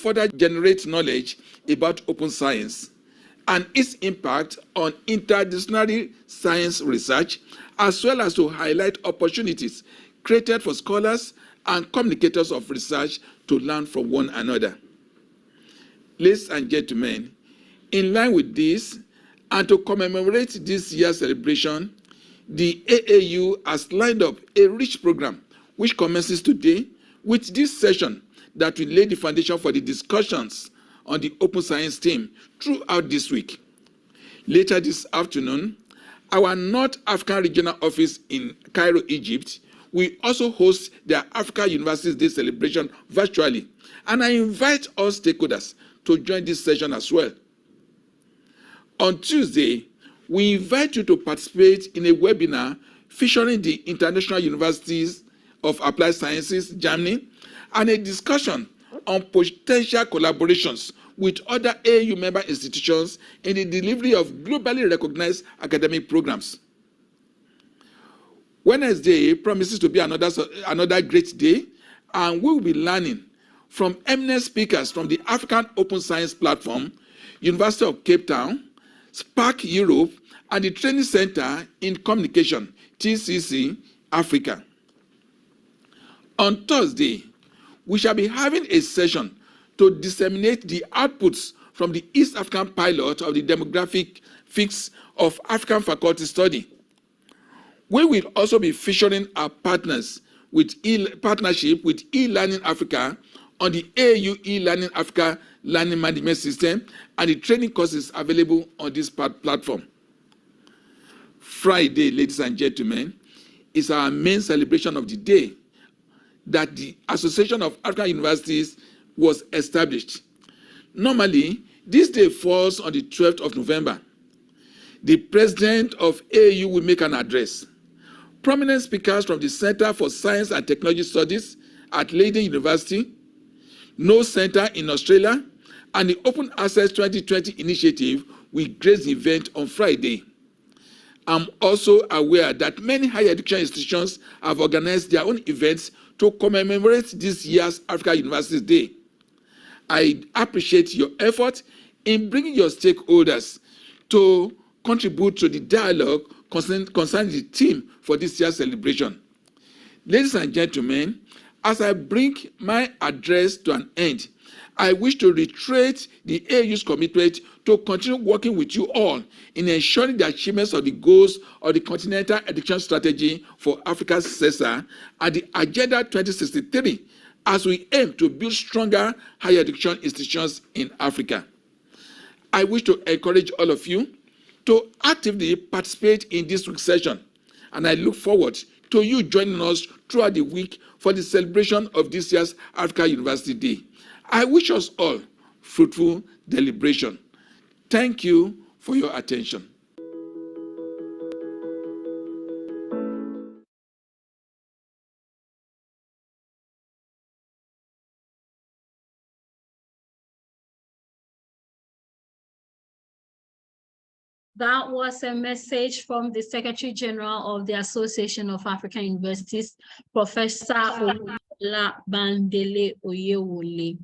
further generate knowledge about open science and its impact on interdisciplinary science research, as well as to highlight opportunities created for scholars and communicators of research to learn from one another. Ladies and gentlemen, in line with this, and to commemorate this year's celebration, the AAU has lined up a rich program which commences today with this session that will lay the foundation for the discussions on the open science theme throughout this week. Later this afternoon, our North African Regional Office in Cairo, Egypt, will also host their Africa Universities Day celebration virtually, and I invite all stakeholders to join this session as well. On Tuesday, we invite you to participate in a webinar featuring the International Universities of Applied Sciences, Germany, and a discussion on potential collaborations with other AU member institutions in the delivery of globally recognized academic programs. Wednesday promises to be another great day, and we will be learning from eminent speakers from the African Open Science Platform, University of Cape Town, SPARC Europe, and the Training Center in Communication, TCC, Africa. On Thursday, we shall be having a session to disseminate the outputs from the East African pilot of the demographic fix of African faculty study. We will also be featuring our partnership with e-Learning Africa on the AU e-Learning Africa Learning Management System and the training courses available on this platform. Friday, ladies and gentlemen, is our main celebration of the day that the Association of African Universities was established. Normally, this day falls on the 12th of November. The president of AU will make an address. Prominent speakers from the Center for Science and Technology Studies at Leiden University, No Center in Australia, and the Open Access 2020 initiative will grace the event on Friday. I'm also aware that many higher education institutions have organized their own events to commemorate this year's Africa Universities Day. I appreciate your effort in bringing your stakeholders to contribute to the dialogue concerning the theme for this year's celebration. Ladies and gentlemen, as I bring my address to an end, I wish to reiterate the AU's commitment to continue working with you all in ensuring the achievements of the goals of the Continental Education Strategy for Africa's successor and the Agenda 2063 as we aim to build stronger higher education institutions in Africa. I wish to encourage all of you to actively participate in this week's session, and I look forward to you joining us throughout the week for the celebration of this year's Africa University Day. I wish us all fruitful deliberation. Thank you for your attention. That was a message from the Secretary General of the Association of African Universities, Professor Ola Bandele Oyewole.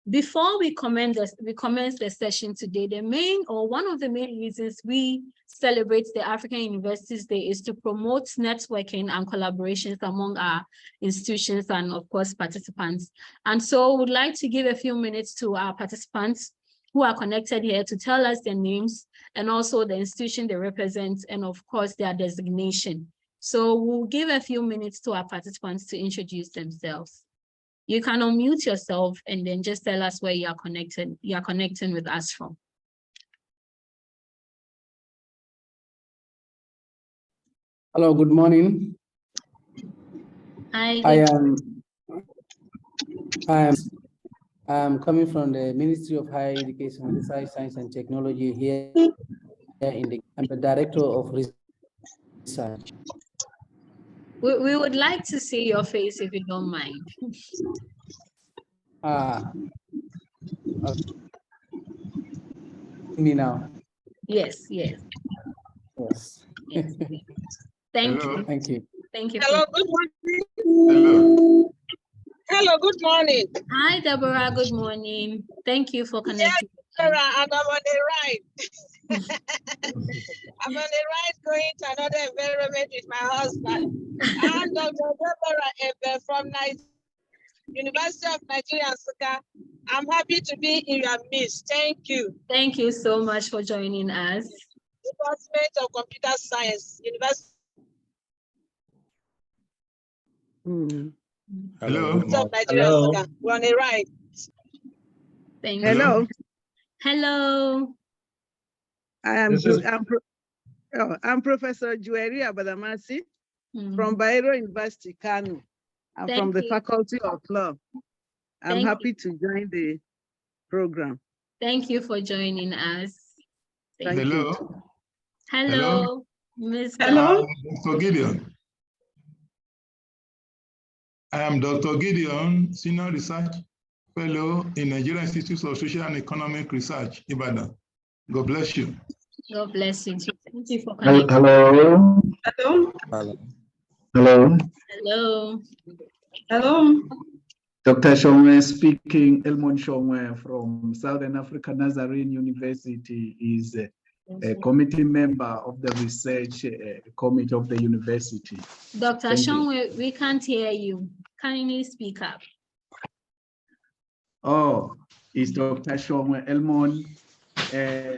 Before we commence the session today, one of the main reasons we celebrate the African Universities Day is to promote networking and collaborations among our institutions and, of course, participants. And so we would like to give a few minutes to our participants who are connected here to tell us their names and also the institution they represent and, of course, their designation. So we'll give a few minutes to our participants to introduce themselves. You can unmute yourself and then just tell us where you are connecting with us from. Hello, good morning. Hi. I am coming from the Ministry of Higher Education, Research, Science and Technology here I'm the Director of Research. We would like to see your face if you don't mind. Me now? Yes, yes. Yes. Yes. Thank Hello. you. Thank you. Thank you. Hello, good morning. Hello. Hello, good morning. Hi, Deborah. Good morning. Thank you for connecting. Sarah, and I'm on the ride. I'm on the ride going to another environment with my husband. I'm Dr. Deborah Ebe from University of Nigeria, Nsukka. I'm happy to be in your midst. Thank you. Thank you so much for joining us. Department of Computer Science, University Hello. of Nigeria, Nsukka. We're on a ride. Thank Hello. you. Hello. I'm Professor Jueria Badamasi from Bayero University, Kano. I'm from the Faculty of Law. I'm happy to join the program. Thank you for joining us. Thank Hello. you. Hello, Mr. Hello. Dr. Gideon. I am Dr. Gideon, Senior Research Fellow in Nigeria Institute of Social and Economic Research, Ibadan. God bless you. God bless you. Thank you for connecting. Hello. Hello. Hello. Hello. Hello. Dr. Shongwe speaking. Elmon Shongwe from Southern Africa Nazarene University is a committee member of the research committee of the university. Dr. Shongwe, we can't hear you. Can you speak up? Oh, it's Dr. Shongwe Elmon.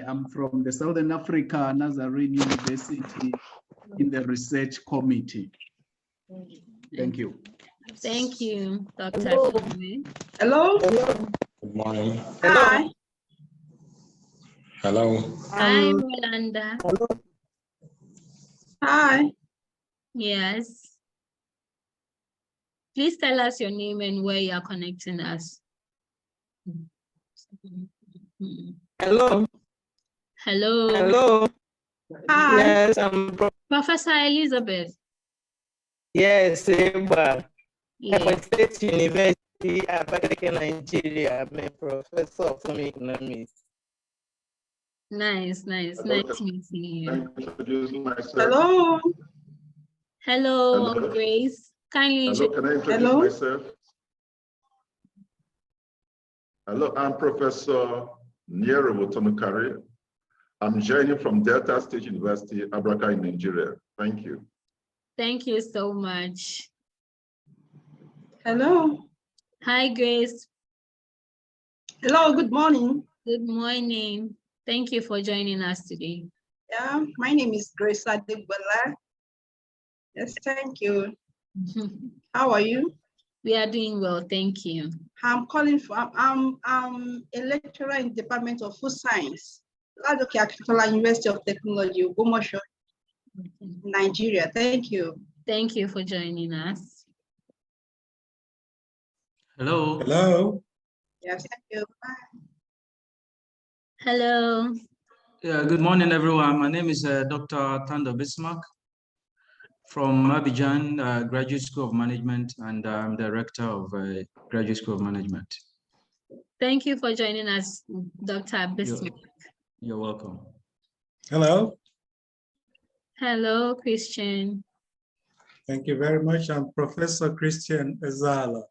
I'm from the Southern Africa Nazarene University in the research committee. Thank you. Thank you, Dr. Shongwe. Hello. Good morning. Hi. Hello. Hi, Rolanda. Hi. Yes. Please tell us your name and where you are connecting us. Hello. Hello. Hello. Hi. Yes, I'm Professor Elizabeth. yes, Eba. Yes. State University, Abakaliki, Nigeria. I'm a professor of economics. Nice meeting you. Hello. Hello, Grace. Kindly Hello, can I introduce myself? Hello, I'm Professor Nyero Tomukari. I'm joining from Delta State University, Abraka in Nigeria. Thank you. Thank you so much. Hello. Hi, Grace. Hello. Good morning. Good morning. Thank you for joining us today. Yeah, my name is Grace Adebola. Yes, thank you. How are you? We are doing well, thank you. I'm calling from, I'm a lecturer in the Department of Food Science, Ladoke University of Technology, Ogbomoso, Nigeria. Thank you. Thank you for joining us. Hello. Hello. Yes, thank you. Bye. Hello. Yeah, good morning, everyone. My name is Dr. Tando Bismarck from Abidjan Graduate School of Management, and I'm director of Graduate School of Management. Thank you for joining us, Dr. Bismarck. You're welcome. Hello. Hello, Christian. Thank you very much. I'm Professor Christian Ezala.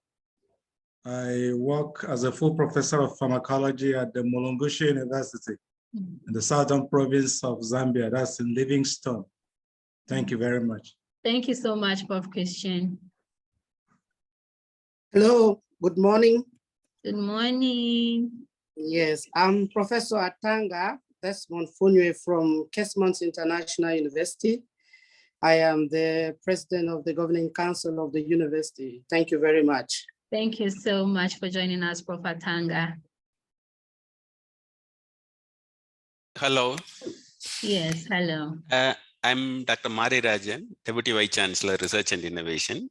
I work as a full professor of pharmacology at the Mulungushi University in the southern province of Zambia. That's in Livingstone. Thank you very much. Thank you so much, Prof. Christian. Hello, good morning. Good morning. Yes, I'm Professor Atanga Desmond Funwe from Kesmont International University. I am the president of the governing council of the university. Thank you very much. Thank you so much for joining us, Prof. Atanga. Hello. Yes, hello. I'm Dr. Mari Rajan, Deputy Vice Chancellor, Research and Innovation,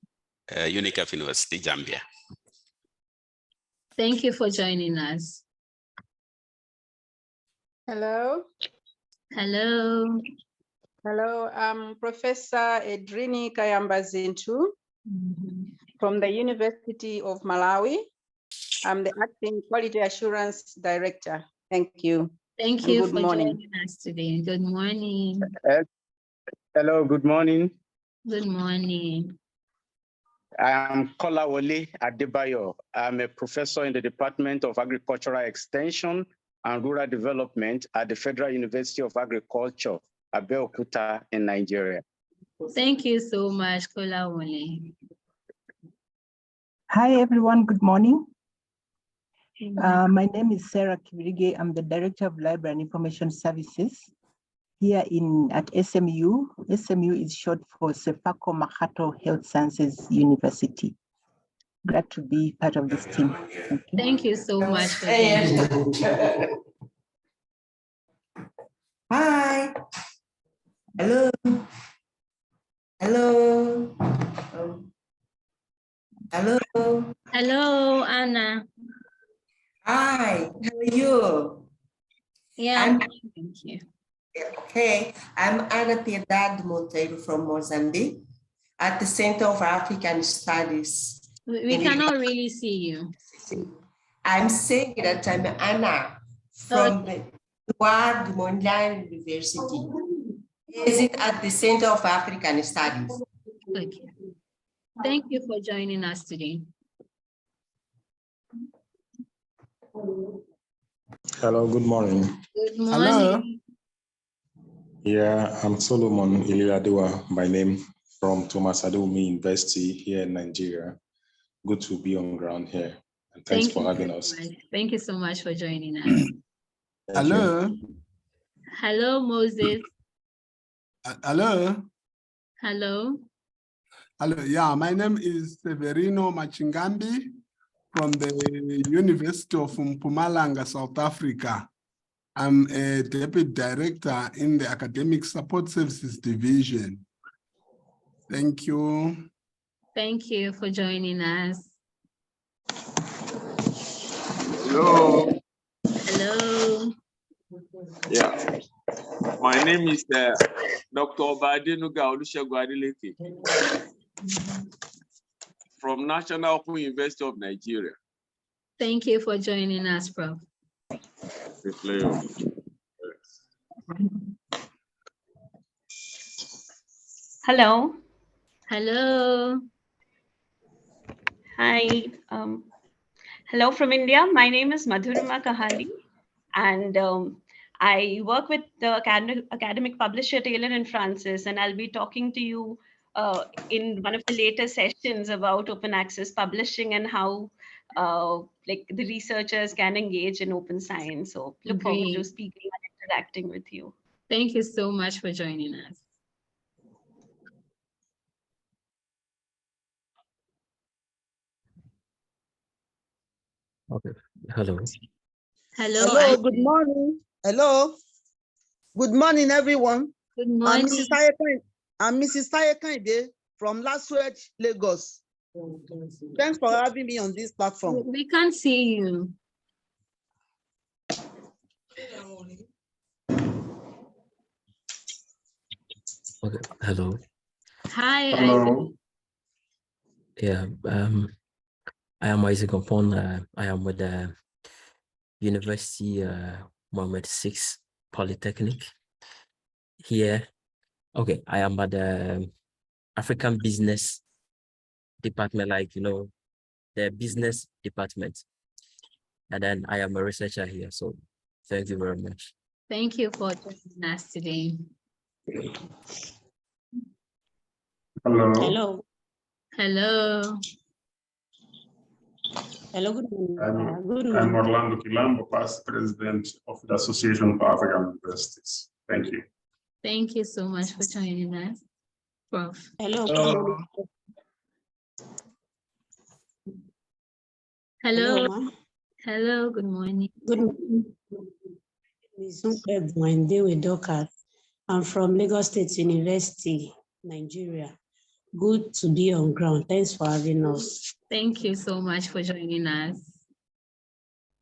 UNICEF University, Zambia. Thank you for joining us. Hello. Hello. Hello, I'm Professor Edrini Kayamba-Zintu from the University of Malawi. I'm the Acting Quality Assurance Director. Thank you. Thank and you good for morning. joining us today. Good morning. Hello, good morning. Good morning. I'm Kolawole Adebayo. I'm a professor in the Department of Agricultural Extension and Rural Development at the Federal University of Agriculture, Abeokuta in Nigeria. Thank you so much, Kolawole. Hi, everyone. Good morning. My name is Sarah Kibirige. I'm the Director of Library and Information Services here at SMU. SMU is short for Sefako Makato Health Sciences University. Glad to be part of this team. Thank you so much for joining. Hi. Hello. Hello. Hello. Hello, Anna. Hi, how are you? Yeah, thank you. Okay, I'm Ana Piedade Monteiro from Mozambique at the Center of African Studies. We cannot really see you. I'm saying that I'm Anna from the Edward Mondlane University. Is it at the Center of African Studies? Okay. Thank you for joining us today. Hello, good morning. Good morning. Hello. Yeah, I'm Solomon Iliadewa by name from Thomas Adewumi University here in Nigeria. Good to be on ground here. And thanks for having us. Thank you so much for joining us. Hello. Hello, Moses. Hello. Hello. Hello. Yeah, my name is Severino Machingambi from the University of Mpumalanga, South Africa. I'm a Deputy Director in the Academic Support Services Division. Thank you. Thank you for joining us. Hello. Hello. Yeah. My name is Dr. Obadenuga Olusegun from National Open University of Nigeria. Thank you for joining us, Prof. Hello. Hello. Hi. Hello from India. My name is Madhurima Kahali, and I work with the academic publisher Taylor and Francis, and I'll be talking to you in one of the later sessions about open access publishing and how like the researchers can engage in open science. So look forward to speaking and interacting with you. Thank you so much for joining us. Okay. Hello. Hello. Hello. Good morning. Hello. Good morning, everyone. Good morning. I'm Mrs. Tayekande from Laswedge, Lagos. Thanks for having me on this platform. We can't see you. Okay. Hello. Hi. Hello. Yeah. I am Isaac Ompon. I am with the University Mohammed VI Polytechnic here. Okay, I am at the African Business Department, like, you know, the business department. And then I am a researcher here. So thank you very much. Thank you for joining us today. Hello. Hello. Hello. Hello, good morning. I'm Orlando Kilambo, past president of the Association for African Universities. Thank you. Thank you so much for joining us, Prof. Hello. Hello. Hello. Good morning. Good morning. I'm from Lagos State University, Nigeria. Good to be on ground. Thanks for having us. Thank you so much for joining us.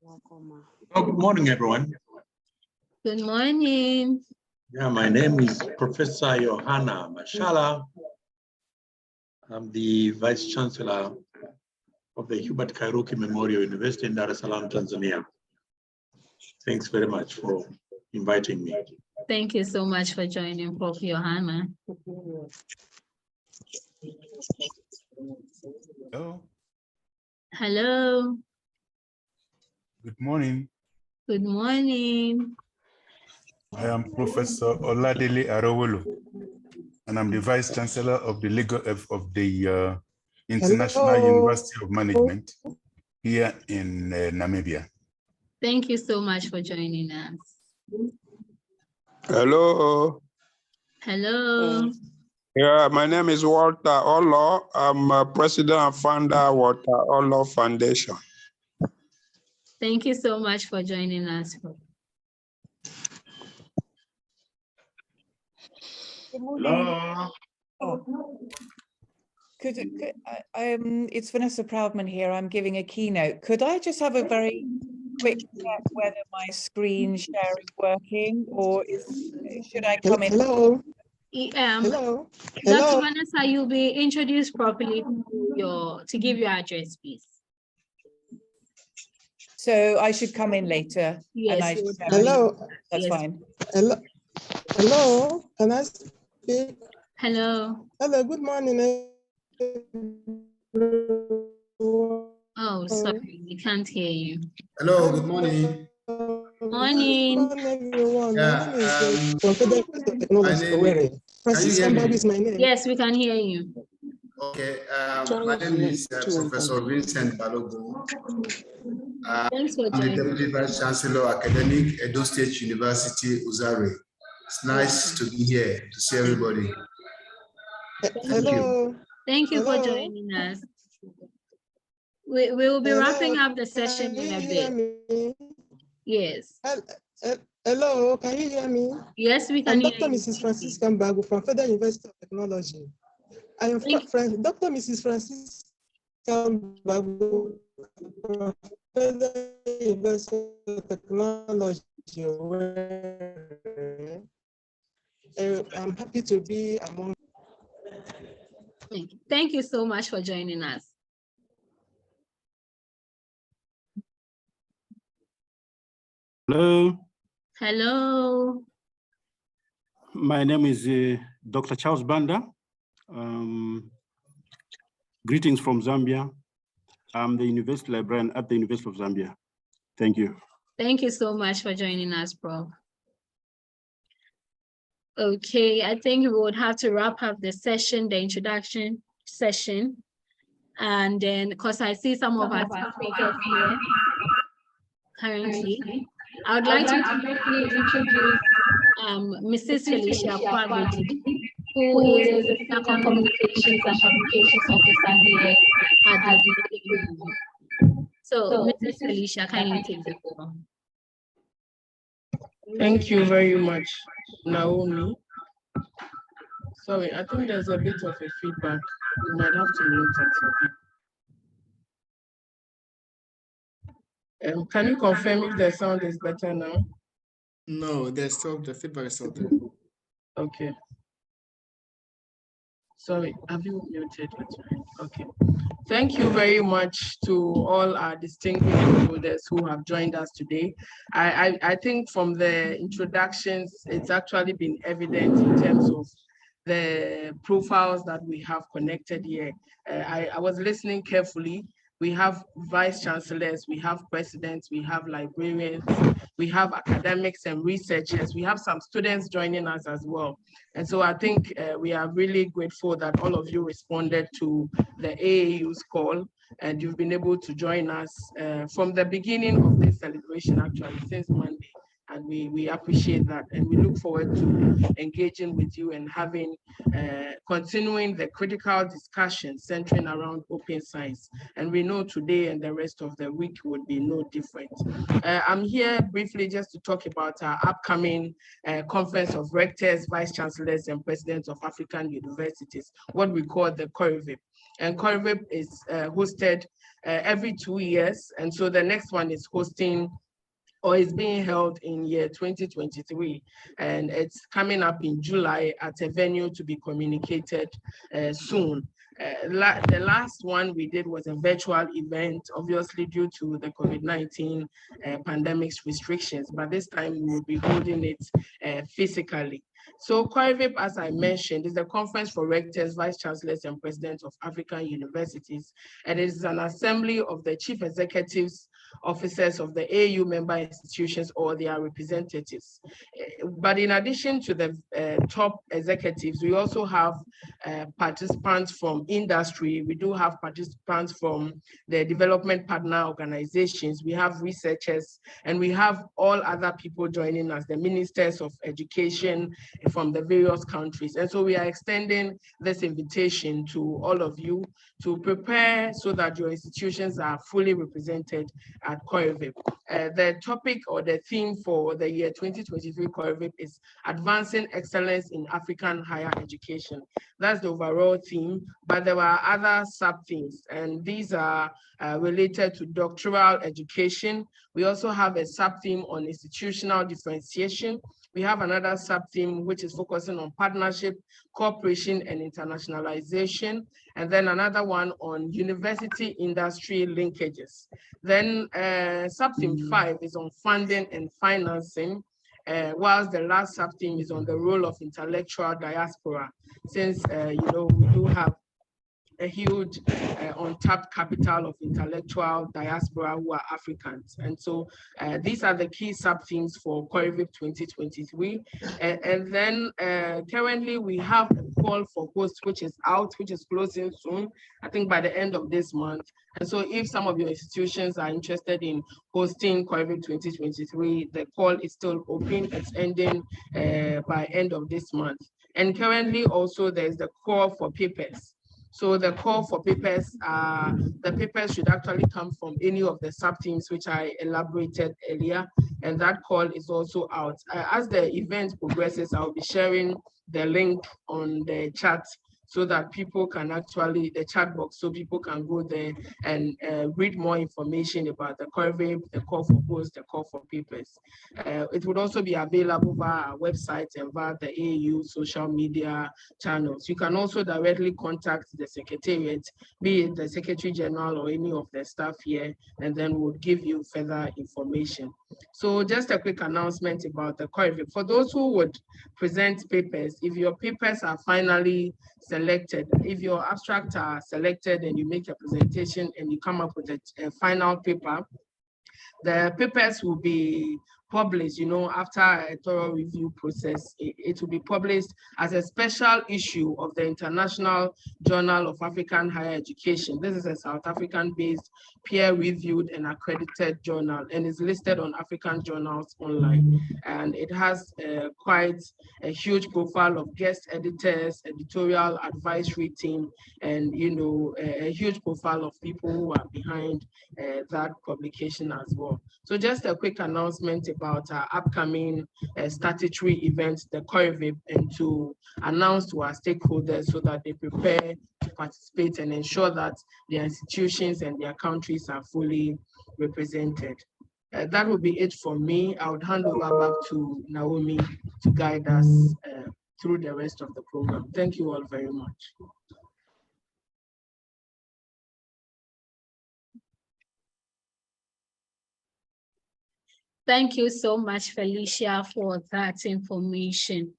Welcome. Oh, good morning, everyone. Good morning. Yeah, my name is Professor Johanna Mashala. I'm the Vice Chancellor of the Hubert Kairuki Memorial University in Dar es Salaam, Tanzania. Thanks very much for inviting me. Thank you so much for joining, Prof. Johanna. Hello. Hello. Good morning. Good morning. I am Professor Oladele Arowolo, and I'm the Vice Chancellor of the International University of Management here in Namibia. Thank you so much for joining us. Hello. Hello. Yeah, my name is Walter Olo. I'm president and founder of Walter Olo Foundation. Thank you so much for joining us. Good morning. Hello. Oh. It's Vanessa Proudman here. I'm giving a keynote. Could I just have a very quick check whether my screen share is working, or should I come in? Hello. Hello. Dr. Vanessa, you'll be introduced properly to give your address, please. So I should come in later. Yes. Hello. That's Yes. fine. Hello. Hello. Can I speak? Hello. Hello. Good morning. Oh, sorry, we can't hear you. Hello, good morning. Morning. Everyone. Yeah, my name. Yes, we can hear you. Okay, my name is Professor Vincent Balogun. Thanks for I'm the joining. Deputy Vice Chancellor, Academic, Edo State University, Uzare. It's nice to be here to see everybody. Thank you. Thank you for joining us. We will be wrapping up the session in a bit. Yes. Hello, can you hear me? Yes, we can I'm hear Dr. you. Mrs. Francisca Mbagu from Federal University of Technology. I am Dr. Mrs. Francisca Mbagu from Federal University of Technology. I'm happy to be among. Thank you so much for joining us. Hello. Hello. My name is Dr. Charles Banda. Greetings from Zambia. I'm the University Librarian at the University of Zambia. Thank you. Thank you so much for joining us, Prof. Okay, I think we would have to wrap up the session, the introduction session. And then, because I see some of our speakers here currently, I would like to introduce Mrs. Felicia Kwame, who is the Senior Communications and Publications Officer here at the UAE. So, Mrs. Felicia, kindly take the floor. Thank you very much, Naomi. Sorry, I think there's a bit of a feedback. You might have to mute it. Can you confirm if the sound is better now? No, there's still the feedback is still there. Okay. Sorry, have you muted it? Okay. Thank you very much to all our distinguished holders who have joined us today. I think from the introductions, it's actually been evident in terms of the profiles that we have connected here. I was listening carefully. We have vice chancellors, we have presidents, we have librarians, we have academics and researchers, we have some students joining us as well. And so I think we are really grateful that all of you responded to the AAU's call and you've been able to join us from the beginning of this celebration, actually, since Monday. And we appreciate that. And we look forward to engaging with you and having, continuing the critical discussion centering around open science. And we know today and the rest of the week would be no different. I'm here briefly just to talk about our upcoming Conference of Rectors, Vice Chancellors, and Presidents of African Universities, what we call the CORIVIP. And CORIVIP is hosted every 2 years. And so the next one is hosting or is being held in year 2023. And it's coming up in July at a venue to be communicated soon. The last one we did was a virtual event, obviously due to the COVID-19 pandemic's restrictions, but this time we will be holding it physically. So COIVIP, as I mentioned, is the Conference for Rectors, Vice Chancellors, and Presidents of African Universities, and it is an assembly of the chief executives, officers of the AU member institutions or their representatives. But in addition to the top executives, we also have participants from industry. We do have participants from the development partner organizations. We have researchers, and we have all other people joining us, the ministers of education from the various countries. And so we are extending this invitation to all of you to prepare so that your institutions are fully represented at COIVIP. The topic or the theme for the year 2023 COIVIP is Advancing Excellence in African Higher Education. That's the overall theme, but there are other sub-themes, and these are related to doctoral education. We also have a sub-theme on institutional differentiation. We have another sub-theme which is focusing on partnership, cooperation, and internationalization. And then another one on university industry linkages. Then sub-theme 5 is on funding and financing, whilst the last sub-theme is on the role of intellectual diaspora, since you know, we do have a huge untapped capital of intellectual diaspora who are Africans. And so these are the key sub-themes for COIVIP 2023. And then currently we have a call for hosts, which is out, which is closing soon, I think by the end of this month. And so if some of your institutions are interested in hosting COIVIP 2023, the call is still open. It's ending by end of this month. And currently also there's the call for papers. So the call for papers, the papers should actually come from any of the sub-themes which I elaborated earlier, and that call is also out. As the event progresses, I'll be sharing the link on the chat so that people can actually, the chat box, so people can go there and read more information about the COIVIP, the call for posts, the call for papers. It would also be available via our website and via the AU social media channels. You can also directly contact the Secretariat, be it the Secretary General or any of the staff here, and then we'll give you further information. So just a quick announcement about the COIVIP. For those who would present papers, if your papers are finally selected, if your abstracts are selected and you make a presentation and you come up with a final paper, the papers will be published, you know, after a thorough review process. It will be published as a special issue of the International Journal of African Higher Education. This is a South African-based, peer-reviewed and accredited journal, and is listed on African Journals Online. And it has quite a huge profile of guest editors, editorial advisory team, and, you know, a huge profile of people who are behind that publication as well. So just a quick announcement about our upcoming statutory events, the COIVIP, and to announce to our stakeholders so that they prepare to participate and ensure that their institutions and their countries are fully represented. That would be it for me. I would hand over back to Naomi to guide us through the rest of the program. Thank you all very much. Thank you so much, Felicia, for that information.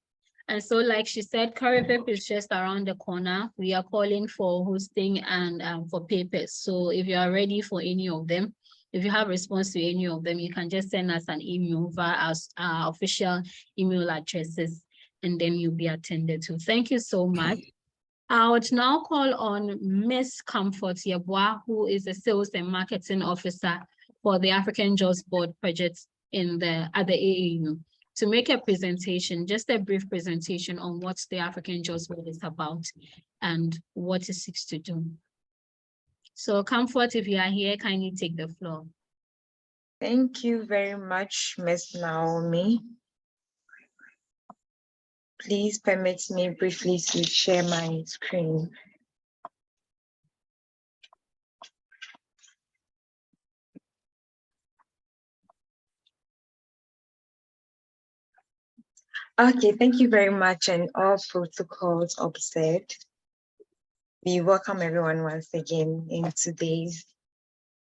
And so, like she said, COIVIP is just around the corner. We are calling for hosting and for papers. So if you are ready for any of them, if you have response to any of them, you can just send us an email via our official email addresses, and then you'll be attended to. Thank you so much. I would now call on Ms. Comfort Yeboah, who is a Sales and Marketing Officer for the African Jobs Board project at the AAU, to make a presentation, just a brief presentation on what the African Jobs Board is about and what it seeks to do. So Comfort, if you are here, kindly take the floor. Thank you very much, Ms. Naomi. Please permit me briefly to share my screen. Okay, thank you very much, and all protocols observed. We welcome everyone once again in today's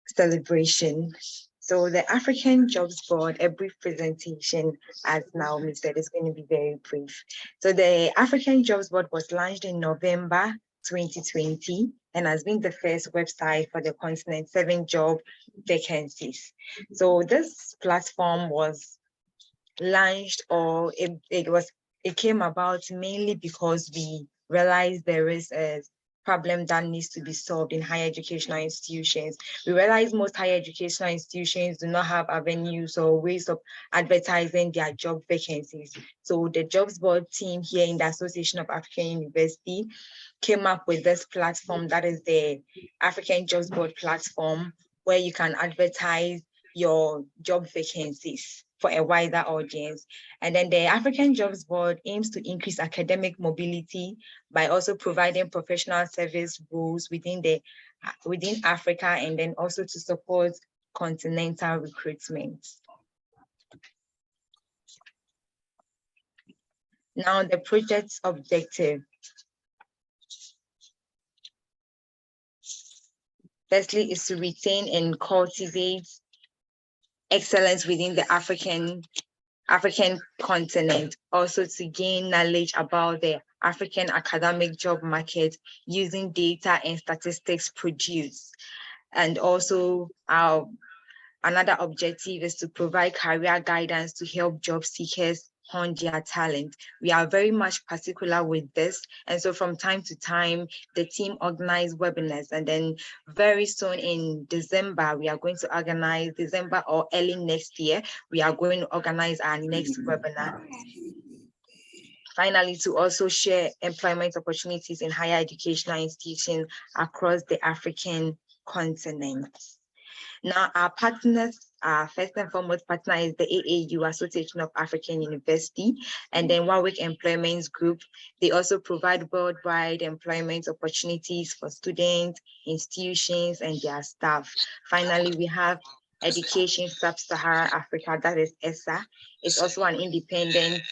celebration. So the African Jobs Board, a brief presentation, as Naomi said, is going to be very brief. So the African Jobs Board was launched in November 2020 and has been the first website for the continent, 7 job vacancies. So this platform was launched, or it came about mainly because we realized there is a problem that needs to be solved in higher educational institutions. We realize most higher educational institutions do not have avenues or ways of advertising their job vacancies. So the Jobs Board team here in the Association of African University came up with this platform that is the African Jobs Board platform, where you can advertise your job vacancies for a wider audience. And then the African Jobs Board aims to increase academic mobility by also providing professional service roles within Africa, and then also to support continental recruitment. Now, the project's objective. Firstly, is to retain and cultivate excellence within the African continent, also to gain knowledge about the African academic job market using data and statistics produced. And also another objective is to provide career guidance to help job seekers hone their talent. We are very much particular with this. And so from time to time, the team organize webinars, and then very soon in December, we are going to organize, December or early next year, we are going to organize our next webinar. Finally, to also share employment opportunities in higher educational institutions across the African continent. Now, our partners, our first and foremost partner is the AAU, Association of African University, and then Warwick Employment Group. They also provide worldwide employment opportunities for students, institutions, and their staff. Finally, we have Education Sub-Saharan Africa, that is ESSA. It's also an independent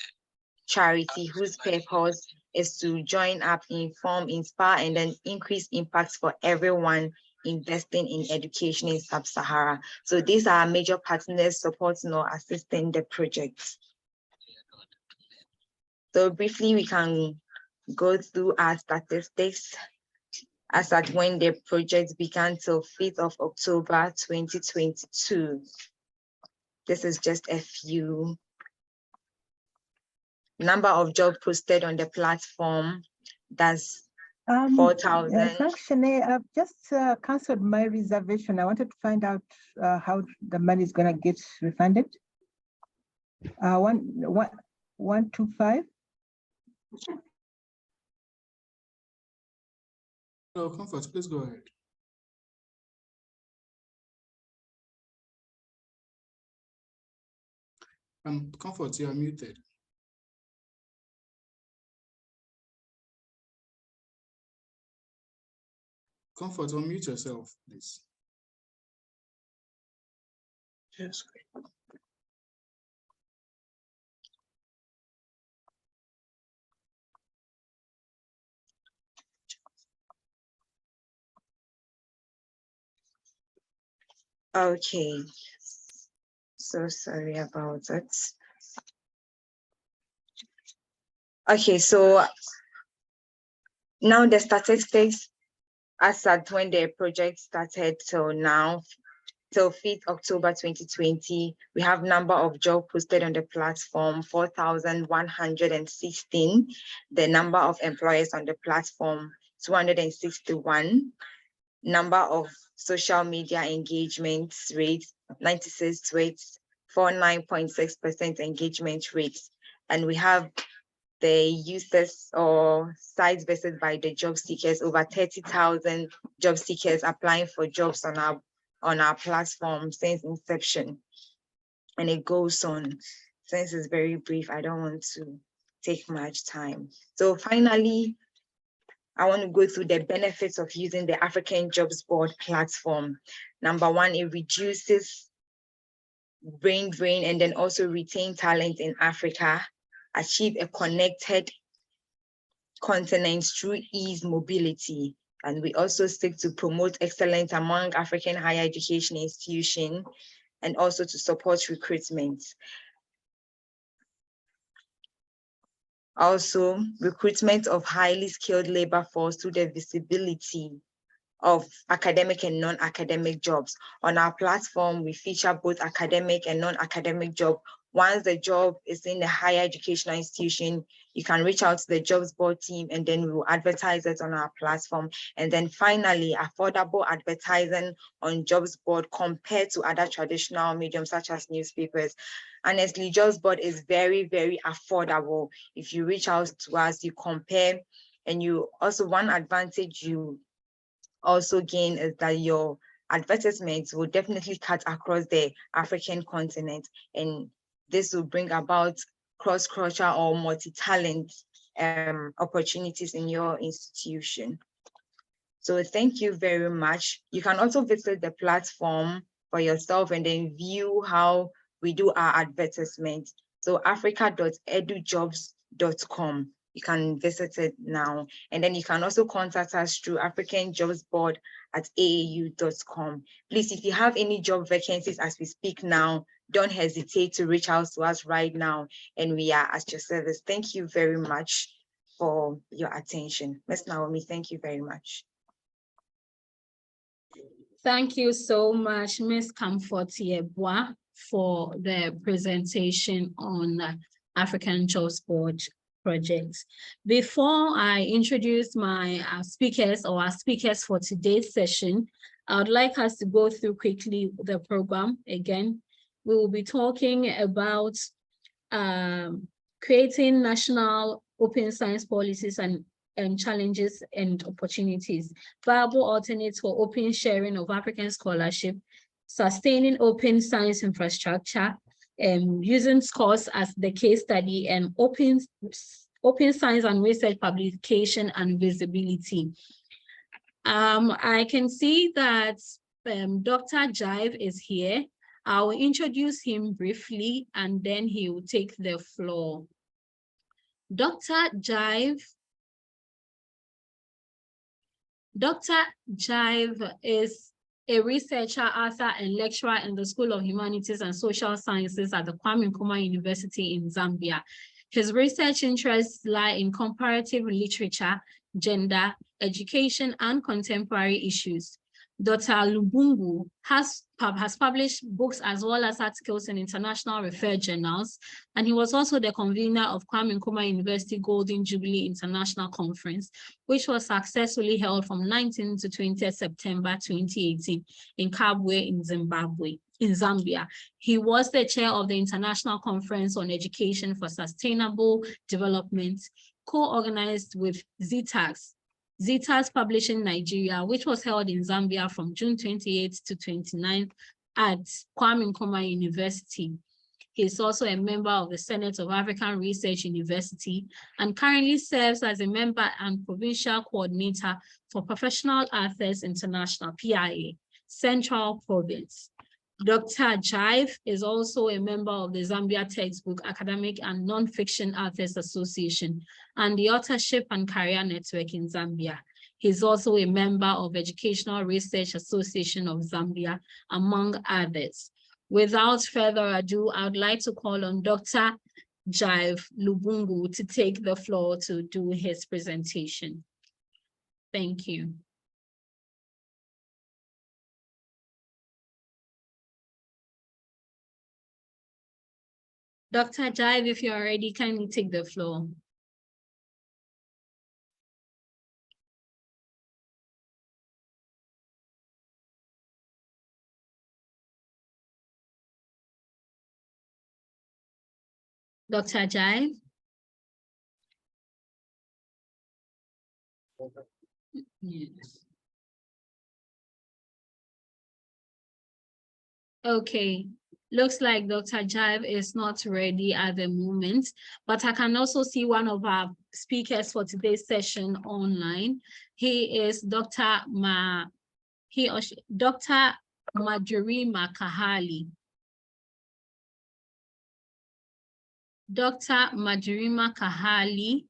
charity whose purpose is to join up, inform, inspire, and then increase impact for everyone investing in education in Sub-Sahara. So these are major partners supporting or assisting the project. So briefly, we can go through our statistics as at when the project began till 5th of October 2022. This is just a few. Number of jobs posted on the platform, that's 4,000. Actually, I've just canceled my reservation. I wanted to find out how the money is going to get refunded. 125. No, Comfort, please go ahead. Comfort, you are muted. Comfort, unmute yourself, please. Yes. Okay. So sorry about that. Okay, so now the statistics as at when the project started till now, till 5th October 2020, we have number of jobs posted on the platform, 4,116. The number of employers on the platform, 261. Number of social media engagement rates, 96 rates, 49.6% engagement rates. And we have the users or sites visited by the job seekers, over 30,000 job seekers applying for jobs on our platform since inception. And it goes on. Since it's very brief, I don't want to take much time. So finally, I want to go through the benefits of using the African Jobs Board platform. Number one, it reduces brain drain and then also retain talent in Africa, achieve a connected continent through ease mobility. And we also seek to promote excellence among African higher education institutions and also to support recruitment. Also, recruitment of highly skilled labor force through the visibility of academic and non-academic jobs. On our platform, we feature both academic and non-academic jobs. Once the job is in the higher educational institution, you can reach out to the jobs board team and then we will advertise it on our platform. And then finally, affordable advertising on jobs board compared to other traditional mediums such as newspapers. Honestly, jobs board is very, very affordable. If you reach out to us, you compare, and you also, one advantage you also gain is that your advertisements will definitely cut across the African continent, and this will bring about cross-cultural or multi-talent opportunities in your institution. So thank you very much. You can also visit the platform for yourself and then view how we do our advertisement. So africa.edujobs.com. You can visit it now. And then you can also contact us through africanjobsboard@aau.com. Please, if you have any job vacancies as we speak now, don't hesitate to reach out to us right now, and we are at your service. Thank you very much for your attention. Ms. Naomi, thank you very much. Thank you so much, Ms. Comfort Yeboah, for the presentation on African Jobs Board projects. Before I introduce my speakers or our speakers for today's session, I would like us to go through quickly the program again. We will be talking about creating national open science policies and challenges and opportunities, viable alternates for open sharing of African scholarship, sustaining open science infrastructure, using SCOSS as the case study, and open science and research publication and visibility. I can see that Dr. Jive is here. I will introduce him briefly and then he will take the floor. Dr. Jive is a researcher, author, and lecturer in the School of Humanities and Social Sciences at the Kwame Nkrumah University in Zambia. His research interests lie in comparative literature, gender, education, and contemporary issues. Dr. Lubungu has published books as well as articles in international referred journals, and he was also the convener of Kwame Nkrumah University Golden Jubilee International Conference, which was successfully held from 19 to 20 September 2018 in Kabwe in Zambia. He was the chair of the International Conference on Education for Sustainable Development, co-organized with ZTAS Publishing Nigeria, which was held in Zambia from June 28th to 29th at Kwame Nkrumah University. He is also a member of the Senate of African Research University and currently serves as a member and provincial coordinator for Professional Authors International, PIA, Central Province. Dr. Jive is also a member of the Zambia Textbook Academic and Non-Fiction Authors Association and the Authorship and Career Network in Zambia. He's also a member of Educational Research Association of Zambia, among others. Without further ado, I would like to call on Dr. Jive Lubungu to take the floor to do his presentation. Thank you. Dr. Jive, if you're ready, kindly take the floor. Dr. Jive? Yes. Okay. Looks like Dr. Jive is not ready at the moment, but I can also see one of our speakers for today's session online. He is Dr. Nkrumah Kahali. Dr. Nkrumah Kahali.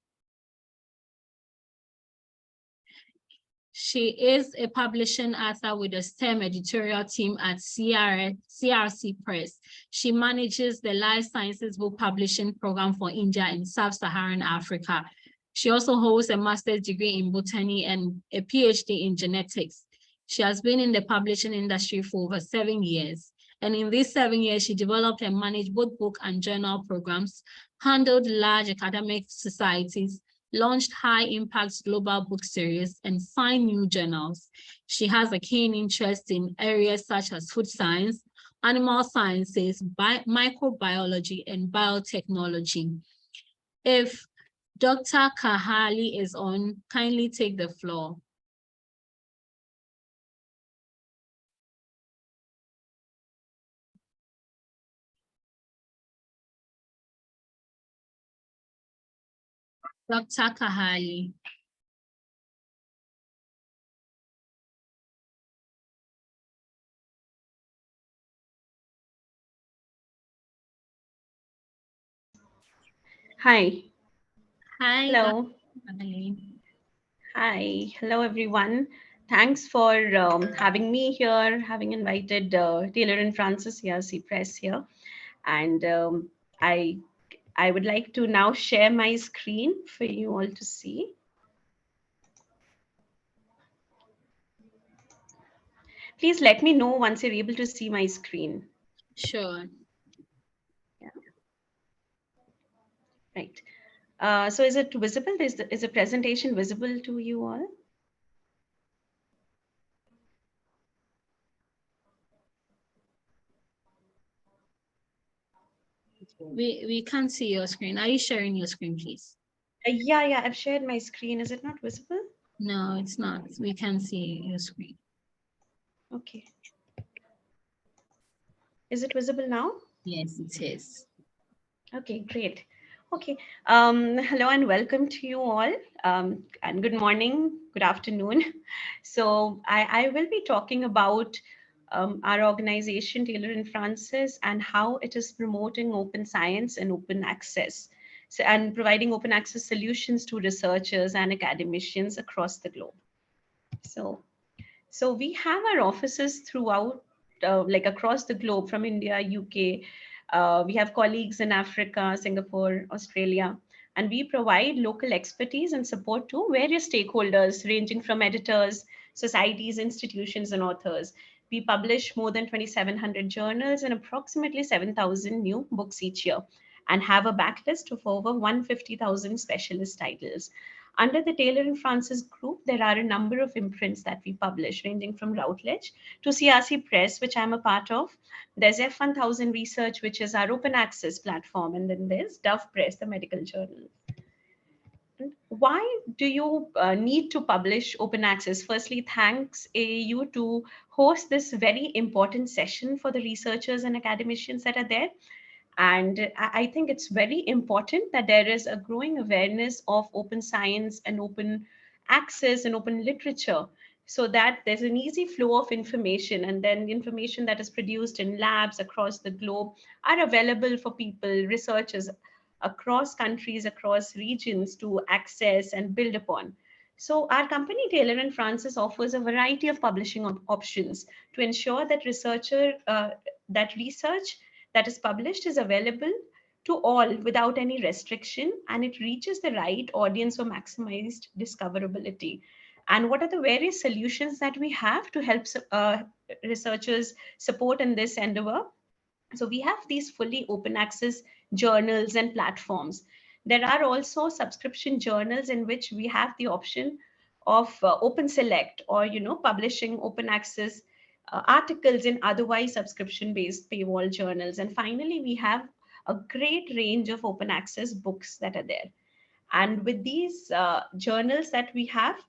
She is a publishing author with a STEM editorial team at CRC Press. She manages the Life Sciences Book Publishing Program for India and Sub-Saharan Africa. She also holds a master's degree in botany and a PhD in genetics. She has been in the publishing industry for over 7 years. And in these 7 years, she developed and managed both book and journal programs, handled large academic societies, launched high-impact global book series, and signed new journals. She has a keen interest in areas such as food science, animal sciences, microbiology, and biotechnology. If Dr. Kahali is on, kindly take the floor. Dr. Kahali. Hi. Hi. Hello. Hi. Hello, everyone. Thanks for having me here, having invited Taylor and Francis CRC Press here. And I would like to now share my screen for you all to see. Please let me know once you're able to see my screen. Sure. Yeah. Right. So is it visible? Is the presentation visible to you all? We can't see your screen. Are you sharing your screen, please? Yeah, I've shared my screen. Is it not visible? No, it's not. We can't see your screen. Okay. Is it visible now? Yes, it is. Okay, great. Okay. Hello and welcome to you all. And good morning, good afternoon. So I will be talking about our organization, Taylor and Francis, and how it is promoting open science and open access. So, and providing open access solutions to researchers and academicians across the globe. So we have our offices throughout, like across the globe, from India, UK. We have colleagues in Africa, Singapore, Australia, and we provide local expertise and support to various stakeholders, ranging from editors, societies, institutions, and authors. We publish more than 2,700 journals and approximately 7,000 new books each year, and have a backlist of over 150,000 specialist titles. Under the Taylor and Francis group, there are a number of imprints that we publish, ranging from Routledge to CRC Press, which I'm a part of. There's F1000 Research, which is our open access platform. And then there's Dove Press, the medical journal. Why do you need to publish open access? Firstly, thanks AAU to host this very important session for the researchers and academicians that are there. And I think it's very important that there is a growing awareness of open science and open access and open literature, so that there's an easy flow of information, and then information that is produced in labs across the globe are available for people, researchers across countries, across regions to access and build upon. So our company, Taylor and Francis, offers a variety of publishing options to ensure that research that is published is available to all without any restriction, and it reaches the right audience for maximized discoverability. And what are the various solutions that we have to help researchers support in this endeavor? So we have these fully open access journals and platforms. There are also subscription journals in which we have the option of open select, or publishing open access articles in otherwise subscription-based paywall journals. And finally, we have a great range of open access books that are there. And with these journals that we have,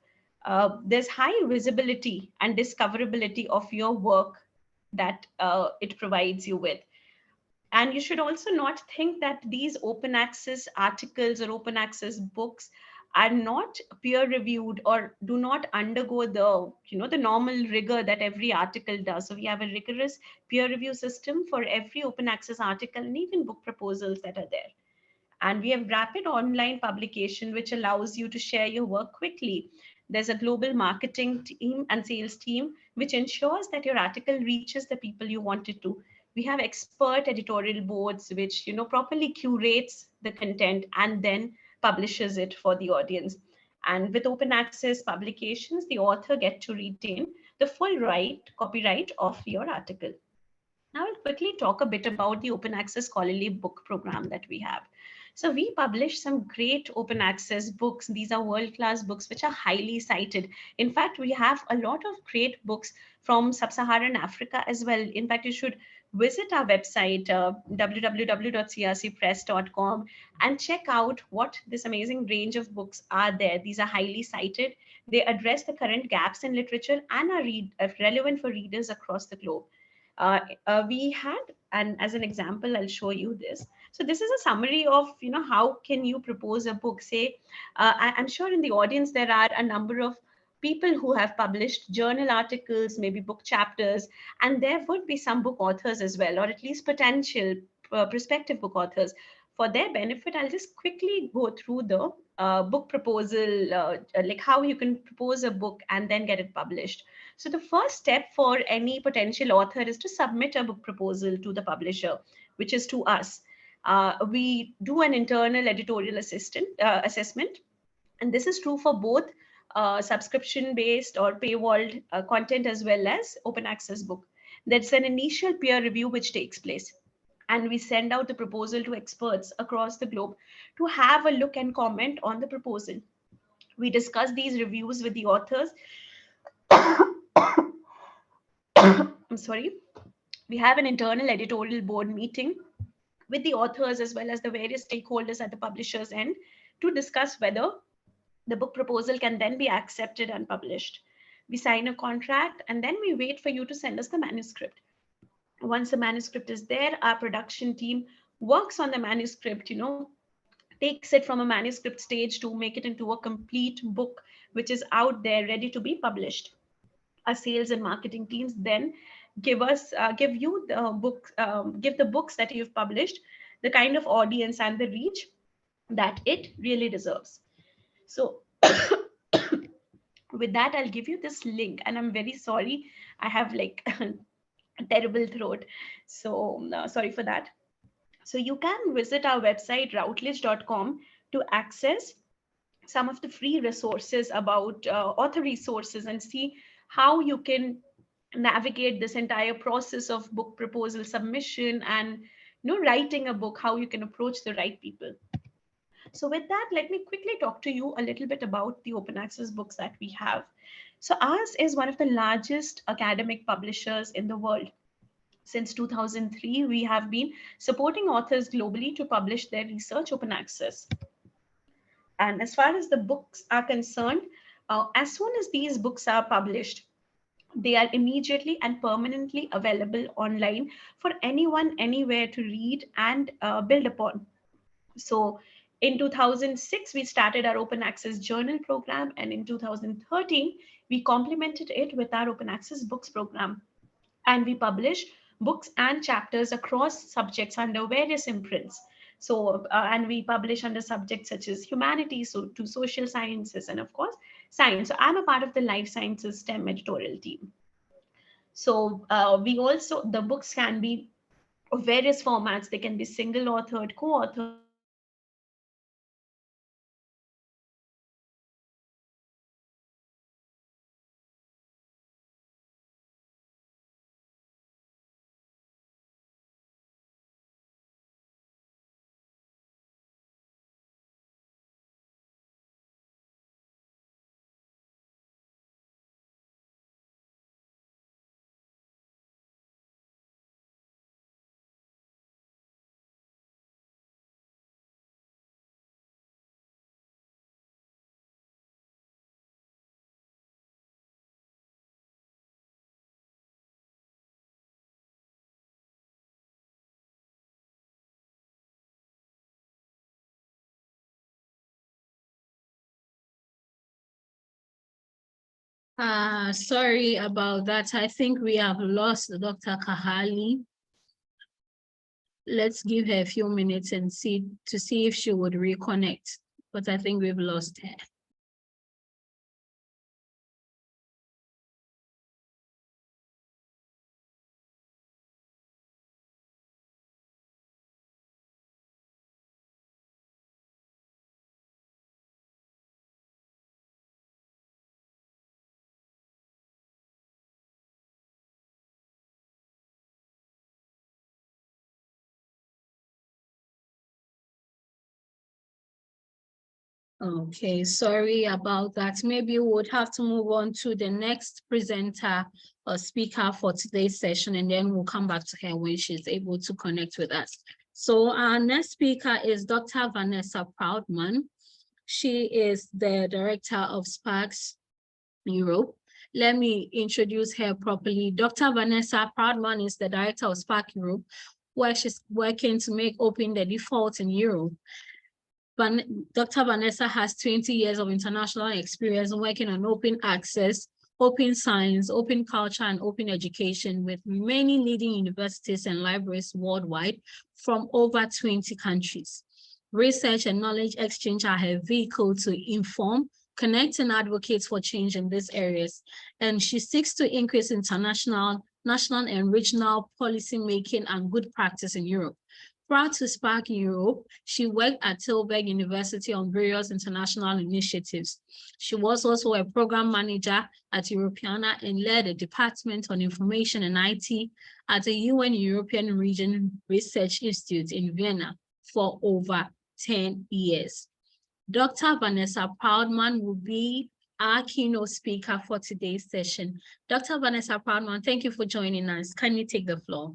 there's high visibility and discoverability of your work that it provides you with. And you should also not think that these open access articles or open access books are not peer reviewed or do not undergo the normal rigor that every article does. So we have a rigorous peer review system for every open access article and even book proposals that are there. And we have rapid online publication, which allows you to share your work quickly. There's a global marketing team and sales team, which ensures that your article reaches the people you want it to. We have expert editorial boards, which properly curates the content and then publishes it for the audience. And with open access publications, the author gets to retain the full copyright of your article. Now I'll quickly talk a bit about the open access scholarly book program that we have. So we publish some great open access books. These are world-class books which are highly cited. In fact, we have a lot of great books from sub-Saharan Africa as well. In fact, you should visit our website, www.crcpress.com, and check out what this amazing range of books are there. These are highly cited. They address the current gaps in literature and are relevant for readers across the globe. We had, and as an example, I'll show you this. So this is a summary of, how can you propose a book? Say, I'm sure in the audience, there are a number of people who have published journal articles, maybe book chapters, and there would be some book authors as well, or at least potential prospective book authors. For their benefit, I'll just quickly go through the book proposal, like how you can propose a book and then get it published. So the first step for any potential author is to submit a book proposal to the publisher, which is to us. We do an internal editorial assessment, and this is true for both subscription-based or paywalled content as well as open access book. There's an initial peer review which takes place, and we send out the proposal to experts across the globe to have a look and comment on the proposal. We discuss these reviews with the authors. I'm sorry. We have an internal editorial board meeting with the authors as well as the various stakeholders at the publisher's end to discuss whether the book proposal can then be accepted and published. We sign a contract, and then we wait for you to send us the manuscript. Once the manuscript is there, our production team works on the manuscript, takes it from a manuscript stage to make it into a complete book, which is out there ready to be published. Our sales and marketing teams then give you the book, give the books that you've published the kind of audience and the reach that it really deserves. So with that, I'll give you this link, and I'm very sorry, I have like a terrible throat, so sorry for that. So you can visit our website routledge.com to access some of the free resources about author resources and see how you can navigate this entire process of book proposal submission and writing a book, how you can approach the right people. So with that, let me quickly talk to you a little bit about the open access books that we have. So ours is one of the largest academic publishers in the world. Since 2003, we have been supporting authors globally to publish their research open access. And as far as the books are concerned, as soon as these books are published, they are immediately and permanently available online for anyone, anywhere to read and build upon. So in 2006, we started our open access journal program, and in 2013, we complemented it with our open access books program. And we publish books and chapters across subjects under various imprints. So, and we publish under subjects such as humanities, so to social sciences, and of course, science. So I'm a part of the life sciences STEM editorial team. So we also, the books can be of various formats. They can be single authored, co-authored, sorry about that. I think we have lost Dr. Kahali. Let's give her a few minutes and see if she would reconnect, but I think we've lost her. Okay, sorry about that. Maybe we would have to move on to the next presenter or speaker for today's session, and then we'll come back to her when she's able to connect with us. So our next speaker is Dr. Vanessa Proudman. She is the director of SPARC Europe. Let me introduce her properly. Dr. Vanessa Proudman is the director of SPARC Europe, where she's working to make open the default in Europe. Dr. Vanessa has 20 years of international experience working on open access, open science, open culture, and open education with many leading universities and libraries worldwide from over 20 countries. Research and knowledge exchange are her vehicle to inform, connect, and advocate for change in these areas. And she seeks to increase international, national, and regional policy making and good practice in Europe. Prior to SPARC Europe, she worked at Tilburg University on various international initiatives. She was also a program manager at Europeana and led a department on information and IT at the UN European Region Research Institute in Vienna for over 10 years. Dr. Vanessa Proudman will be our keynote speaker for today's session. Dr. Vanessa Proudman, thank you for joining us. Can you take the floor?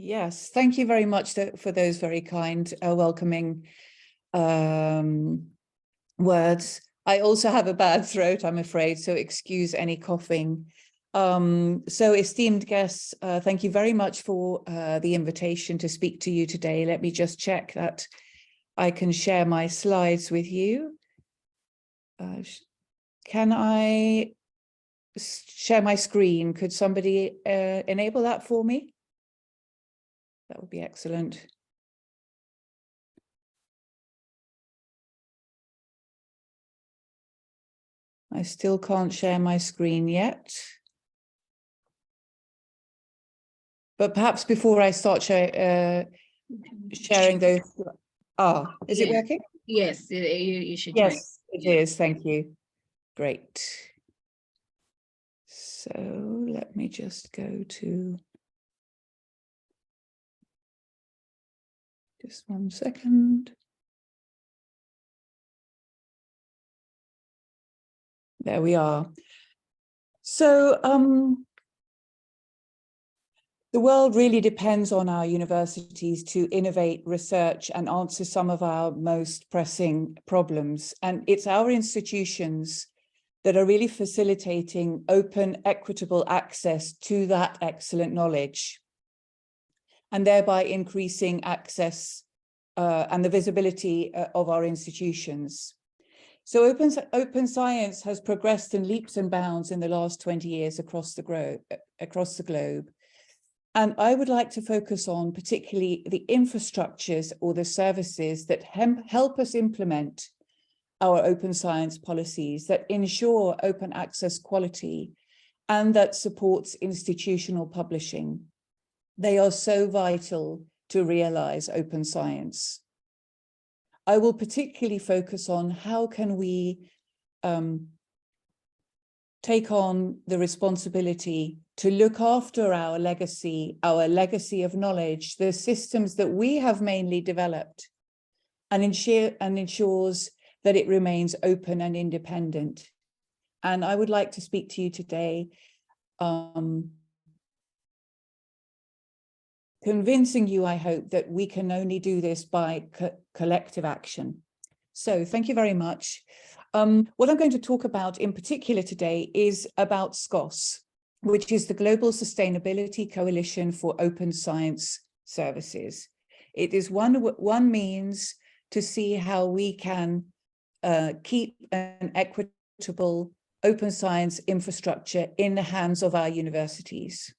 Yes, thank you very much for those very kind, welcoming words. I also have a bad throat, I'm afraid, so excuse any coughing. So esteemed guests, thank you very much for the invitation to speak to you today. Let me just check that I can share my slides with you. Can I share my screen? Could somebody enable that for me? That would be excellent. I still can't share my screen yet. But perhaps before I start sharing those, is it working? Yes, you should. Yes, it is. Thank you. Great. So let me just go to. Just 1 second. There we are. So the world really depends on our universities to innovate, research, and answer some of our most pressing problems. And it's our institutions that are really facilitating open, equitable access to that excellent knowledge, and thereby increasing access and the visibility of our institutions. So open science has progressed in leaps and bounds in the last 20 years across the globe. And I would like to focus on particularly the infrastructures or the services that help us implement our open science policies, that ensure open access quality, and that supports institutional publishing. They are so vital to realize open science. I will particularly focus on how can we take on the responsibility to look after our legacy of knowledge, the systems that we have mainly developed, and ensures that it remains open and independent. And I would like to speak to you today convincing you, I hope, that we can only do this by collective action. So thank you very much. What I'm going to talk about in particular today is about SCOSS, which is the Global Sustainability Coalition for Open Science Services. It is one means to see how we can keep an equitable open science infrastructure in the hands of our universities.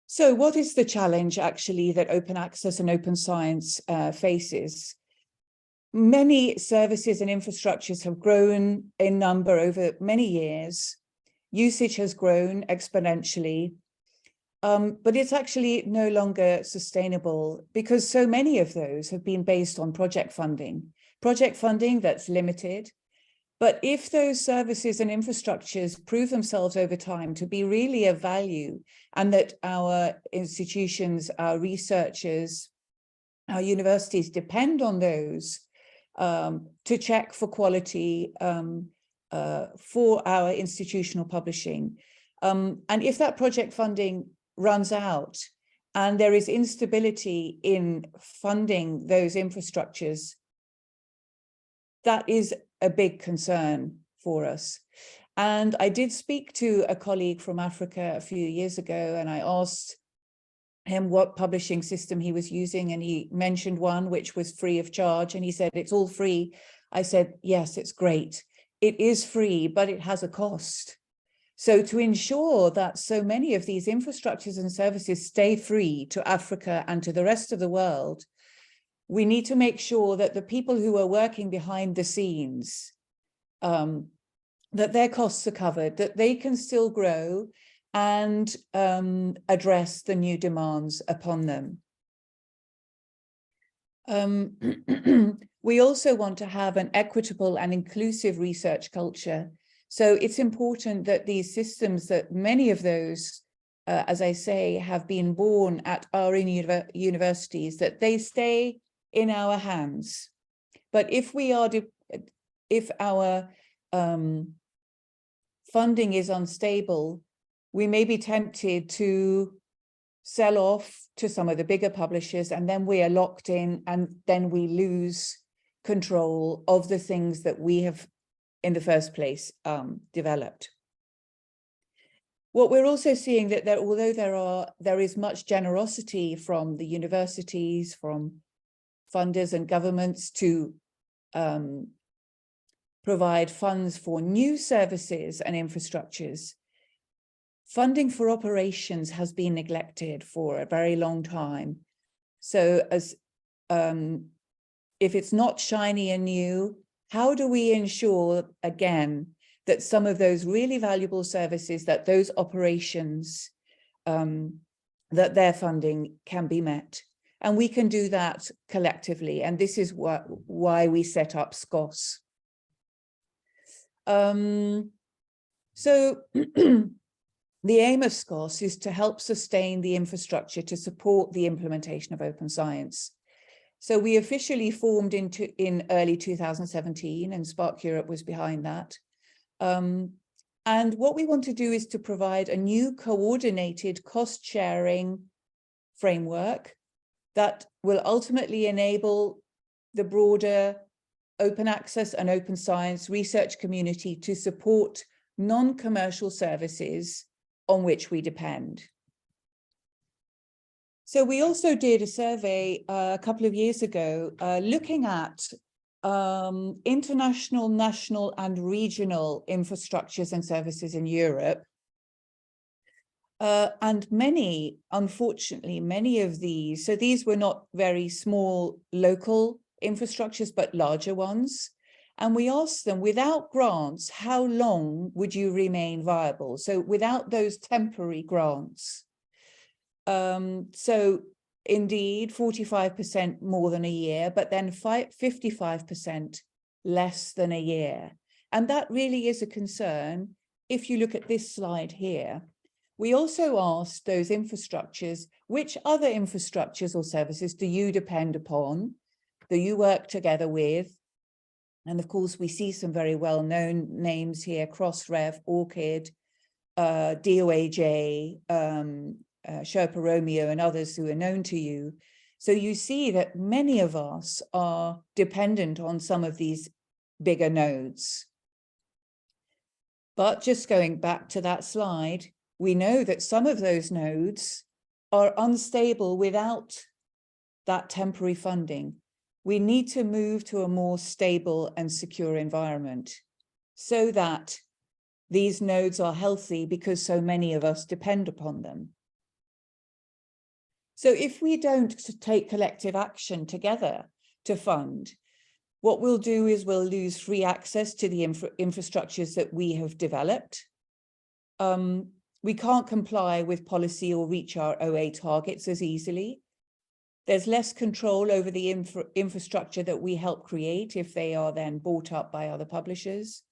So what is the challenge actually that open access and open science faces? Many services and infrastructures have grown in number over many years. Usage has grown exponentially, but it's actually no longer sustainable because so many of those have been based on project funding that's limited, But if those services and infrastructures prove themselves over time to be really of value, and that our institutions, our researchers, our universities depend on those to check for quality for our institutional publishing. And if that project funding runs out and there is instability in funding those infrastructures, that is a big concern for us. And I did speak to a colleague from Africa a few years ago, and I asked him what publishing system he was using, and he mentioned one which was free of charge, and he said, it's all free. I said, yes, it's great. It is free, but it has a cost. So to ensure that so many of these infrastructures and services stay free to Africa and to the rest of the world, we need to make sure that the people who are working behind the scenes, that their costs are covered, that they can still grow and address the new demands upon them. We also want to have an equitable and inclusive research culture. So it's important that these systems, that many of those, as I say, have been born at our universities, that they stay in our hands. But if our funding is unstable, we may be tempted to sell off to some of the bigger publishers, and then we are locked in, and then we lose control of the things that we have in the first place developed. What we're also seeing that although there is much generosity from the universities, from funders and governments to provide funds for new services and infrastructures, funding for operations has been neglected for a very long time. So as if it's not shiny and new, how do we ensure, again, that some of those really valuable services, that those operations, that their funding can be met? And we can do that collectively. And this is why we set up SCOSS. So the aim of SCOSS is to help sustain the infrastructure to support the implementation of open science. So we officially formed in early 2017, and SPARC Europe was behind that. And what we want to do is to provide a new coordinated cost-sharing framework that will ultimately enable the broader open access and open science research community to support non-commercial services on which we depend. So we also did a survey a couple of years ago looking at international, national and regional infrastructures and services in Europe. And unfortunately, many of these, so these were not very small local infrastructures, but larger ones. And we asked them, without grants, how long would you remain viable? So without those temporary grants. So indeed, 45% more than a year, but then 55% less than a year. And that really is a concern. If you look at this slide here, we also asked those infrastructures, which other infrastructures or services do you depend upon, do you work together with? And of course, we see some very well-known names here, Crossref, ORCID, DOAJ, Sherpa Romeo, and others who are known to you. So you see that many of us are dependent on some of these bigger nodes. But just going back to that slide, we know that some of those nodes are unstable without that temporary funding. We need to move to a more stable and secure environment so that these nodes are healthy, because so many of us depend upon them. So if we don't take collective action together to fund, what we'll do is we'll lose free access to the infrastructures that we have developed. We can't comply with policy or reach our OA targets as easily. There's less control over the infrastructure that we help create if they are then bought up by other publishers.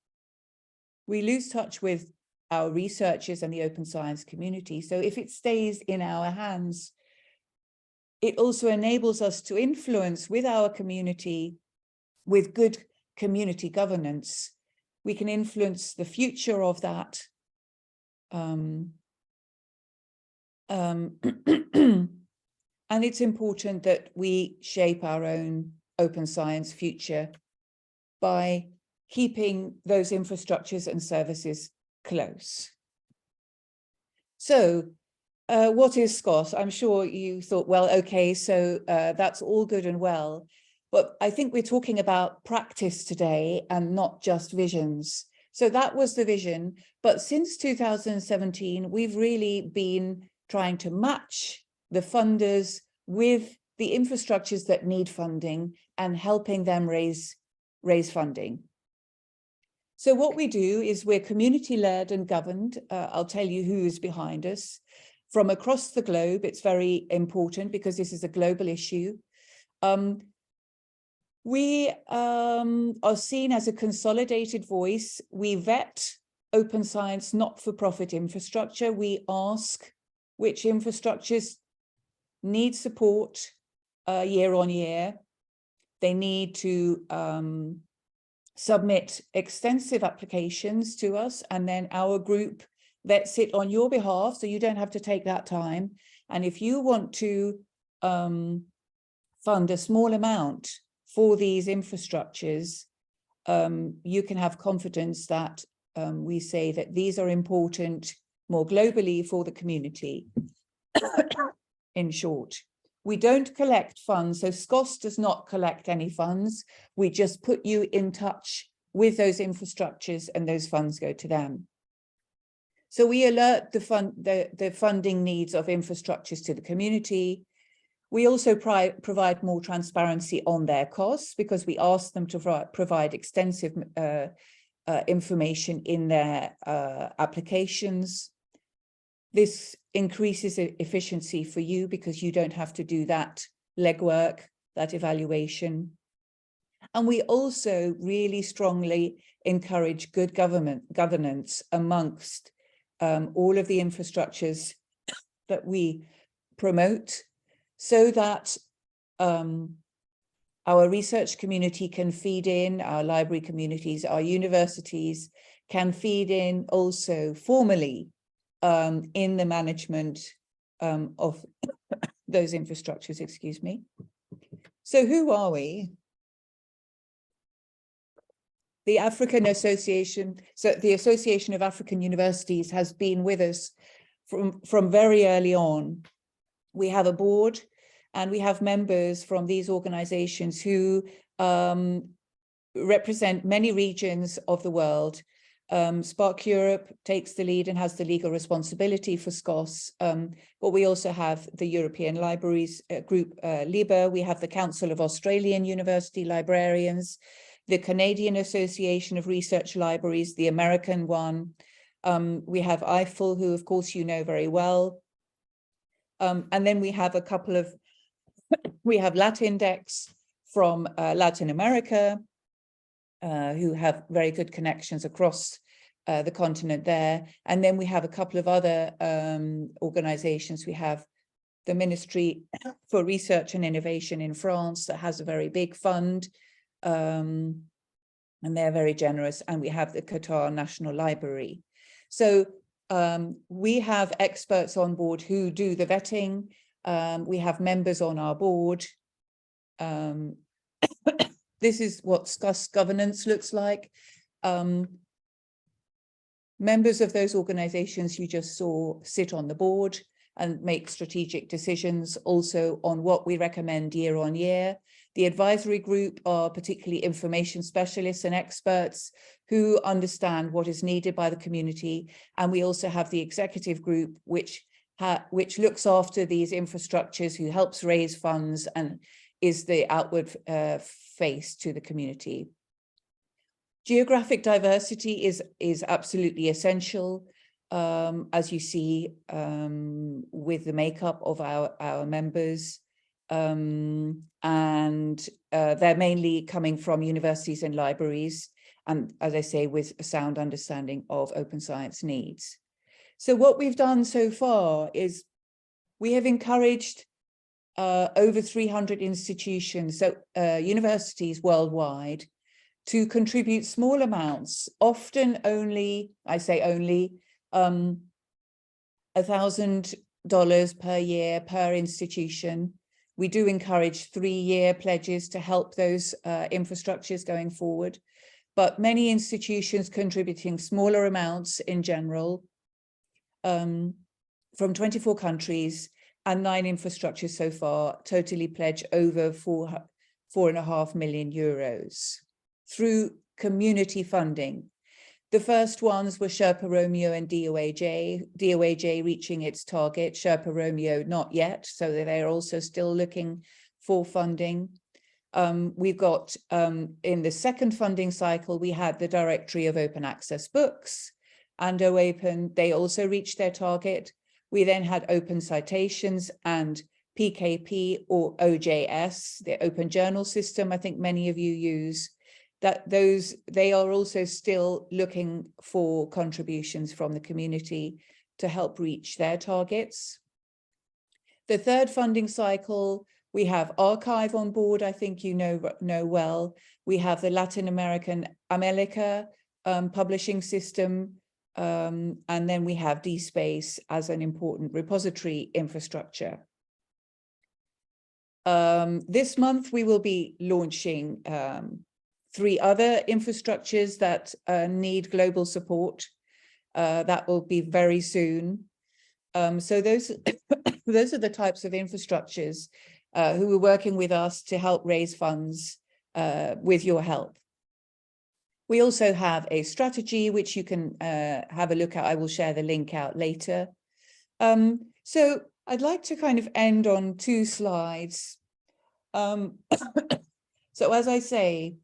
We lose touch with our researchers and the open science community. So if it stays in our hands, it also enables us to influence with our community, with good community governance. We can influence the future of that. And it's important that we shape our own open science future by keeping those infrastructures and services close. So what is SCOSS? I'm sure you thought, well, okay, so that's all good and well, but I think we're talking about practice today and not just visions. So that was the vision, but since 2017, we've really been trying to match the funders with the infrastructures that need funding and helping them raise funding. So what we do is we're community-led and governed. I'll tell you who is behind us. From across the globe, it's very important because this is a global issue. We are seen as a consolidated voice. We vet open science, not-for-profit infrastructure. We ask which infrastructures need support year on year. They need to submit extensive applications to us, and then our group vets it on your behalf, so you don't have to take that time. And if you want to fund a small amount for these infrastructures, you can have confidence that we say that these are important more globally for the community. In short, we don't collect funds. So SCOSS does not collect any funds. We just put you in touch with those infrastructures and those funds go to them. So we alert the funding needs of infrastructures to the community. We also provide more transparency on their costs because we ask them to provide extensive information in their applications. This increases efficiency for you because you don't have to do that legwork, that evaluation. And we also really strongly encourage good governance amongst all of the infrastructures that we promote, so that our research community can feed in, our library communities, our universities can feed in also formally in the management of those infrastructures, excuse me. So who are we? The African Association, so the Association of African Universities has been with us from very early on. We have a board and we have members from these organizations who represent many regions of the world. SPARC Europe takes the lead and has the legal responsibility for SCOSS, but we also have the European Libraries Group, LIBA. We have the Council of Australian University Librarians, the Canadian Association of Research Libraries, the American one. We have IFL, who of course you know very well. And then we have a couple of, we have Latindex from Latin America, who have very good connections across the continent there. And then we have a couple of other organizations. We have the Ministry for Research and Innovation in France that has a very big fund, and they're very generous. And we have the Qatar National Library. So we have experts on board who do the vetting. We have members on our board. This is what SCOSS governance looks like. Members of those organizations you just saw sit on the board and make strategic decisions also on what we recommend year on year. The advisory group are particularly information specialists and experts who understand what is needed by the community. And we also have the executive group, which looks after these infrastructures, who helps raise funds and is the outward face to the community. Geographic diversity is absolutely essential, as you see with the makeup of our members. and they're mainly coming from universities and libraries, and as I say, with a sound understanding of open science needs. So what we've done so far is we have encouraged over 300 institutions, so universities worldwide, to contribute small amounts, often only, I say only, $1,000 per year per institution. We do encourage 3-year pledges to help those infrastructures going forward, but many institutions contributing smaller amounts in general, from 24 countries, and 9 infrastructures so far totally pledge over 4.5 million euros through community funding. The first ones were Sherpa Romeo and DOAJ, DOAJ reaching its target, Sherpa Romeo not yet, so they're also still looking for funding. We've got, in the second funding cycle, we had the Directory of Open Access Books and OAPEN, they also reached their target. We then had Open Citations and PKP or OJS, the Open Journal System, I think many of you use. They are also still looking for contributions from the community to help reach their targets. The third funding cycle, we have Archive on board, I think you know well. We have the Latin American America publishing system, and then we have DSpace as an important repository infrastructure. This month we will be launching 3 other infrastructures that need global support. That will be very soon. So those are the types of infrastructures who are working with us to help raise funds with your help. We also have a strategy which you can have a look at. I will share the link out later. So I'd like to kind of end on 2 slides. So as I say,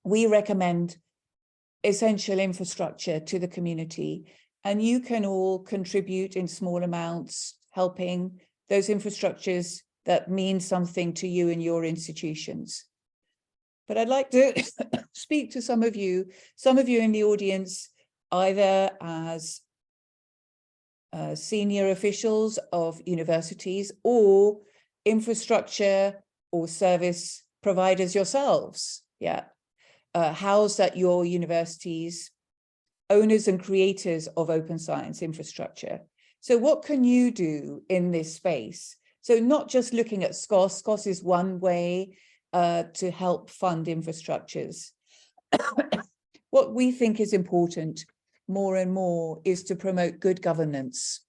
we recommend essential infrastructure to the community, and you can all contribute in small amounts, helping those infrastructures that mean something to you and your institutions. But I'd like to speak to some of you in the audience, either as senior officials of universities or infrastructure or service providers yourselves. Yeah. Housed at your universities, owners and creators of open science infrastructure. So what can you do in this space? So not just looking at SCOSS, SCOSS is one way to help fund infrastructures. What we think is important more and more is to promote good governance.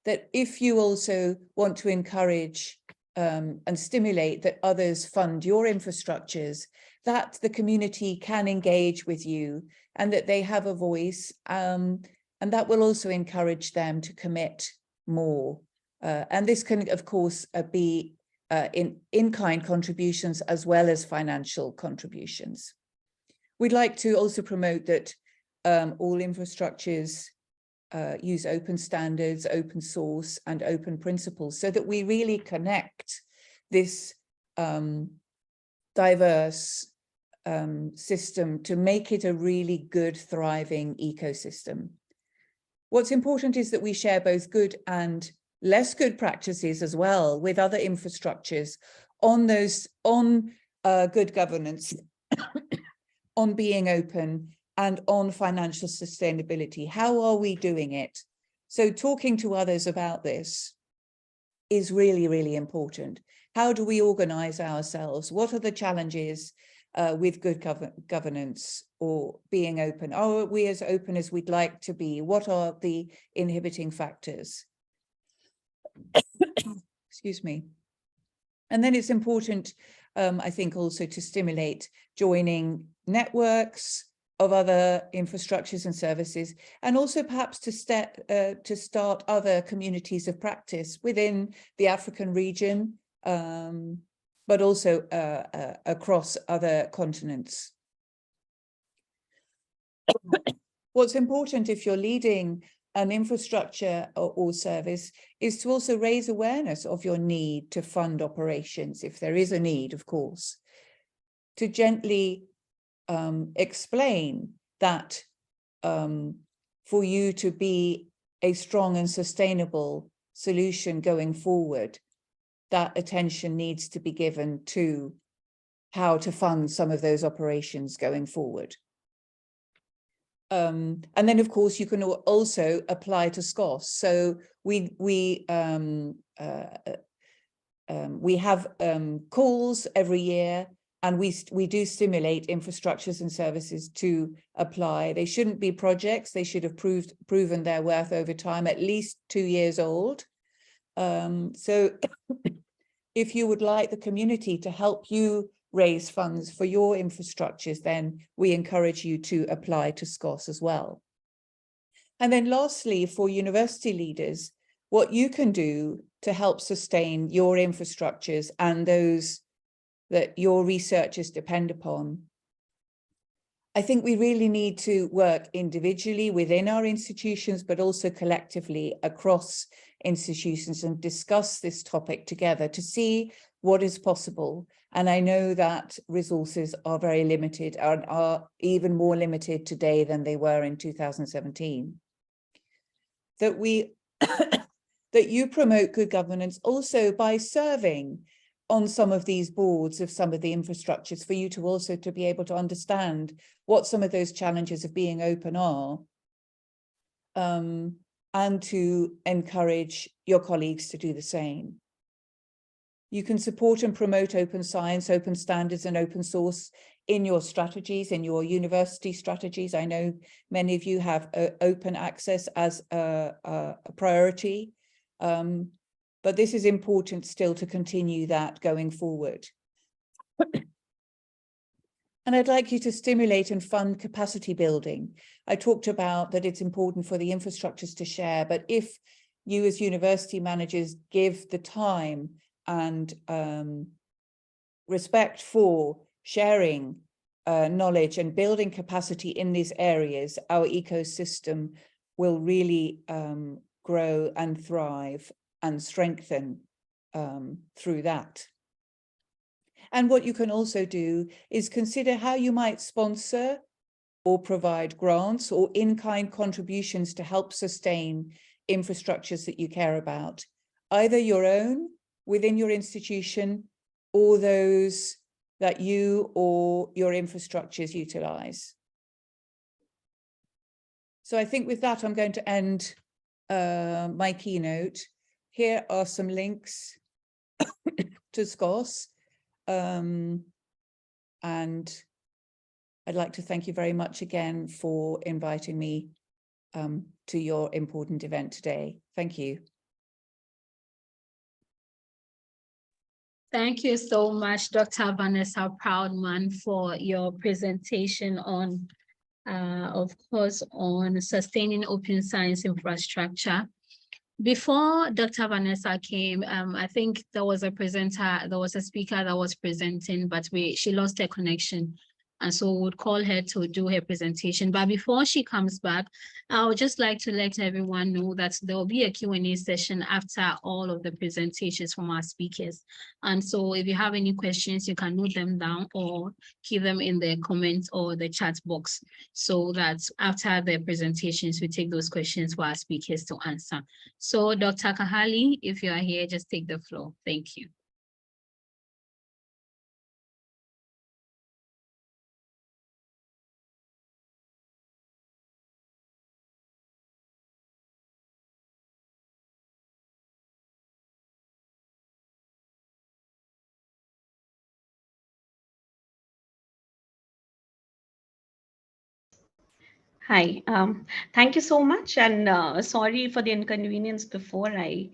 That if you also want to encourage and stimulate that others fund your infrastructures, that the community can engage with you and that they have a voice, and that will also encourage them to commit more. And this can, of course, be in-kind contributions as well as financial contributions. We'd like to also promote that all infrastructures use open standards, open source, and open principles, so that we really connect this diverse system to make it a really good, thriving ecosystem. What's important is that we share both good and less good practices as well with other infrastructures on good governance, on being open, and on financial sustainability. How are we doing it? So talking to others about this is really, really important. How do we organize ourselves? What are the challenges with good governance or being open? Are we as open as we'd like to be? What are the inhibiting factors? Excuse me. And then it's important, I think, also to stimulate joining networks of other infrastructures and services, and also perhaps to start other communities of practice within the African region, but also across other continents. What's important if you're leading an infrastructure or service is to also raise awareness of your need to fund operations, if there is a need, of course, to gently explain that for you to be a strong and sustainable solution going forward, that attention needs to be given to how to fund some of those operations going forward. And then, of course, you can also apply to SCOSS. So we have calls every year, and we do stimulate infrastructures and services to apply. They shouldn't be projects. They should have proven their worth over time, at least 2 years old. So if you would like the community to help you raise funds for your infrastructures, then we encourage you to apply to SCOSS as well. And then lastly, for university leaders, what you can do to help sustain your infrastructures and those that your researchers depend upon. I think we really need to work individually within our institutions, but also collectively across institutions and discuss this topic together to see what is possible. And I know that resources are very limited and are even more limited today than they were in 2017. That that you promote good governance also by serving on some of these boards of some of the infrastructures, for you to also to be able to understand what some of those challenges of being open are, and to encourage your colleagues to do the same. You can support and promote open science, open standards, and open source in your strategies, in your university strategies. I know many of you have open access as a priority, but this is important still to continue that going forward. And I'd like you to stimulate and fund capacity building. I talked about that it's important for the infrastructures to share, but if you as university managers give the time and respect for sharing knowledge and building capacity in these areas, our ecosystem will really grow and thrive and strengthen through that. And what you can also do is consider how you might sponsor or provide grants or in-kind contributions to help sustain infrastructures that you care about, either your own within your institution or those that you or your infrastructures utilize. So I think with that, I'm going to end my keynote. Here are some links to SCOSS. And I'd like to thank you very much again for inviting me to your important event today. Thank you. Thank you so much, Dr. Vanessa Proudman, for your presentation on, of course, on sustaining open science infrastructure. Before Dr. Vanessa came, I think there was a speaker that was presenting, but she lost her connection. And so we would call her to do her presentation. But before she comes back, I would just like to let everyone know that there will be a Q&A session after all of the presentations from our speakers. And so if you have any questions, you can note them down or keep them in the comments or the chat box, so that after the presentations, we take those questions for our speakers to answer. So Dr. Kahali, if you are here, just take the floor. Thank you. Hi, thank you so much, and sorry for the inconvenience before. I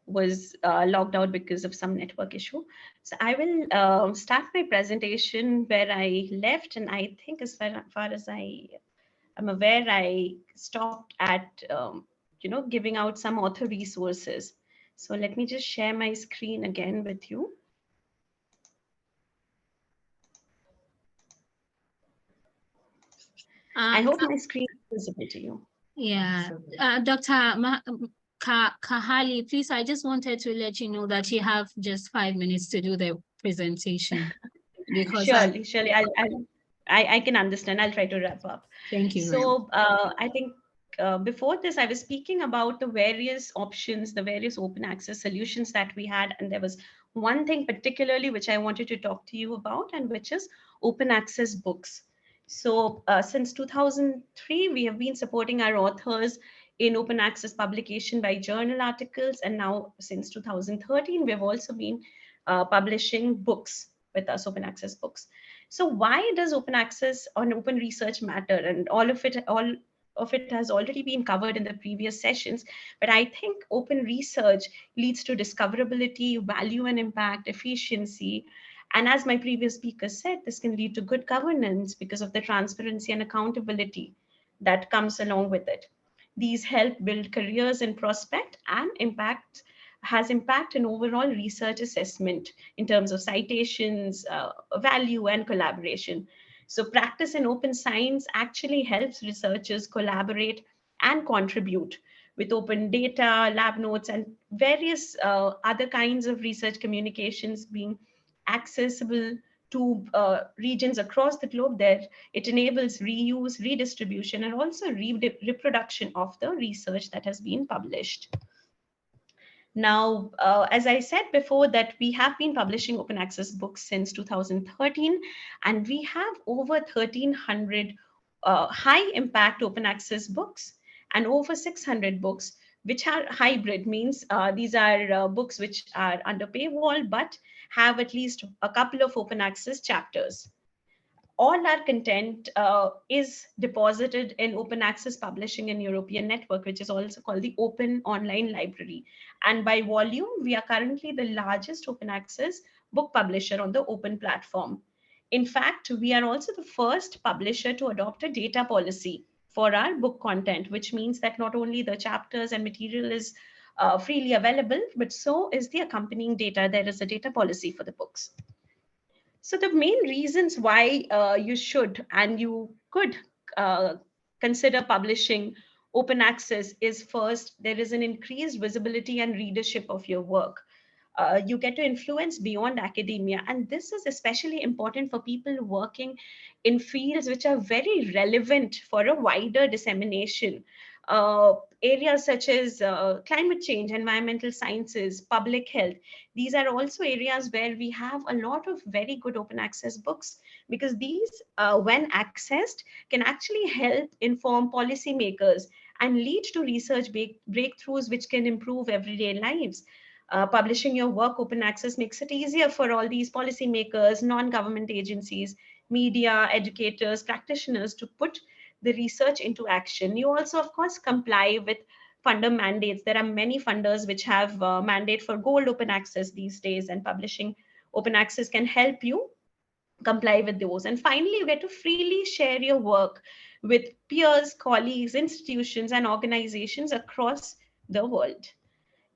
was logged out because of some network issue. So I will start my presentation where I left, and I think as far as I am aware, I stopped at giving out some author resources. So let me just share my screen again with you. I hope my screen is visible to you. Yeah, Dr. Kahali, please, I just wanted to let you know that you have just 5 minutes to do the presentation. Because surely, I can understand. I'll try to wrap up. Thank you. So I think before this, I was speaking about the various options, the various open access solutions that we had. And there was one thing particularly which I wanted to talk to you about, and which is open access books. So since 2003, we have been supporting our authors in open access publication by journal articles. And now since 2013, we've also been publishing books with us, open access books. So why does open access on open research matter? And all of it has already been covered in the previous sessions. But I think open research leads to discoverability, value and impact, efficiency. And as my previous speaker said, this can lead to good governance because of the transparency and accountability that comes along with it. These help build careers in prospect and has impact in overall research assessment in terms of citations, value, and collaboration. So practice in open science actually helps researchers collaborate and contribute with open data, lab notes, and various other kinds of research communications being accessible to regions across the globe. There, it enables reuse, redistribution, and also reproduction of the research that has been published. Now, as I said before, that we have been publishing open access books since 2013, and we have over 1,300 high impact open access books and over 600 books, which are hybrid, means these are books which are under paywall, but have at least a couple of open access chapters. All our content is deposited in open access publishing and European network, which is also called the Open Online Library. And by volume, we are currently the largest open access book publisher on the open platform. In fact, we are also the first publisher to adopt a data policy for our book content, which means that not only the chapters and material is freely available, but so is the accompanying data. There is a data policy for the books. So the main reasons why you should and you could consider publishing open access is, first, there is an increased visibility and readership of your work. You get to influence beyond academia. And this is especially important for people working in fields which are very relevant for a wider dissemination. Areas such as climate change, environmental sciences, public health. These are also areas where we have a lot of very good open access books, because these, when accessed, can actually help inform policymakers and lead to research breakthroughs which can improve everyday lives. Publishing your work open access makes it easier for all these policymakers, non-government agencies, media, educators, practitioners to put the research into action. You also, of course, comply with funder mandates. There are many funders which have mandate for gold open access these days, and publishing open access can help you comply with those. And finally, you get to freely share your work with peers, colleagues, institutions, and organizations across the world.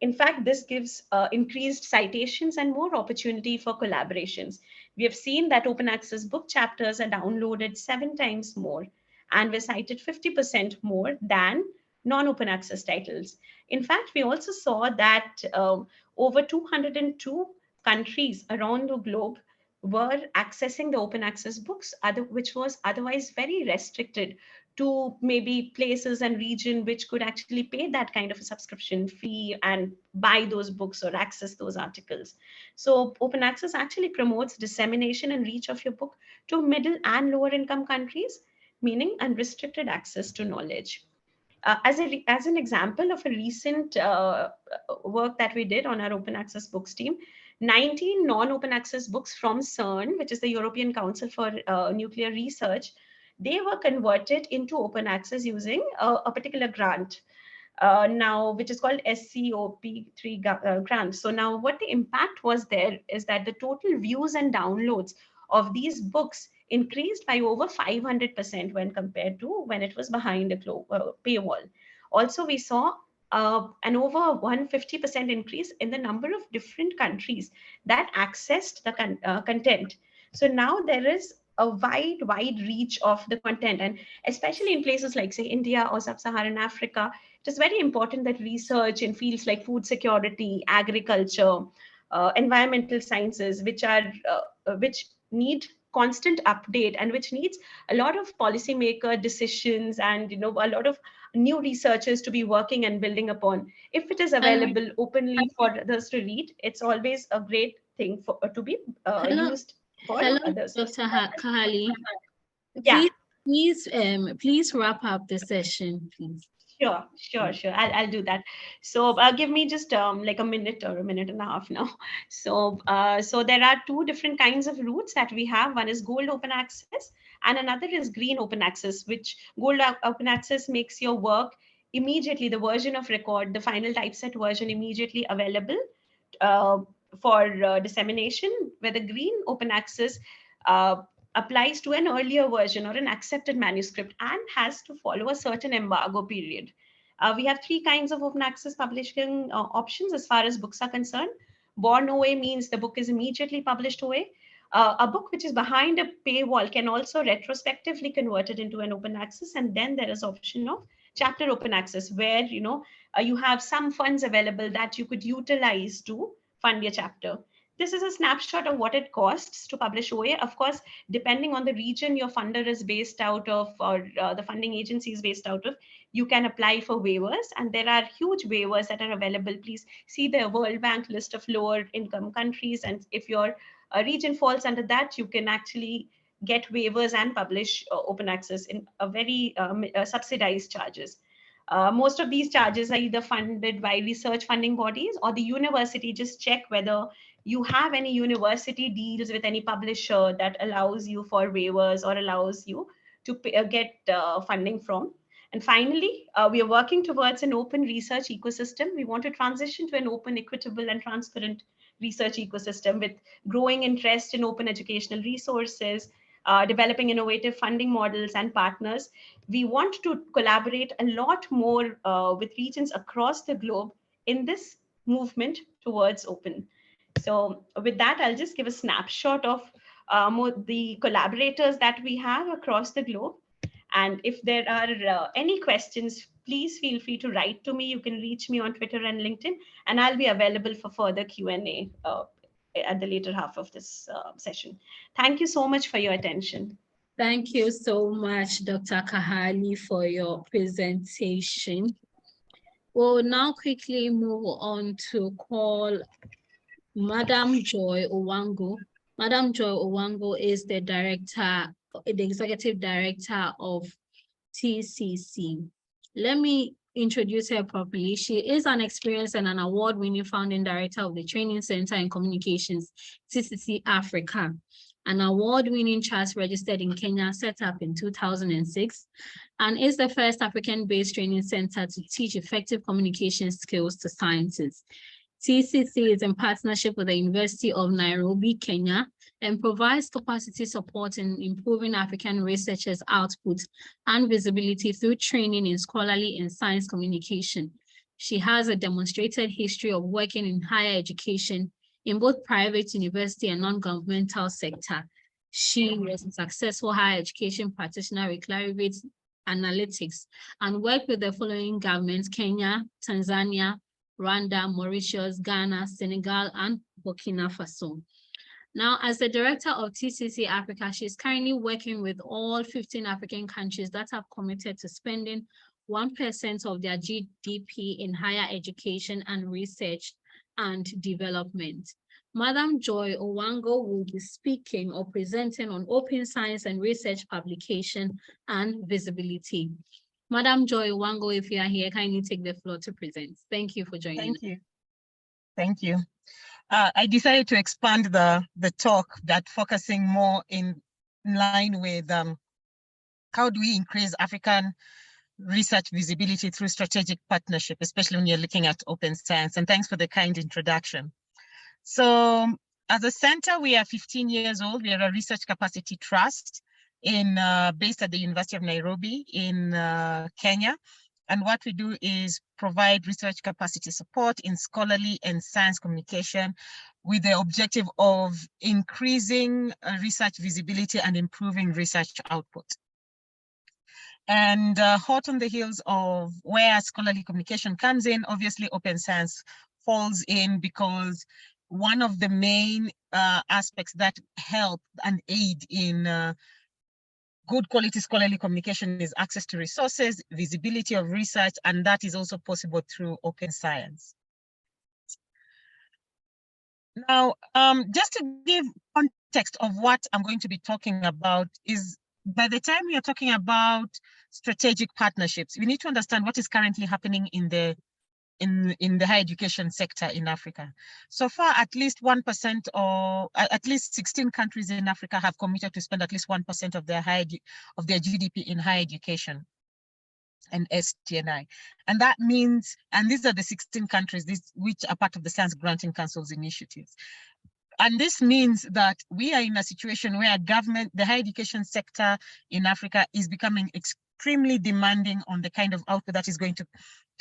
In fact, this gives increased citations and more opportunity for collaborations. We have seen that open access book chapters are downloaded 7 times more, and were cited 50% more than non-open access titles. In fact, we also saw that over 202 countries around the globe were accessing the open access books, which was otherwise very restricted to maybe places and region which could actually pay that kind of a subscription fee and buy those books or access those articles. So open access actually promotes dissemination and reach of your book to middle and lower income countries, meaning unrestricted access to knowledge. As an example of a recent work that we did on our open access books team, 19 non-open access books from CERN, which is the European Council for Nuclear Research, they were converted into open access using a particular grant now, which is called SCOP3 grant. So now what the impact was there is that the total views and downloads of these books increased by over 500% when compared to when it was behind a paywall. Also, we saw an over 150% increase in the number of different countries that accessed the content. So now there is a wide reach of the content, and especially in places like, say, India or Sub-Saharan Africa, it is very important that research in fields like food security, agriculture, environmental sciences, which need constant update and which needs a lot of policymaker decisions and a lot of new researchers to be working and building upon. If it is available openly for others to read, it's always a great thing to be used for others. Dr. Kahali. Yeah. Please wrap up the session, please. Sure. I'll do that. So give me just like a minute or a minute and a half now. So there are two different kinds of routes that we have. One is gold open access and another is green open access, which gold open access makes your work immediately, the version of record, the final typeset version immediately available for dissemination, where the green open access applies to an earlier version or an accepted manuscript and has to follow a certain embargo period. We have three kinds of open access publishing options as far as books are concerned. Born OA means the book is immediately published OA. A book which is behind a paywall can also retrospectively convert it into an open access. And then there is option of chapter open access, where you have some funds available that you could utilize to fund your chapter. This is a snapshot of what it costs to publish OA. Of course, depending on the region your funder is based out of, or the funding agency is based out of, you can apply for waivers. And there are huge waivers that are available. Please see the World Bank list of lower income countries. And if your region falls under that, you can actually get waivers and publish open access in a very subsidized charges. Most of these charges are either funded by research funding bodies or the university. Just check whether you have any university deals with any publisher that allows you for waivers or allows you to get funding from. And finally, we are working towards an open research ecosystem. We want to transition to an open, equitable, and transparent research ecosystem with growing interest in open educational resources, developing innovative funding models and partners. We want to collaborate a lot more with regions across the globe in this movement towards open. So with that, I'll just give a snapshot of the collaborators that we have across the globe. And if there are any questions, please feel free to write to me. You can reach me on Twitter and LinkedIn, and I'll be available for further Q&A at the later half of this session. Thank you so much for your attention. Thank you so much, Dr. Kahali, for your presentation. We'll now quickly move on to call Madam Joy Owango. Madam Joy Owango is the executive director of TCC. Let me introduce her properly. She is an experienced and an award-winning founding director of the Training Center in Communications, TCC Africa, an award-winning trust registered in Kenya, set up in 2006, and is the first African-based training center to teach effective communication skills to scientists. TCC is in partnership with the University of Nairobi, Kenya, and provides capacity support in improving African researchers' output and visibility through training in scholarly and science communication. She has a demonstrated history of working in higher education in both private university and non-governmental sector. She was a successful higher education practitioner with Clarivate Analytics and worked with the following governments: Kenya, Tanzania, Rwanda, Mauritius, Ghana, Senegal, and Burkina Faso. Now, as the director of TCC Africa, she is currently working with all 15 African countries that have committed to spending 1% of their GDP in higher education and research and development. Madam Joy Owango will be speaking or presenting on open science and research publication and visibility. Madam Joy Owango, if you are here, kindly take the floor to present. Thank you for joining. Thank you. Thank you. I decided to expand the talk, that focusing more in line with how do we increase African research visibility through strategic partnership, especially when you're looking at open science. And thanks for the kind introduction. So as a center, we are 15 years old. We are a research capacity trust based at the University of Nairobi in Kenya. And what we do is provide research capacity support in scholarly and science communication with the objective of increasing research visibility and improving research output. And hot on the heels of where scholarly communication comes in, obviously open science falls in, because one of the main aspects that help and aid in good quality scholarly communication is access to resources, visibility of research, and that is also possible through open science. Now, just to give context of what I'm going to be talking about is, by the time we are talking about strategic partnerships, we need to understand what is currently happening in the higher education sector in Africa. So far, at least 1% or at least 16 countries in Africa have committed to spend at least 1% of their GDP in higher education and STNI. And that means, and these are the 16 countries which are part of the Science Granting Council's initiatives. And this means that we are in a situation where the higher education sector in Africa is becoming extremely demanding on the kind of output that is going to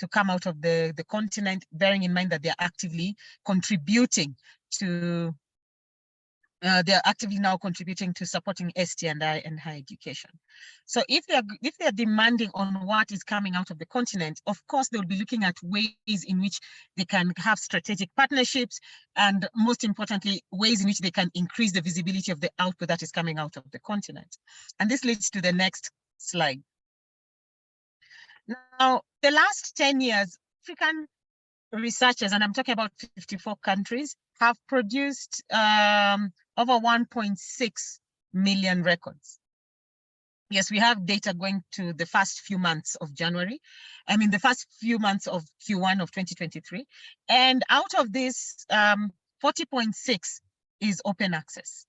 come out of the continent, bearing in mind that they're actively contributing to they're actively now contributing to supporting STNI and higher education. So if they're demanding on what is coming out of the continent, of course, they'll be looking at ways in which they can have strategic partnerships, and most importantly, ways in which they can increase the visibility of the output that is coming out of the continent. And this leads to the next slide. Now, the last 10 years, African researchers, and I'm talking about 54 countries, have produced over 1.6 million records. Yes, we have data going to the first few months of January. I mean, the first few months of Q1 of 2023. And out of this, 40.6 is open access.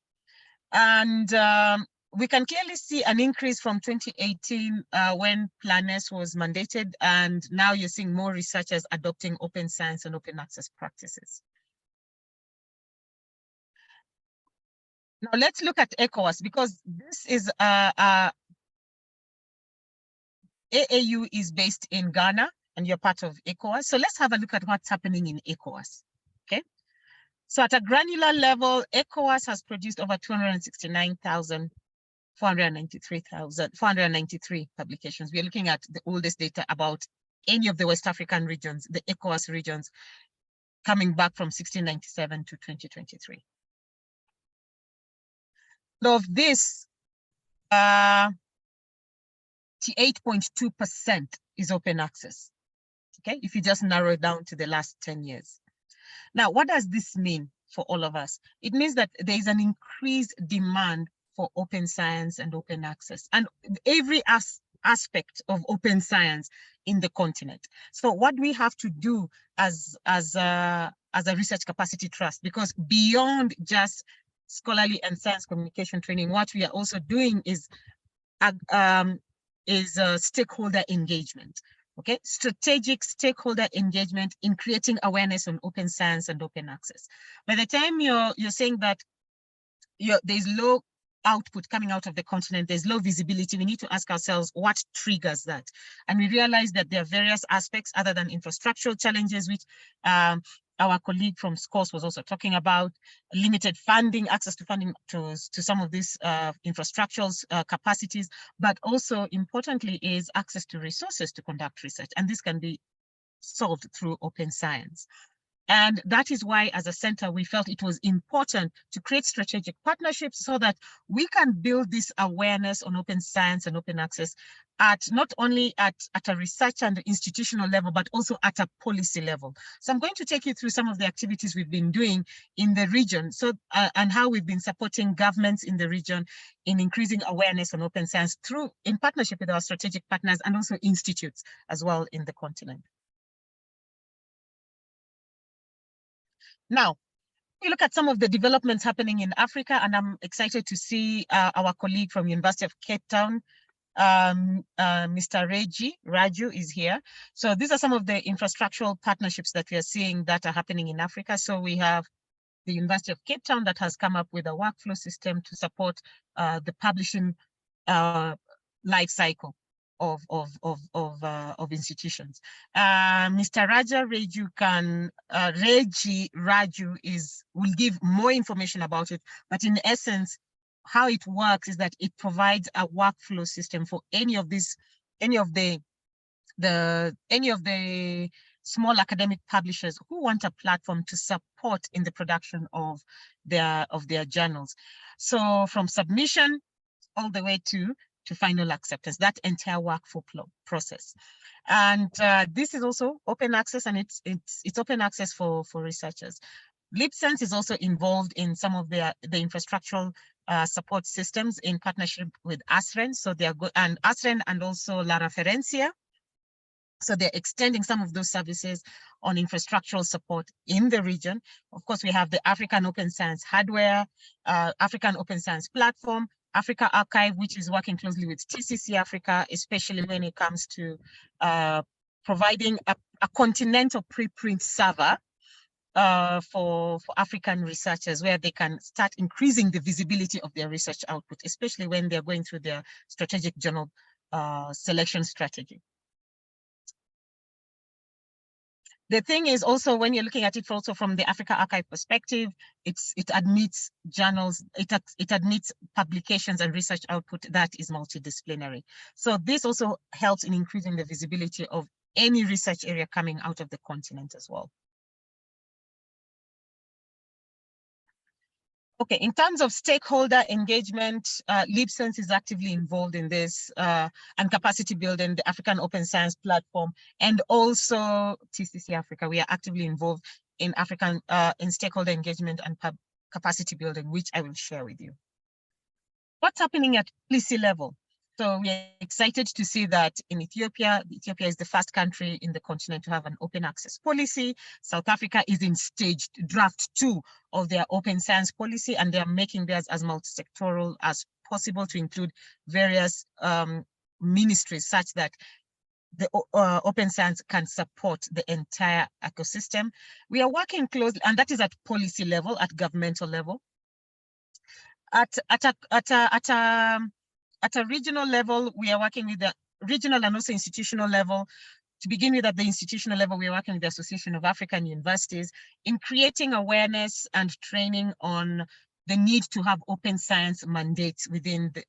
And we can clearly see an increase from 2018 when Plan S was mandated, and now you're seeing more researchers adopting open science and open access practices. Now let's look at ECOWAS, because this is AAU is based in Ghana and you're part of ECOWAS. So let's have a look at what's happening in ECOWAS, okay? So at a granular level, ECOWAS has produced over 493 publications. We're looking at the oldest data about any of the West African regions, the ECOWAS regions, coming back from 1697 to 2023. Of this, 8.2% is open access, okay? If you just narrow it down to the last 10 years. Now, what does this mean for all of us? It means that there is an increased demand for open science and open access, and every aspect of open science in the continent. So what we have to do as a research capacity trust, because beyond just scholarly and science communication training, what we are also doing is stakeholder engagement, okay? Strategic stakeholder engagement in creating awareness on open science and open access. By the time you're saying that there's low output coming out of the continent, there's low visibility, we need to ask ourselves what triggers that. And we realize that there are various aspects other than infrastructural challenges, which our colleague from SCOSS was also talking about, limited funding, access to funding to some of these infrastructural capacities, but also importantly is access to resources to conduct research. And this can be solved through open science. And that is why, as a center, we felt it was important to create strategic partnerships so that we can build this awareness on open science and open access at not only at a research and institutional level, but also at a policy level. So I'm going to take you through some of the activities we've been doing in the region, and how we've been supporting governments in the region in increasing awareness on open science in partnership with our strategic partners and also institutes as well in the continent. Now, we look at some of the developments happening in Africa, and I'm excited to see our colleague from University of Cape Town, Mr. Raju is here. So these are some of the infrastructural partnerships that we are seeing that are happening in Africa. So we have the University of Cape Town that has come up with a workflow system to support the publishing life cycle. of institutions. Mr. Raja Raju will give more information about it, but in essence, how it works is that it provides a workflow system for any of the small academic publishers who want a platform to support in the production of their journals. So from submission all the way to final acceptance, that entire workflow process. And this is also open access, and it's open access for researchers. LibSense is also involved in some of the infrastructural support systems in partnership with ASREN. So they are good, and ASREN and also La Referencia. So they're extending some of those services on infrastructural support in the region. Of course, we have the African Open Science Hardware, African Open Science Platform, Africa Archive, which is working closely with TCC Africa, especially when it comes to providing a continental preprint server for African researchers, where they can start increasing the visibility of their research output, especially when they're going through their strategic journal selection strategy. The thing is also, when you're looking at it also from the Africa Archive perspective, it admits journals, it admits publications and research output that is multidisciplinary. So this also helps in increasing the visibility of any research area coming out of the continent as well. Okay, in terms of stakeholder engagement, LibSense is actively involved in this and capacity building, the African Open Science Platform, and also TCC Africa. We are actively involved in in stakeholder engagement and capacity building, which I will share with you. What's happening at policy level? So we are excited to see that in Ethiopia is the first country in the continent to have an open access policy. South Africa is in stage draft 2 of their open science policy, and they are making theirs as multi-sectoral as possible to include various ministries, such that the open science can support the entire ecosystem. We are working closely, and that is at policy level, at governmental level. At a regional level, we are working with the regional and also institutional level. To begin with, at the institutional level, we are working with the Association of African Universities in creating awareness and training on the need to have open science mandates within the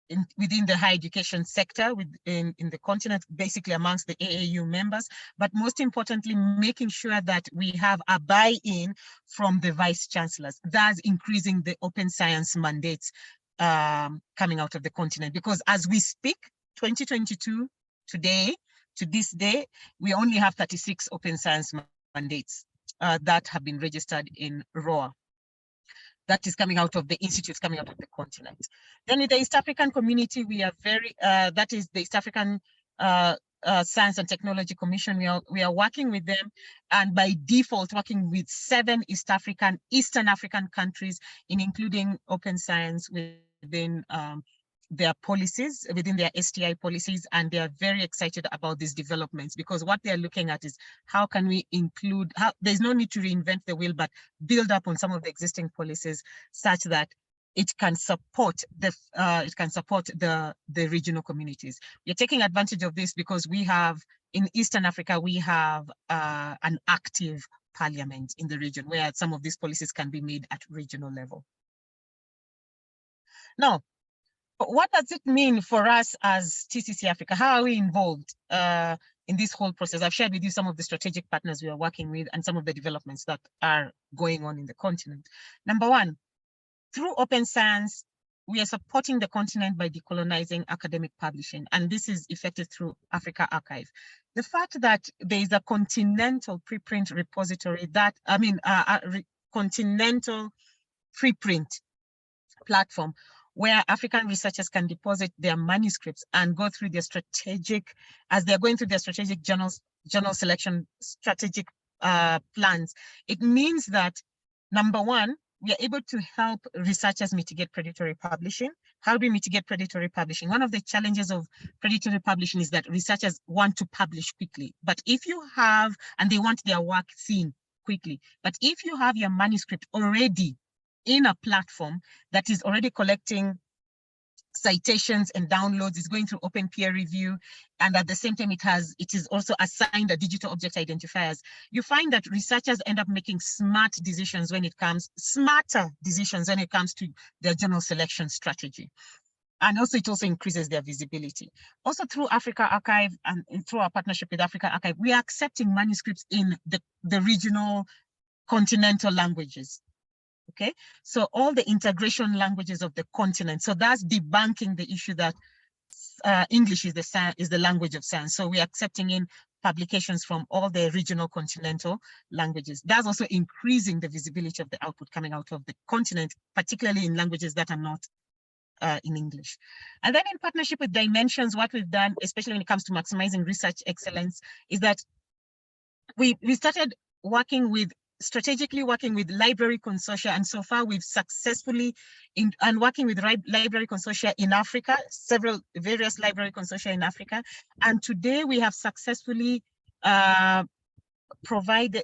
higher education sector in the continent, basically amongst the AAU members, but most importantly, making sure that we have a buy-in from the vice chancellors, thus increasing the open science mandates coming out of the continent. Because as we speak, 2022, today, to this day, we only have 36 open science mandates that have been registered in ROA. That is coming out of the institutes coming out of the continent. Then with the East African community, we are that is the East African Science and Technology Commission. We are working with them, and by default working with 7 Eastern African countries in including open science within their policies, within their STI policies, and they are very excited about these developments, because what they are looking at is how can we include, there's no need to reinvent the wheel, but build up on some of the existing policies such that it can support the regional communities. We're taking advantage of this because we have, in Eastern Africa, we have an active parliament in the region where some of these policies can be made at regional level. Now, what does it mean for us as TCC Africa? How are we involved in this whole process? I've shared with you some of the strategic partners we are working with and some of the developments that are going on in the continent. Number one, through open science, we are supporting the continent by decolonizing academic publishing, and this is effected through Africa Archive. The fact that there is a continental preprint repository continental preprint platform where African researchers can deposit their manuscripts and go through their strategic, as they're going through their strategic journal selection strategic plans. It means that, number one, we are able to help researchers mitigate predatory publishing. How do we mitigate predatory publishing? One of the challenges of predatory publishing is that researchers want to publish quickly, but if you have, and they want their work seen quickly, but if you have your manuscript already in a platform that is already collecting citations and downloads. It's going through open peer review. And at the same time, it is also assigned a digital object identifiers. You find that researchers end up making smarter decisions when it comes to their journal selection strategy. And also, it also increases their visibility. Also, through Africa Archive and through our partnership with Africa Archive, we are accepting manuscripts in the regional continental languages. Okay, so all the integration languages of the continent. So that's debunking the issue that English is the language of science. So we're accepting in publications from all the regional continental languages. That's also increasing the visibility of the output coming out of the continent, particularly in languages that are not in English. And then in partnership with Dimensions, what we've done, especially when it comes to maximizing research excellence, is that we started strategically working with library consortia, and so far we've successfully working with library consortia in Africa, various library consortia in Africa, and today we have successfully provided.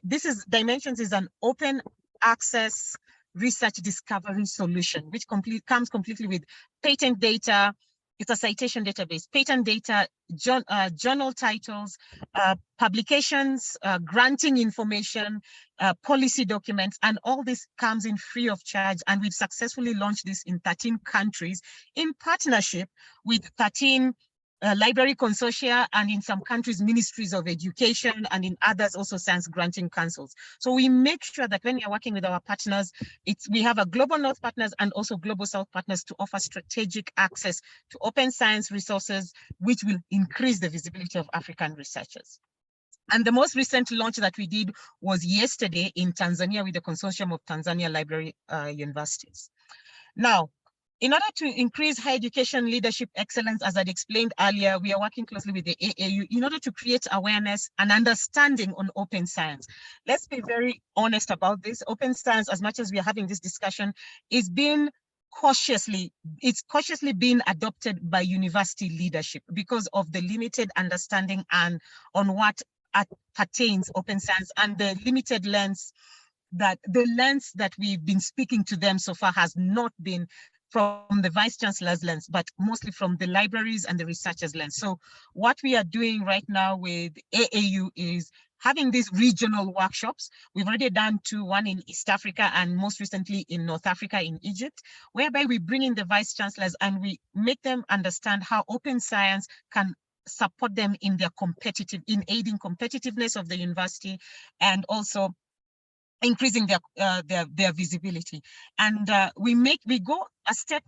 Dimensions is an open access research discovery solution, which comes completely with patent data. It's a citation database, patent data, journal titles, publications, granting information, policy documents, and all this comes in free of charge. And we've successfully launched this in 13 countries in partnership with 13 library consortia, and in some countries, ministries of education, and in others also science granting councils. So we make sure that when we are working with our partners, we have a global North partners and also global South partners to offer strategic access to open science resources, which will increase the visibility of African researchers. And the most recent launch that we did was yesterday in Tanzania with the consortium of Tanzania library universities. Now, in order to increase higher education leadership excellence, as I'd explained earlier, we are working closely with the AAU in order to create awareness and understanding on open science. Let's be very honest about this. Open science, as much as we are having this discussion, is cautiously being adopted by university leadership because of the limited understanding and on what pertains open science, and the limited lens that we've been speaking to them so far has not been from the Vice Chancellor's lens, but mostly from the libraries and the researchers' lens. So what we are doing right now with AAU is having these regional workshops. We've already done one in East Africa and most recently in North Africa, in Egypt, whereby we bring in the Vice Chancellors and we make them understand how open science can support them in aiding competitiveness of the university, and also increasing their visibility. And we go a step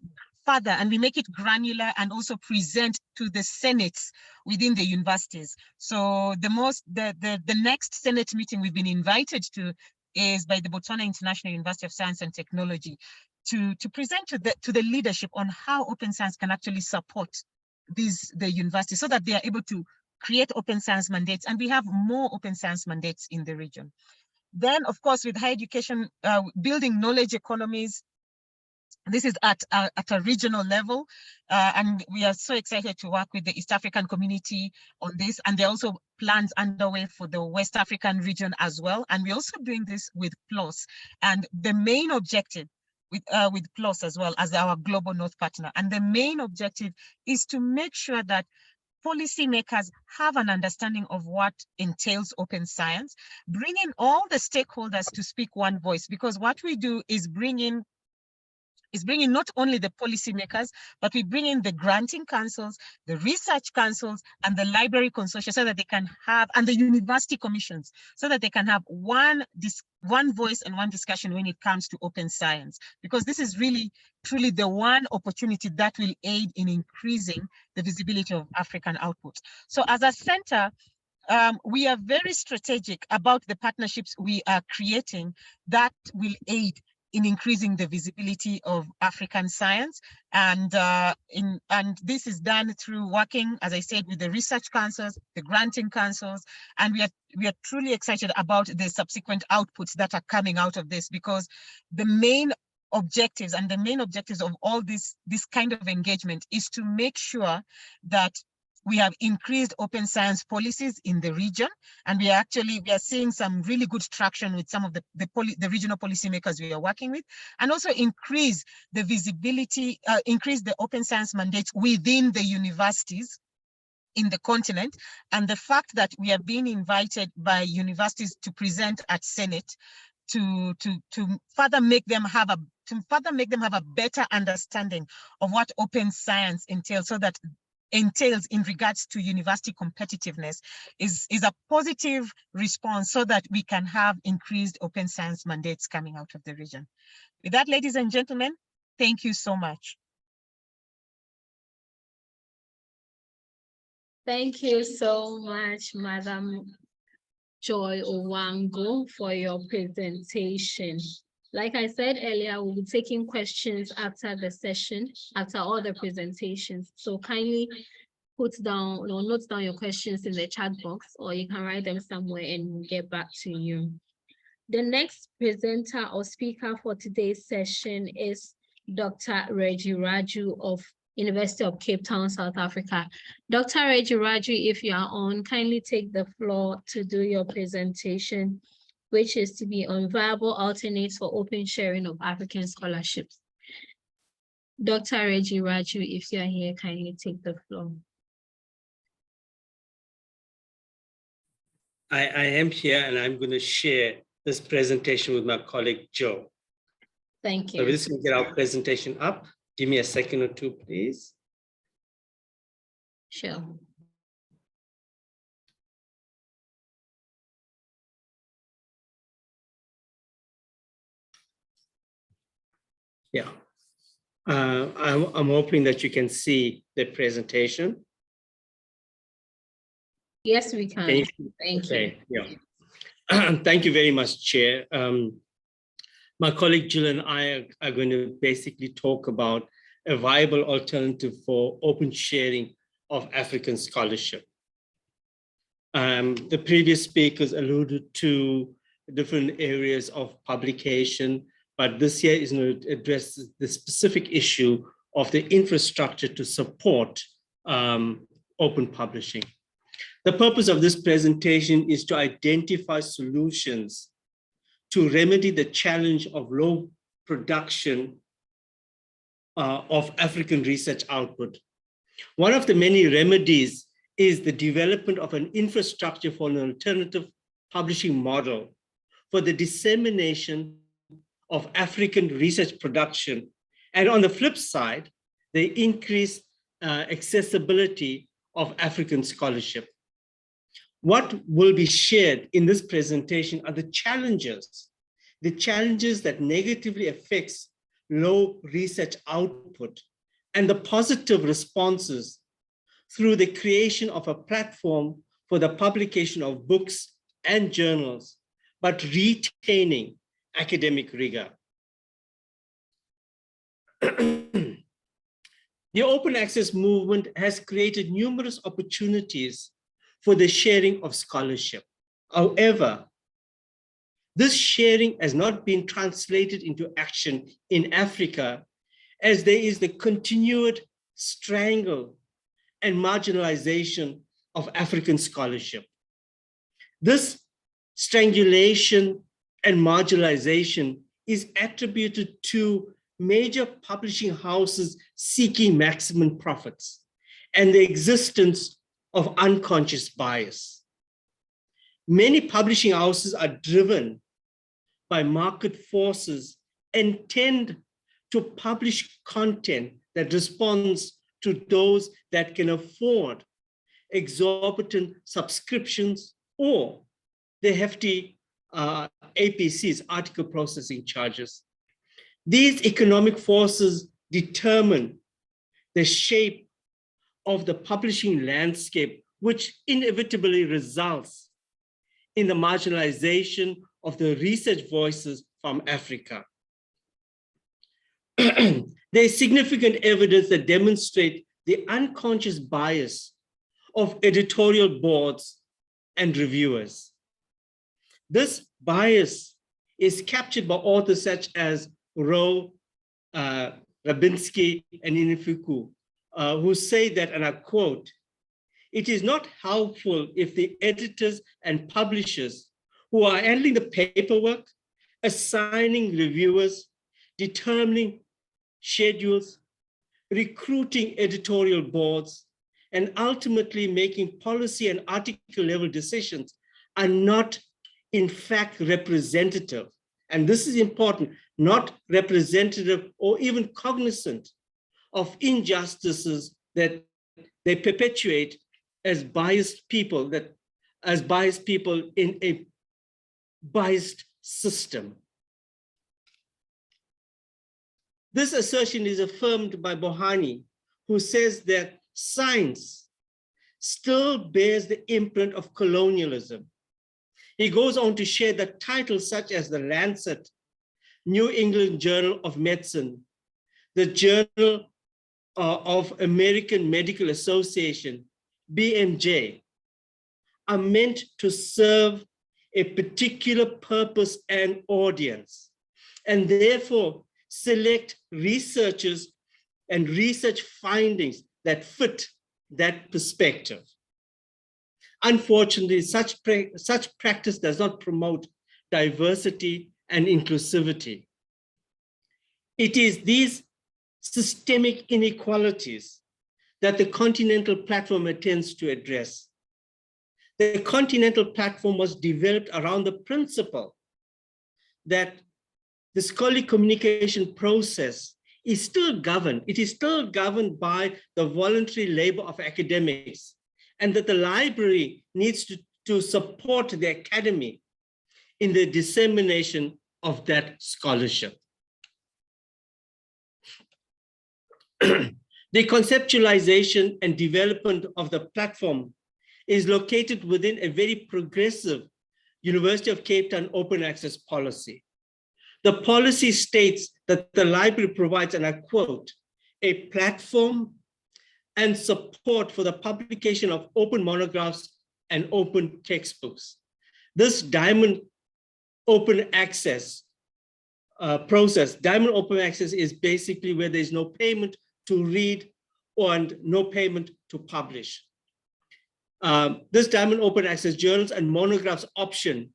further and we make it granular and also present to the senates within the universities. So the next Senate meeting we've been invited to is by the Botswana International University of Science and Technology to present to the leadership on how open science can actually support the university so that they are able to create open science mandates, and we have more open science mandates in the region. Then, of course, with higher education, building knowledge economies, this is at a regional level, and we are so excited to work with the East African community on this, and there are also plans underway for the West African region as well, and we're also doing this with PLOS, and the main objective with PLOS as well as our global North partner, and the main objective is to make sure that policymakers have an understanding of what entails open science, bring in all the stakeholders to speak one voice, because what we do is bring in not only the policymakers, but we bring in the granting councils, the research councils, and the library consortia, so that they can have, and the university commissions, so that they can have one voice and one discussion when it comes to open science, because this is really, truly the one opportunity that will aid in increasing the visibility of African outputs. So as a center, we are very strategic about the partnerships we are creating that will aid in increasing the visibility of African science. And this is done through working, as I said, with the research councils, the granting councils, and we are truly excited about the subsequent outputs that are coming out of this, because the main objectives of all this kind of engagement is to make sure that we have increased open science policies in the region, and we are seeing some really good traction with some of the regional policymakers we are working with, and also increase the visibility, increase the open science mandates within the universities in the continent. And the fact that we have been invited by universities to present at Senate to further make them have a better understanding of what open science entails, in regards to university competitiveness, is a positive response, so that we can have increased open science mandates coming out of the region. With that, ladies and gentlemen, thank you so much. Thank you so much, Madam Joy Owango, for your presentation. Like I said earlier, we'll be taking questions after the session, after all the presentations. So kindly put down or note down your questions in the chat box, or you can write them somewhere and we'll get back to you. The next presenter or speaker for today's session is Dr. Reggie Raju of University of Cape Town, South Africa. Dr. Reggie Raju, if you are on, kindly take the floor to do your presentation, which is to be on viable alternates for open sharing of African scholarships. Dr. Reggie Raju, if you are here, kindly take the floor. I am here, and I'm going to share this presentation with my colleague, Joe. Thank you. So we're just going to get our presentation up. Give me a second or two, please. Sure. Yeah. I'm hoping that you can see the presentation. Yes, we can. Thank you. Yeah. Thank you very much, Chair. My colleague Jill and I are going to basically talk about a viable alternative for open sharing of African scholarship. The previous speakers alluded to different areas of publication, but this year is going to address the specific issue of the infrastructure to support open publishing. The purpose of this presentation is to identify solutions to remedy the challenge of low production of African research output. One of the many remedies is the development of an infrastructure for an alternative publishing model for the dissemination of African research production. And on the flip side, the increased accessibility of African scholarship. What will be shared in this presentation are the challenges that negatively affects low research output, and the positive responses through the creation of a platform for the publication of books and journals, but retaining academic rigor. The open access movement has created numerous opportunities for the sharing of scholarship. However, this sharing has not been translated into action in Africa, as there is the continued strangle and marginalization of African scholarship. This strangulation and marginalization is attributed to major publishing houses seeking maximum profits and the existence of unconscious bias. Many publishing houses are driven by market forces and tend to publish content that responds to those that can afford exorbitant subscriptions or the hefty APCs, article processing charges. These economic forces determine the shape of the publishing landscape, which inevitably results in the marginalization of the research voices from Africa. There is significant evidence that demonstrates the unconscious bias of editorial boards and reviewers. This bias is captured by authors such as Rowe, Rabinsky, and Inifuku, who say that, and I quote, it is not helpful if the editors and publishers who are handling the paperwork, assigning reviewers, determining schedules, recruiting editorial boards, and ultimately making policy and article level decisions are not in fact representative. And this is important, not representative or even cognizant of injustices that they perpetuate as biased people, in a biased system. This assertion is affirmed by Bohani, who says that science still bears the imprint of colonialism. He goes on to share that titles such as the Lancet, New England Journal of Medicine, the Journal of American Medical Association, BMJ, are meant to serve a particular purpose and audience, and therefore select researchers and research findings that fit that perspective. Unfortunately, such practice does not promote diversity and inclusivity. It is these systemic inequalities that the Continental Platform attempts to address. The Continental Platform was developed around the principle that the scholarly communication process is still governed. It is still governed by the voluntary labor of academics, and that the library needs to support the academy in the dissemination of that scholarship. The conceptualization and development of the platform is located within a very progressive University of Cape Town open access policy. The policy states that the library provides, and I quote, a platform and support for the publication of open monographs and open textbooks. This Diamond Open Access process, Diamond Open Access is basically where there's no payment to read and no payment to publish. This Diamond Open Access journals and monographs option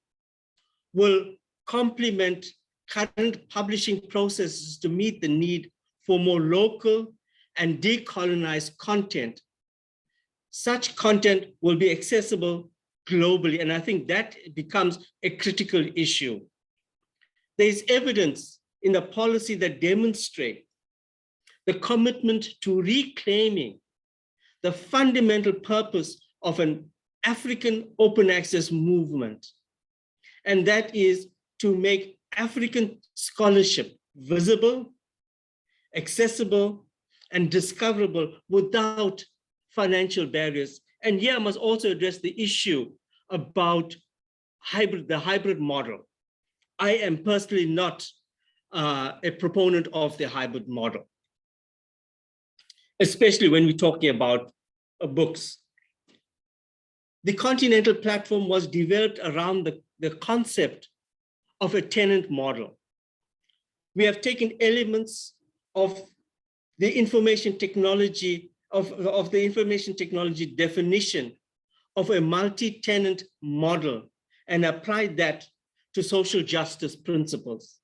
will complement current publishing processes to meet the need for more local and decolonized content. Such content will be accessible globally, and I think that becomes a critical issue. There is evidence in the policy that demonstrates the commitment to reclaiming the fundamental purpose of an African open access movement, and that is to make African scholarship visible, accessible, and discoverable without financial barriers. And here I must also address the issue about the hybrid model. I am personally not a proponent of the hybrid model, especially when we're talking about books. The Continental Platform was developed around the concept of a tenant model. We have taken elements of the information technology, of the information technology definition of a multi-tenant model and applied that to social justice principles.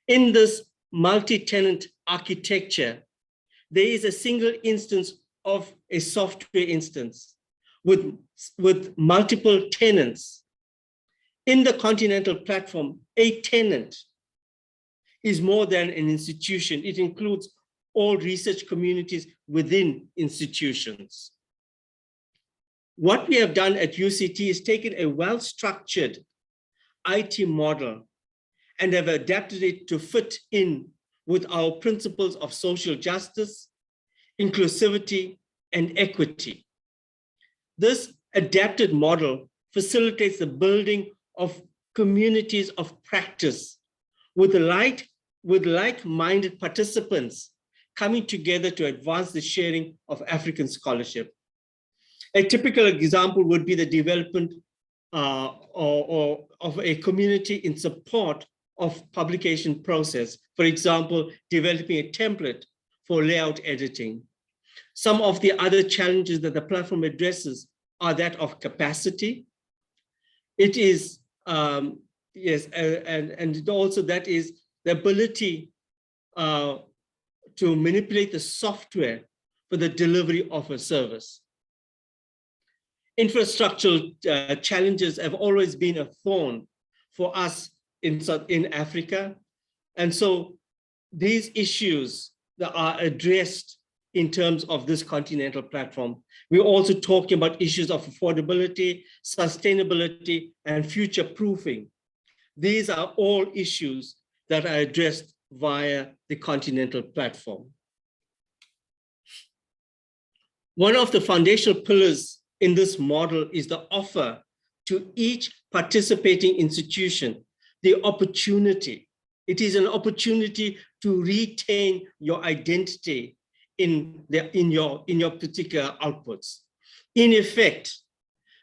In this multi-tenant architecture, there is a single instance of a software instance with multiple tenants. In the Continental Platform, a tenant is more than an institution. It includes all research communities within institutions. What we have done at UCT is taken a well-structured IT model and have adapted it to fit in with our principles of social justice, inclusivity, and equity. This adapted model facilitates the building of communities of practice with like-minded participants coming together to advance the sharing of African scholarship. A typical example would be the development of a community in support of publication process. For example, developing a template for layout editing. Some of the other challenges that the platform addresses are that of capacity. It is, yes, and also that is the ability to manipulate the software for the delivery of a service. Infrastructural challenges have always been a thorn for us in Africa. And so these issues that are addressed in terms of this continental platform. We're also talking about issues of affordability, sustainability, and future proofing. These are all issues that are addressed via the continental platform. One of the foundational pillars in this model is the offer to each participating institution the opportunity. It is an opportunity to retain your identity in your particular outputs. In effect,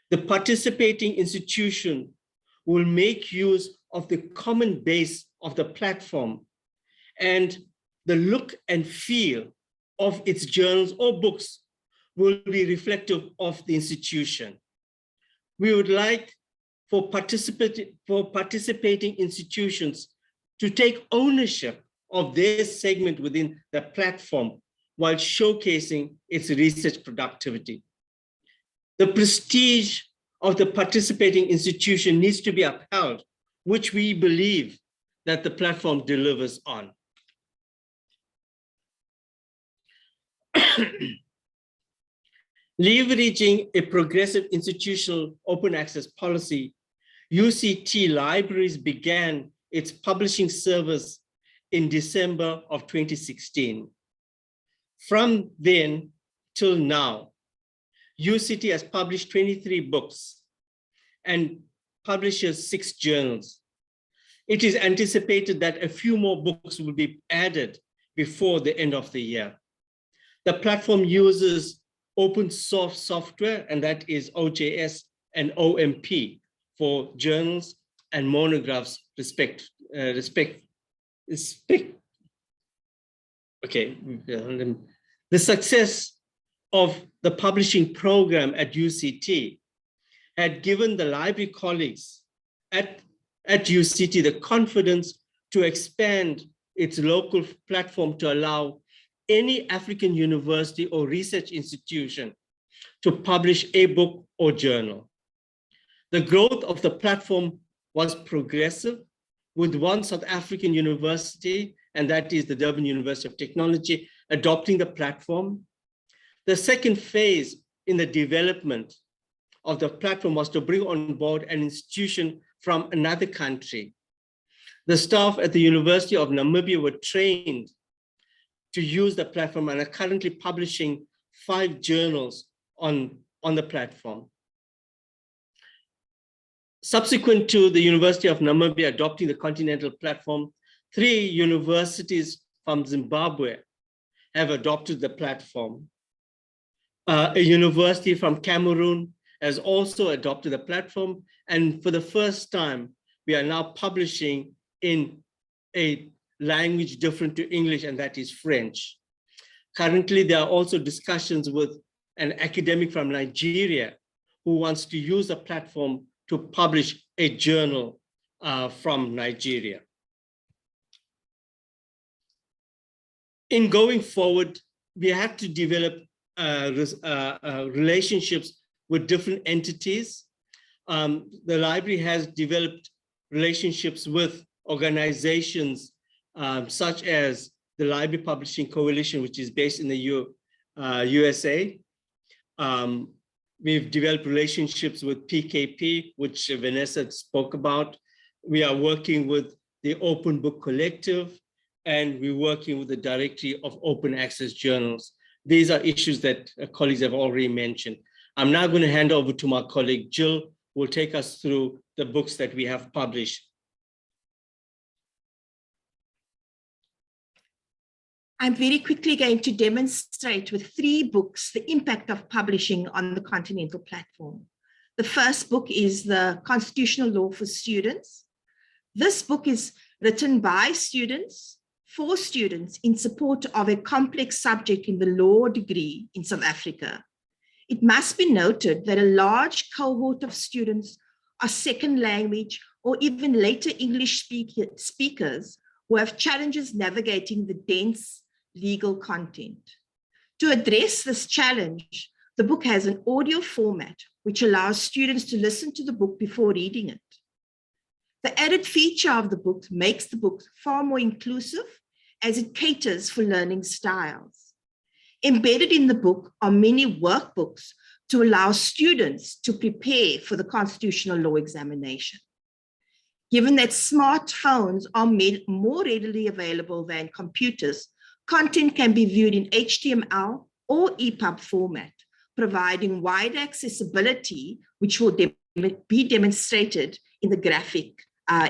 the participating institution will make use of the common base of the platform and the look and feel of its journals or books will be reflective of the institution. We would like for participating institutions to take ownership of their segment within the platform while showcasing its research productivity. The prestige of the participating institution needs to be upheld, which we believe that the platform delivers on. Leveraging a progressive institutional open access policy, UCT Libraries began its publishing service in December of 2016. From then till now, UCT has published 23 books and publishes 6 journals. It is anticipated that a few more books will be added before the end of the year. The platform uses open source software, and that is OJS and OMP for journals and monographs Okay. The success of the publishing program at UCT had given the library colleagues at UCT the confidence to expand its local platform to allow any African university or research institution to publish a book or journal. The growth of the platform was progressive, with one South African university, and that is the Durban University of Technology, adopting the platform. The second phase in the development of the platform was to bring on board an institution from another country. The staff at the University of Namibia were trained to use the platform and are currently publishing 5 journals on the platform. Subsequent to the University of Namibia adopting the continental platform, 3 universities from Zimbabwe have adopted the platform. A university from Cameroon has also adopted the platform, and for the first time, we are now publishing in a language different to English, and that is French. Currently, there are also discussions with an academic from Nigeria who wants to use the platform to publish a journal from Nigeria. In going forward, we have to develop relationships with different entities. The library has developed relationships with organizations such as the Library Publishing Coalition, which is based in the USA. We've developed relationships with PKP, which Vanessa spoke about. We are working with the Open Book Collective, and we're working with the Directory of Open Access Journals. These are issues that colleagues have already mentioned. I'm now going to hand over to my colleague, Jill, who will take us through the books that we have published. I'm very quickly going to demonstrate with 3 books the impact of publishing on the continental platform. The first book is The Constitutional Law for Students. This book is written by students for students in support of a complex subject in the law degree in South Africa. It must be noted that a large cohort of students are second language or even later English speakers who have challenges navigating the dense legal content. To address this challenge, the book has an audio format which allows students to listen to the book before reading it. The added feature of the book makes the book far more inclusive as it caters for learning styles. Embedded in the book are many workbooks to allow students to prepare for the constitutional law examination. Given that smartphones are made more readily available than computers, content can be viewed in HTML or EPUB format, providing wide accessibility, which will be demonstrated in the graphic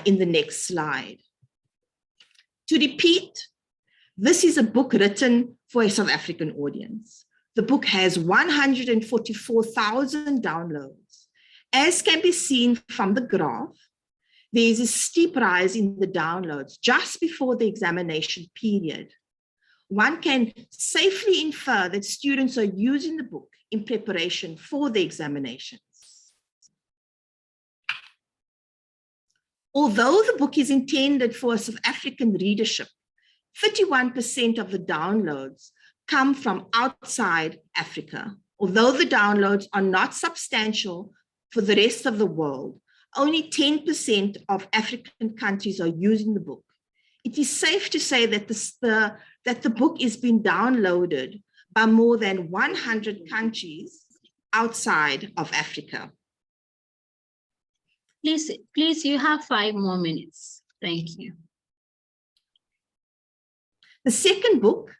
in the next slide. To repeat, this is a book written for a South African audience. The book has 144,000 downloads. As can be seen from the graph, there is a steep rise in the downloads just before the examination period. One can safely infer that students are using the book in preparation for the examinations. Although the book is intended for a South African readership, 31% of the downloads come from outside Africa. Although the downloads are not substantial for the rest of the world, only 10% of African countries are using the book. It is safe to say that the book is being downloaded by more than 100 countries outside of Africa. Please, you have 5 more minutes. Thank you. The second book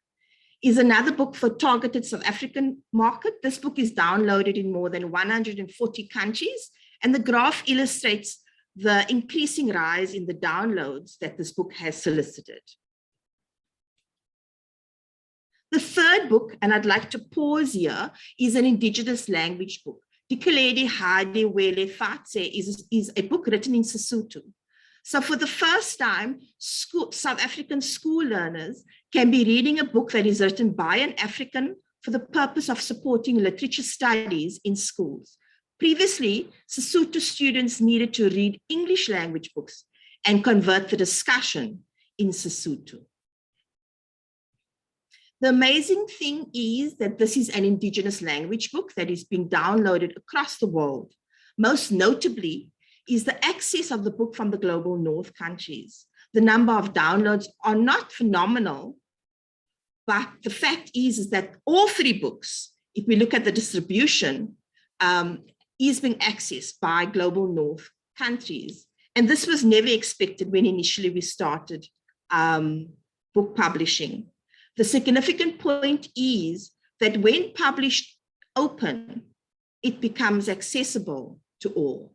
is another book for targeted South African market. This book is downloaded in more than 140 countries, and the graph illustrates the increasing rise in the downloads that this book has solicited. The third book, and I'd like to pause here, is an indigenous language book. Dikeledi Hadi Wele Fatse is a book written in Sesotho. So for the first time, South African school learners can be reading a book that is written by an African for the purpose of supporting literature studies in schools. Previously, Sesotho students needed to read English language books and convert the discussion in Sesotho. The amazing thing is that this is an indigenous language book that is being downloaded across the world. Most notably is the access of the book from the global north countries. The number of downloads are not phenomenal, but the fact is that all 3 books, if we look at the distribution, is being accessed by global north countries. And this was never expected when initially we started book publishing. The significant point is that when published open, it becomes accessible to all.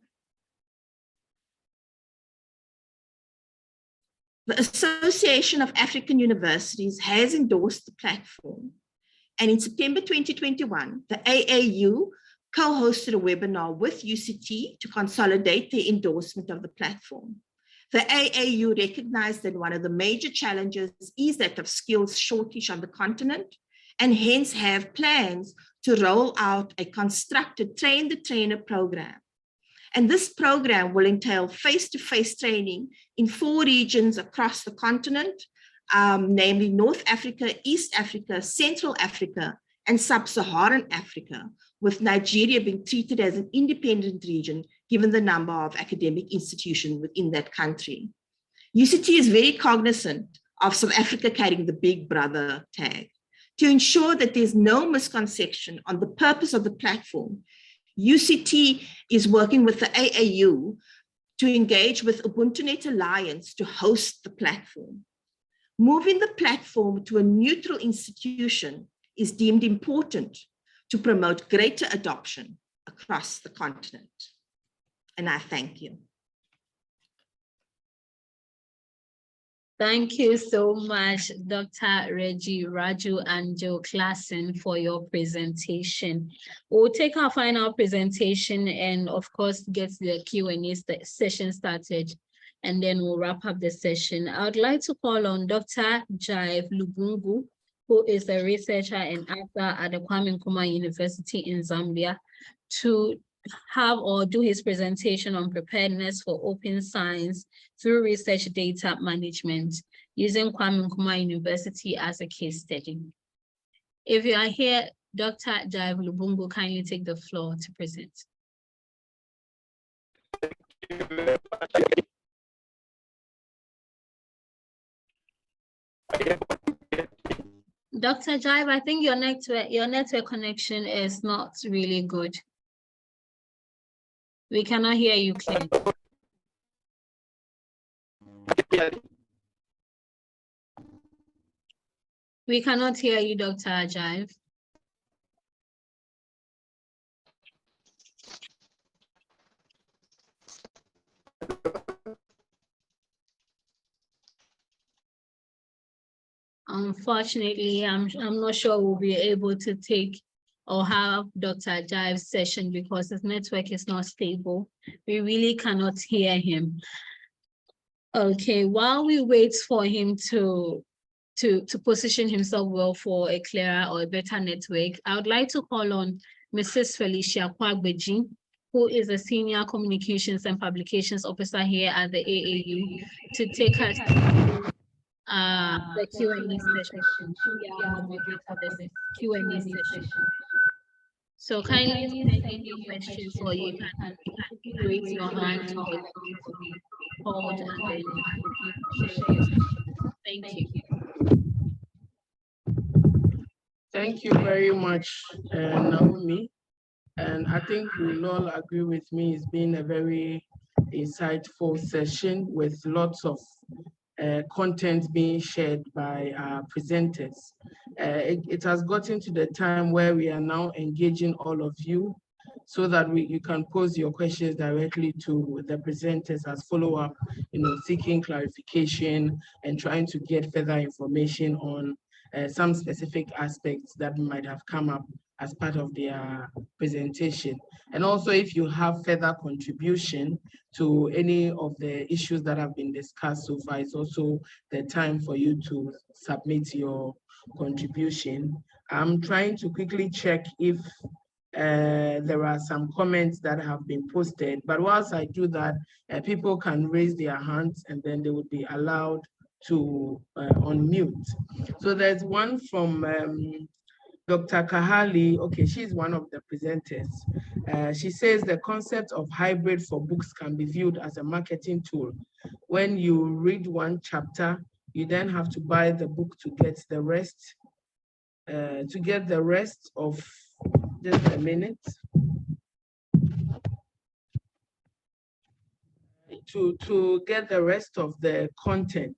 The Association of African Universities has endorsed the platform. And in September 2021, the AAU co-hosted a webinar with UCT to consolidate the endorsement of the platform. The AAU recognized that one of the major challenges is that of skills shortage on the continent, and hence have plans to roll out a constructed train-the-trainer program. And this program will entail face-to-face training in 4 regions across the continent, namely North Africa, East Africa, Central Africa, and Sub-Saharan Africa, with Nigeria being treated as an independent region, given the number of academic institutions within that country. UCT is very cognizant of South Africa carrying the Big Brother tag. To ensure that there's no misconception on the purpose of the platform, UCT is working with the AAU to engage with UbuntuNet Alliance to host the platform. Moving the platform to a neutral institution is deemed important to promote greater adoption across the continent. And I thank you. Thank you so much, Dr. Reggie Raju and Joe Klassen, for your presentation. We'll take our final presentation and of course get the Q&A session started. and then we'll wrap up the session. I would like to call on Dr. Jive Lubungu, who is a researcher and actor at the Kwame Nkrumah University in Zambia, to have or do his presentation on preparedness for open science through research data management, using Kwame Nkrumah University as a case study. If you are here, Dr. Jive Lubungu, kindly take the floor to present. Dr. Jive, I think your network connection is not really good. We cannot hear you clearly. We cannot hear you, Dr. Jive. Unfortunately, I'm not sure we'll be able to take or have Dr. Jive's session because his network is not stable. We really cannot hear him. Okay, while we wait for him to position himself well for a clearer or a better network, I would like to call on Mrs. Felicia Kwagbeji, who is a Senior Communications and Publications Officer here at the AAU, to take us through the Q&A session. Q&A session. So kindly send in your questions, or you can raise your hand to be called and then share. Thank you. Thank you very much, Naomi. And I think we'll all agree with me, it's been a very insightful session with lots of content being shared by our presenters. It has gotten to the time where we are now engaging all of you so that you can pose your questions directly to the presenters as follow-up, seeking clarification and trying to get further information on some specific aspects that might have come up as part of their presentation. And also, if you have further contribution to any of the issues that have been discussed so far, it's also the time for you to submit your contribution. I'm trying to quickly check if there are some comments that have been posted, but whilst I do that, people can raise their hands and then they would be allowed to unmute. So there's one from Dr. Kahali. Okay, she's one of the presenters. She says the concept of hybrid for books can be viewed as a marketing tool. When you read one chapter, you then have to buy the book to get the rest. Of, just a minute. To get the rest of the content.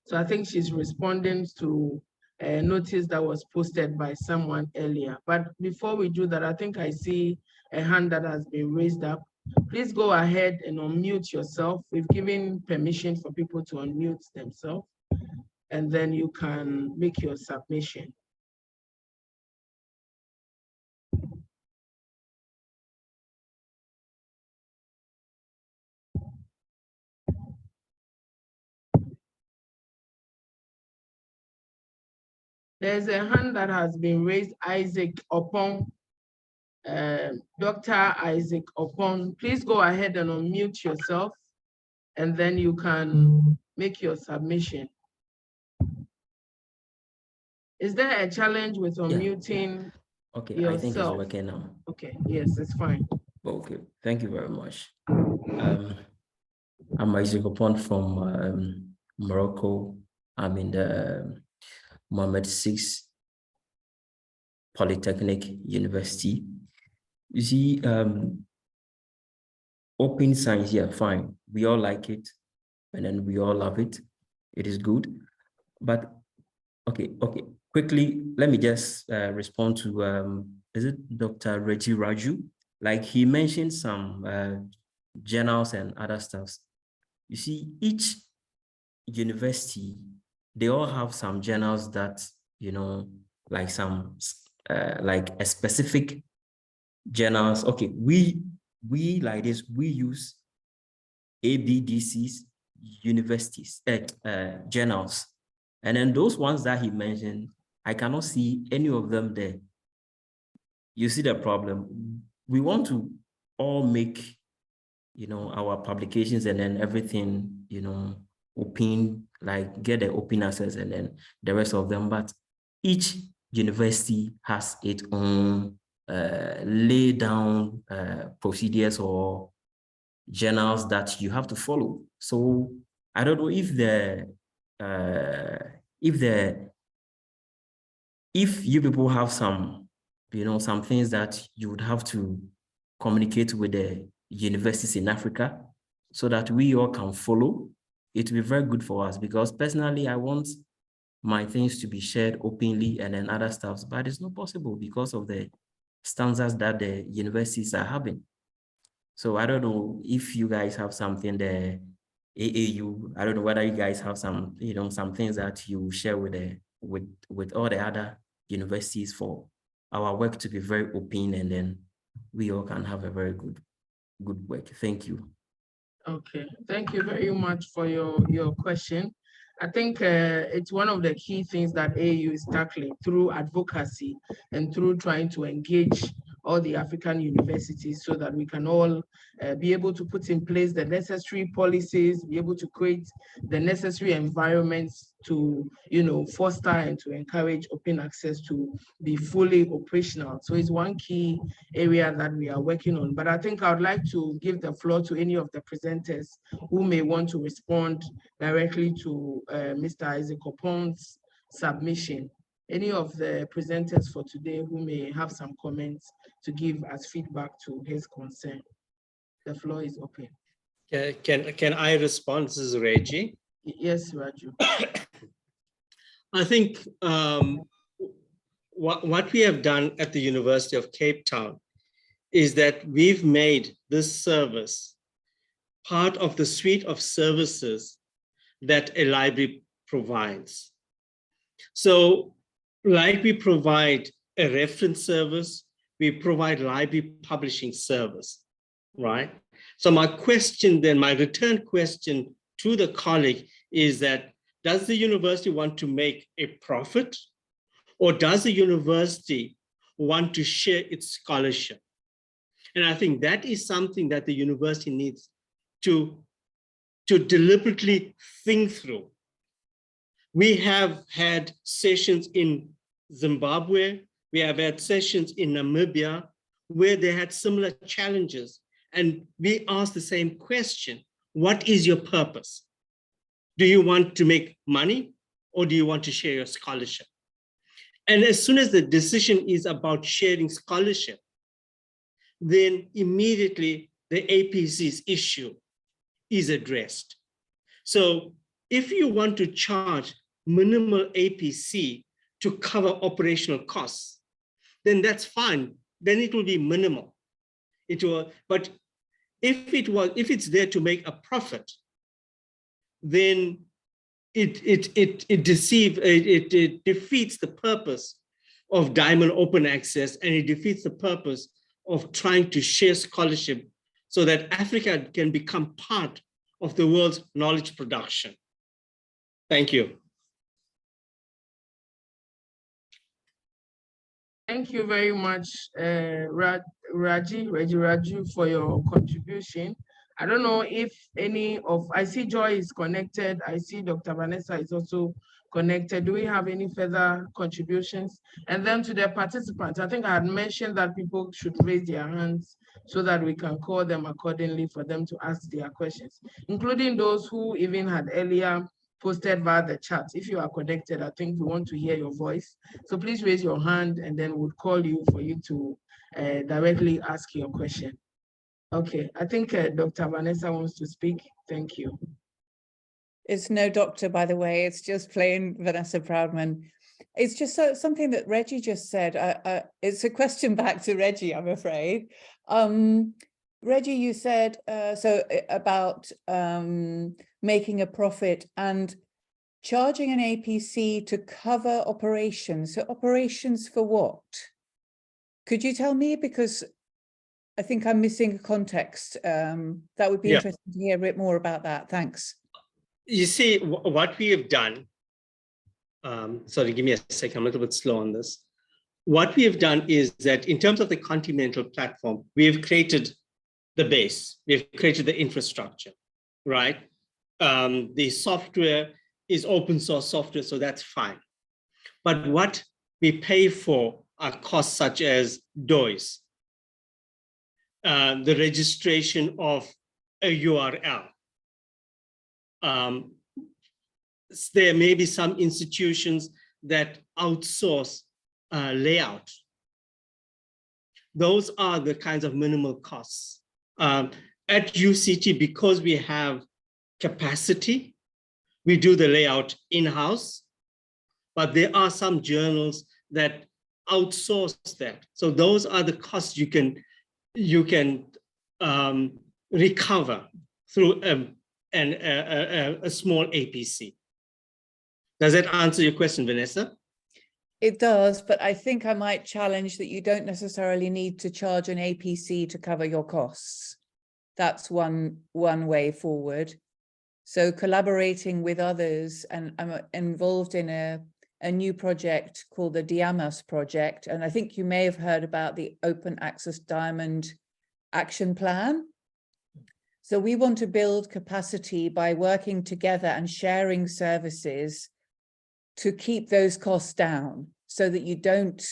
So I think she's responding to a notice that was posted by someone earlier. But before we do that, I think I see a hand that has been raised up. Please go ahead and unmute yourself. We've given permission for people to unmute themselves, and then you can make your submission. There's a hand that has been raised, Isaac Opon. Dr. Isaac Opon, please go ahead and unmute yourself, and then you can make your submission. Is there a challenge with unmuting? Okay, yourself? I think it's working now. Okay, yes, it's fine. Okay, thank you very much. I'm Isaac Opon from Morocco. I'm in the Mohammed VI Polytechnic University. You see, open science, yeah, fine. We all like it, and then we all love it. It is good. But okay, quickly, let me just respond to, is it Dr. Reggie Raju? Like he mentioned some journals and other stuffs. You see, each university, they all have some journals that, like some, like a specific journals. Okay, we like this, we use ABDCs, universities, journals. And then those ones that he mentioned, I cannot see any of them there. You see the problem. We want to all make, our publications and then everything, open, like get the open access and then the rest of them. But each university has its own lay down procedures or journals that you have to follow. So I don't know if if you people have some, some things that you would have to communicate with the universities in Africa so that we all can follow, it will be very good for us, because personally, I want my things to be shared openly and then other stuff, but it's not possible because of the standards that the universities are having. So I don't know if you guys have something there, AAU, I don't know whether you guys have some, some things that you share with all the other universities for our work to be very open, and then we all can have a very good work. Thank you. Okay, thank you very much for your question. I think it's one of the key things that AU is tackling through advocacy and through trying to engage all the African universities so that we can all be able to put in place the necessary policies, be able to create the necessary environments to, foster and to encourage open access to be fully operational. So it's one key area that we are working on. But I think I would like to give the floor to any of the presenters who may want to respond directly to Mr. Isaac Opon's submission. Any of the presenters for today who may have some comments to give as feedback to his concern. The floor is open. Can I respond? This is Reggie. Yes, Raju. I think what we have done at the University of Cape Town is that we've made this service part of the suite of services that a library provides. So, like we provide a reference service, we provide library publishing service, right? So my question then, my return question to the colleague is that, does the university want to make a profit, or does the university want to share its scholarship? And I think that is something that the university needs to deliberately think through. We have had sessions in Zimbabwe, we have had sessions in Namibia where they had similar challenges. And we asked the same question: what is your purpose? Do you want to make money, or do you want to share your scholarship? And as soon as the decision is about sharing scholarship, then immediately the APC's issue is addressed. So if you want to charge minimal APC to cover operational costs, then that's fine. Then it will be minimal. But if it's there to make a profit, then it defeats the purpose of Diamond Open Access, and it defeats the purpose of trying to share scholarship so that Africa can become part of the world's knowledge production. Thank you. Thank you very much, Reggie Raju, for your contribution. I don't know if I see Joy is connected. I see Dr. Vanessa is also connected. Do we have any further contributions? And then to the participants, I think I had mentioned that people should raise their hands so that we can call them accordingly for them to ask their questions, including those who even had earlier posted via the chat. If you are connected, I think we want to hear your voice. So please raise your hand and then we'll call you for you to directly ask your question. Okay, I think Dr. Vanessa wants to speak. Thank you. It's no doctor, by the way. It's just plain Vanessa Proudman. It's just something that Reggie just said. It's a question back to Reggie, I'm afraid. Reggie, you said about making a profit and charging an APC to cover operations. So operations for what? Could you tell me? Because I think I'm missing context. That would be interesting to hear a bit more about that. Thanks. You see, what we have done, sorry, give me a second, I'm a little bit slow on this. What we have done is that in terms of the continental platform, we have created the base, we've created the infrastructure, right? The software is open source software, so that's fine. But what we pay for are costs such as DOIs, the registration of a URL. There may be some institutions that outsource layout. Those are the kinds of minimal costs. At UCT, because we have capacity, we do the layout in-house, but there are some journals that outsource that. So those are the costs you can recover through a small APC. Does that answer your question, Vanessa? It does, but I think I might challenge that you don't necessarily need to charge an APC to cover your costs. That's one way forward. So collaborating with others, and I'm involved in a new project called the Diamas project, and I think you may have heard about the Open Access Diamond Action Plan. So we want to build capacity by working together and sharing services to keep those costs down so that you don't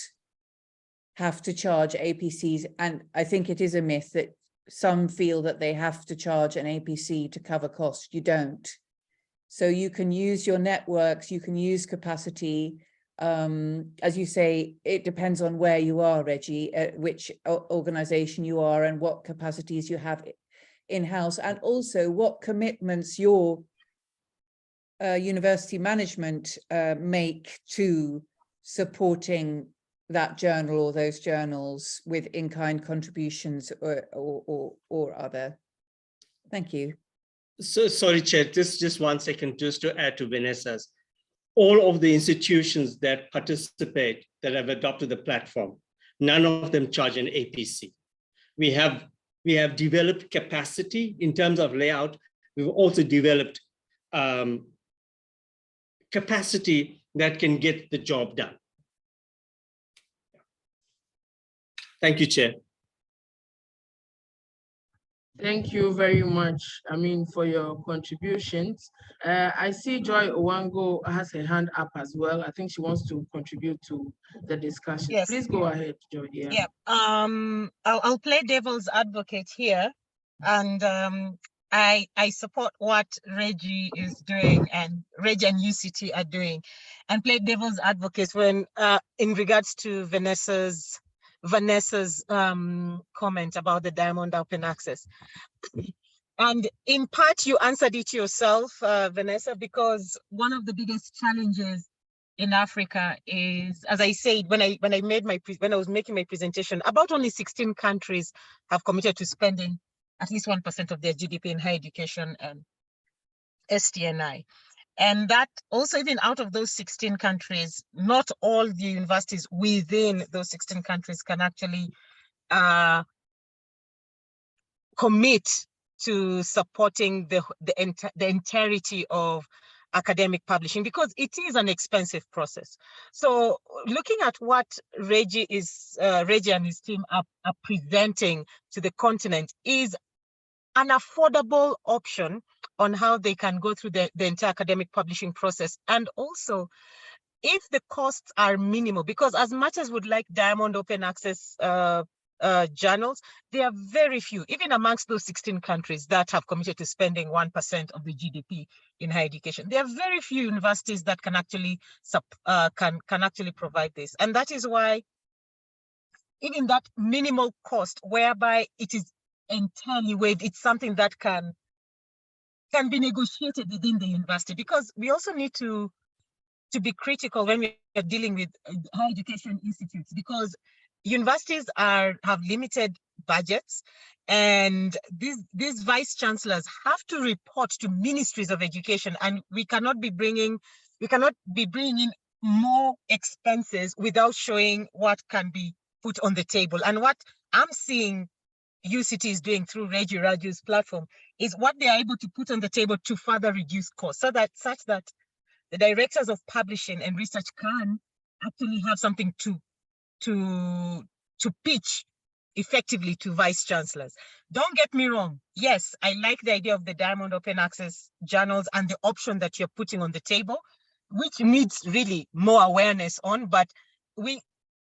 have to charge APCs. And I think it is a myth that some feel that they have to charge an APC to cover costs. You don't. So you can use your networks, you can use capacity. As you say, it depends on where you are, Reggie, which organization you are and what capacities you have in-house, and also what commitments your university management make to supporting that journal or those journals with in-kind contributions or other. Thank you. So sorry, Chair, just 1 second, just to add to Vanessa's. All of the institutions that participate, that have adopted the platform, none of them charge an APC. We have developed capacity in terms of layout. We've also developed capacity that can get the job done. Thank you, Chair. Thank you very much, for your contributions. I see Joy Owango has her hand up as well. I think she wants to contribute to the discussion. Yes. Please go ahead, Joy. Yeah. I'll play devil's advocate here, and I support what Reggie is doing and Reggie and UCT are doing, and play devil's advocate when in regards to Vanessa's comment about the Diamond Open Access. And in part, you answered it yourself, Vanessa, because one of the biggest challenges in Africa is, as I said, when I was making my presentation, about only 16 countries have committed to spending at least 1% of their GDP in higher education and STNI. And that also, even out of those 16 countries, not all the universities within those 16 countries can actually commit to supporting the entirety of academic publishing, because it is an expensive process. So looking at what Reggie and his team are presenting to the continent is an affordable option on how they can go through the entire academic publishing process. And also, if the costs are minimal, because as much as would like Diamond Open Access journals, there are very few, even amongst those 16 countries that have committed to spending 1% of the GDP in higher education. There are very few universities that can actually provide this. And that is why even that minimal cost, whereby it is entirely waived, it's something that can be negotiated within the university, because we also need to be critical when we are dealing with higher education institutes, because universities have limited budgets, and these vice chancellors have to report to ministries of education, and we cannot be bringing in more expenses without showing what can be put on the table. And what I'm seeing UCT is doing through Reggie Raju's platform is what they are able to put on the table to further reduce costs, such that the directors of publishing and research can actually have something to pitch effectively to vice chancellors. Don't get me wrong. Yes, I like the idea of the Diamond Open Access journals and the option that you're putting on the table, which needs really more awareness on, but we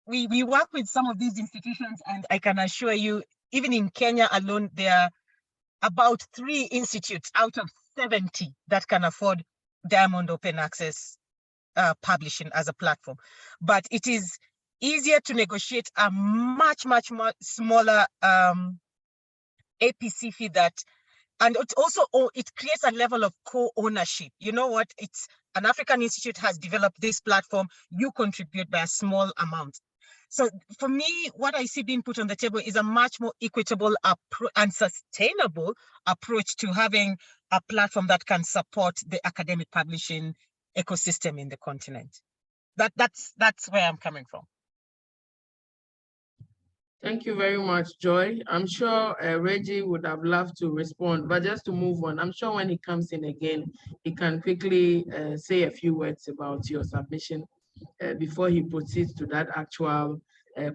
work with some of these institutions, and I can assure you, even in Kenya alone, there are about 3 institutes out of 70 that can afford Diamond Open Access publishing as a platform. But it is easier to negotiate a much smaller APC fee and it also, it creates a level of co-ownership. You know what? It's an African institute has developed this platform, you contribute by a small amount. So for me, what I see being put on the table is a much more equitable and sustainable approach to having a platform that can support the academic publishing ecosystem in the continent. That's where I'm coming from. Thank you very much, Joy. I'm sure Reggie would have loved to respond, but just to move on, I'm sure when he comes in again, he can quickly say a few words about your submission before he proceeds to that actual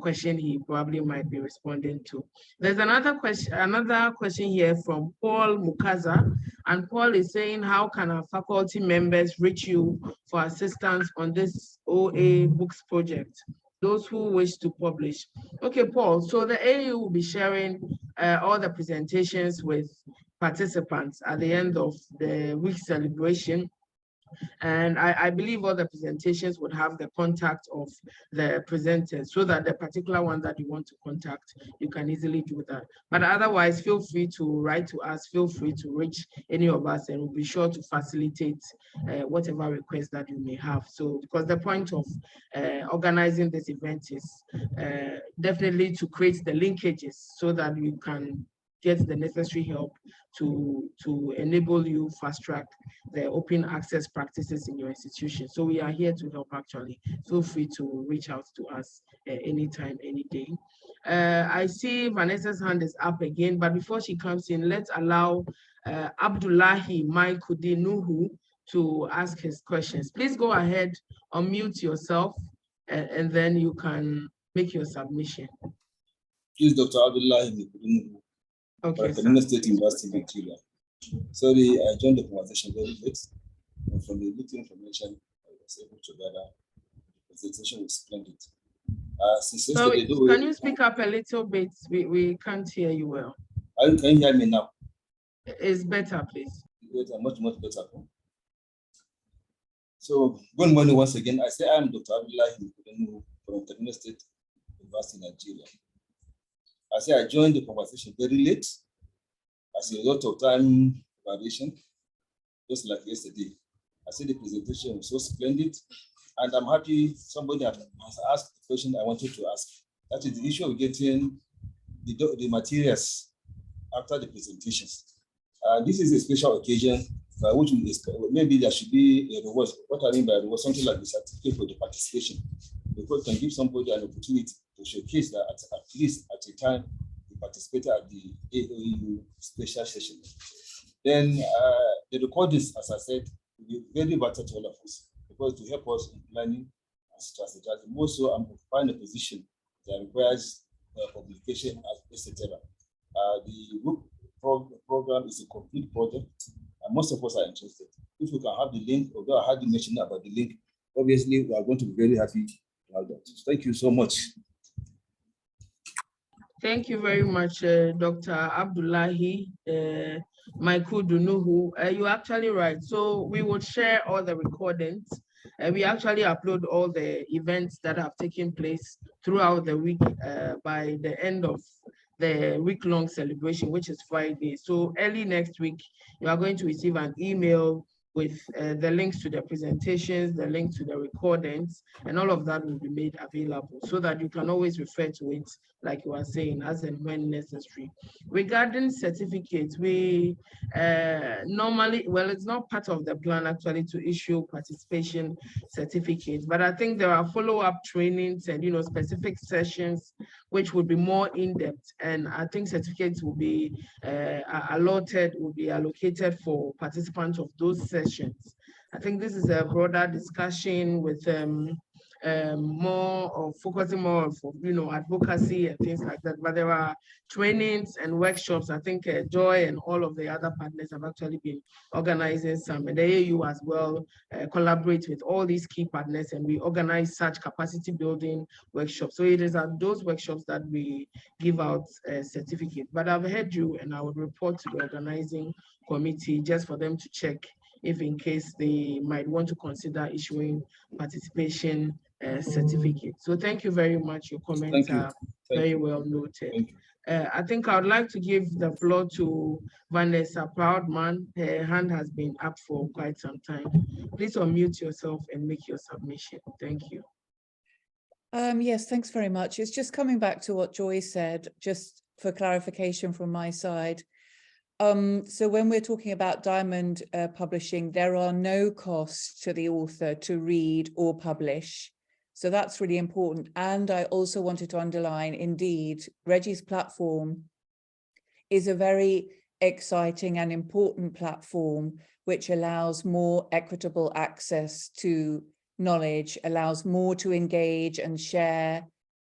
question he probably might be responding to. There's another question here from Paul Mukaza, and Paul is saying, how can our faculty members reach you for assistance on this OA books project? Those who wish to publish. Okay, Paul, so the AU will be sharing all the presentations with participants at the end of the week celebration. And I believe all the presentations would have the contact of the presenters, so that the particular one that you want to contact, you can easily do that. But otherwise, feel free to write to us, feel free to reach any of us, and we'll be sure to facilitate whatever request that you may have. So, because the point of organizing this event is definitely to create the linkages so that you can get the necessary help to enable you fast track the open access practices in your institution. So we are here to help actually. Feel free to reach out to us anytime, any day. I see Vanessa's hand is up again, but before she comes in, let's allow Abdullahi Maikudi Nuhu to ask his questions. Please go ahead, unmute yourself, and then you can make your submission. Please, Dr. Abdullahi Maikudi Nuhu. Okay, from the State University of Victoria. Sorry, I joined the conversation very late, and from the little information I was able to gather, the presentation was splendid. Since yesterday, can you speak up a little bit? We can't hear you well. Can you hear me now? It's better, please. Better, much better. So, good morning once again. I say I'm Dr. Abdullahi from the State University of Nigeria. I say I joined the conversation very late as a result of time variation, just like yesterday. I said the presentation was so splendid, and I'm happy somebody has asked the question I wanted to ask. That is the issue of getting the materials after the presentations. This is a special occasion by which we expect, maybe there should be a reward. What I mean by reward, something like the certificate for the participation, because it can give somebody an opportunity to showcase that at least at a time he participated at the AOU special session. Then the recordings, as I said, will be very vital to all of us, because to help us in planning and strategizing. More so, I'm occupying a position that requires publication, etc. The book program is a complete project, and most of us are interested. If we can have the link, although I had to mention about the link, obviously we are going to be very happy to have that. Thank you so much. Thank you very much, Dr. Abdullahi Maikudi Nuhu. You're actually right. So we will share all the recordings. We actually upload all the events that have taken place throughout the week by the end of the week-long celebration, which is Friday. So early next week, you are going to receive an email with the links to the presentations, the links to the recordings, and all of that will be made available so that you can always refer to it, like you were saying, as and when necessary. Regarding certificates, we normally, well, it's not part of the plan actually to issue participation certificates, but I think there are follow-up trainings and, you know, specific sessions which would be more in-depth, and I think certificates will be allocated for participants of those sessions. I think this is a broader discussion with more of focusing more of, you know, advocacy and things like that. But there are trainings and workshops. I think Joy and all of the other partners have actually been organizing some, and the AU as well collaborates with all these key partners, and we organize such capacity building workshops. So it is at those workshops that we give out a certificate. But I've heard you, and I would report to the organizing committee just for them to check if in case they might want to consider issuing participation certificate. So thank you very much. Your comments are very well noted. I think I would like to give the floor to Vanessa Proudman. Her hand has been up for quite some time. Please unmute yourself and make your submission. Thank you. Yes, thanks very much. It's just coming back to what Joy said, just for clarification from my side. So when we're talking about Diamond publishing, there are no costs to the author to read or publish. So that's really important. And I also wanted to underline, indeed, Reggie's platform is a very exciting and important platform which allows more equitable access to knowledge, allows more to engage and share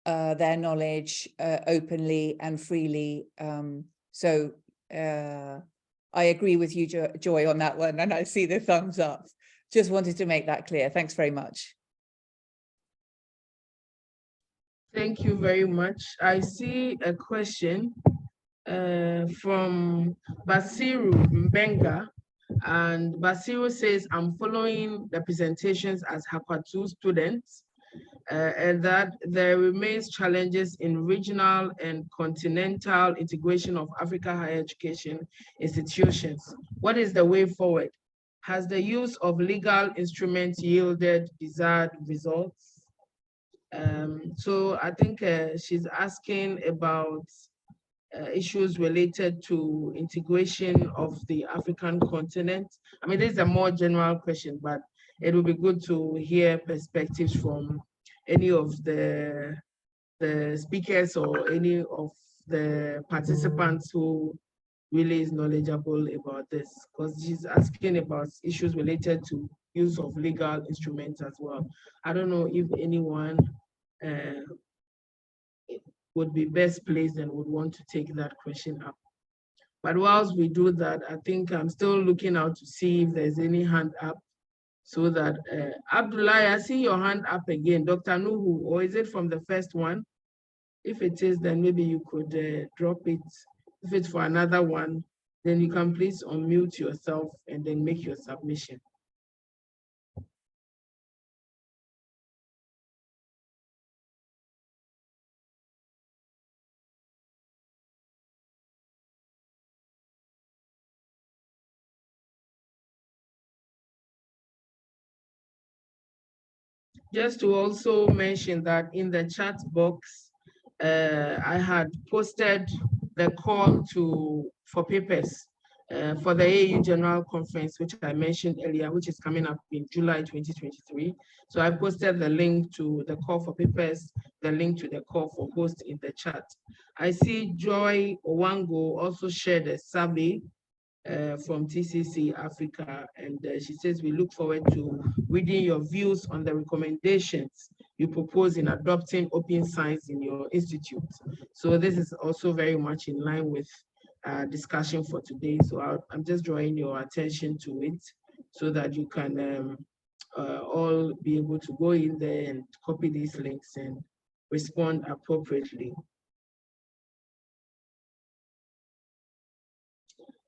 their knowledge openly and freely. I agree with you, Joy, on that one, and I see the thumbs up. Just wanted to make that clear. Thanks very much. Thank you very much. I see a question from Basiru Mbenga, and Basiru says, I'm following the presentations as HAQUA2 students, and that there remains challenges in regional and continental integration of Africa higher education institutions. What is the way forward? Has the use of legal instruments yielded desired results? So I think she's asking about issues related to integration of the African continent. I mean, this is a more general question, but it would be good to hear perspectives from any of the speakers or any of the participants who really is knowledgeable about this, because she's asking about issues related to use of legal instruments as well. I don't know if anyone would be best placed and would want to take that question up. But whilst we do that, I think I'm still looking out to see if there's any hand up, so that Abdullah, I see your hand up again. Dr. Nuhu, or is it from the first one? If it is, then maybe you could drop it. If it's for another one, then you can please unmute yourself and then make your submission. Just to also mention that in the chat box, I had posted the call for papers for the AU General Conference, which I mentioned earlier, which is coming up in July 2023. So I posted the link to the call for papers, the link to the call for host in the chat. I see Joy Owango also shared a survey from TCC Africa, and she says, we look forward to reading your views on the recommendations you propose in adopting open science in your institute. So this is also very much in line with discussion for today. So I'm just drawing your attention to it so that you can all be able to go in there and copy these links and respond appropriately.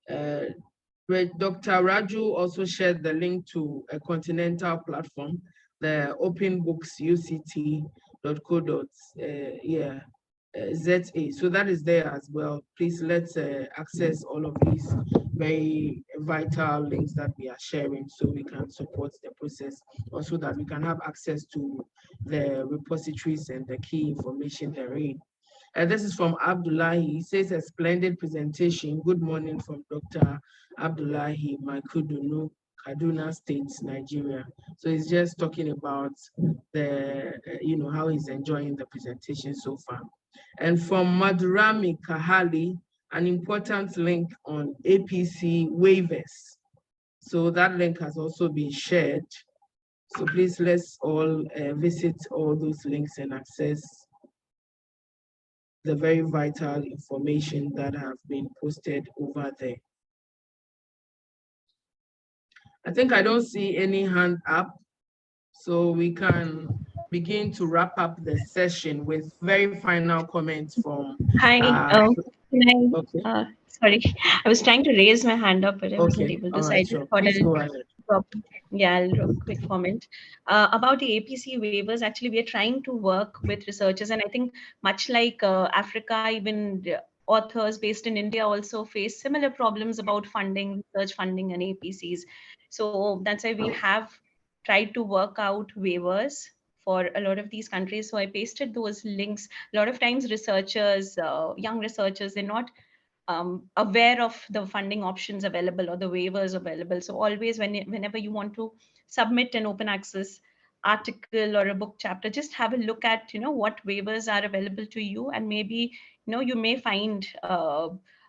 Dr. Raju also shared the link to a continental platform, the Open Books UCT.co. ZA. So that is there as well. Please let's access all of these very vital links that we are sharing so we can support the process, also that we can have access to the repositories and the key information therein. This is from Abdullahi. He says, a splendid presentation. Good morning from Dr. Abdullahi Makudunu, Kaduna State, Nigeria. So he's just talking about the, how he's enjoying the presentation so far. And from Madhurami Kahali, an important link on APC waivers. So that link has also been shared. So please let's all visit all those links and access the very vital information that have been posted over there. I think I don't see any hand up, so we can begin to wrap up the session with very final comments from. Hi, can I, okay. Sorry, I was trying to raise my hand up, but I wasn't able to. All So right, I sure. just thought Please go ahead. I'll do a quick comment about the APC waivers. Actually, we are trying to work with researchers, and I think much like Africa, even the authors based in India also face similar problems about funding, research funding, and APCs. So that's why we have tried to work out waivers for a lot of these countries. So I pasted those links. A lot of times researchers, young researchers, they're not aware of the funding options available or the waivers available. So always whenever you want to submit an open access article or a book chapter, just have a look at, what waivers are available to you, and maybe, you may find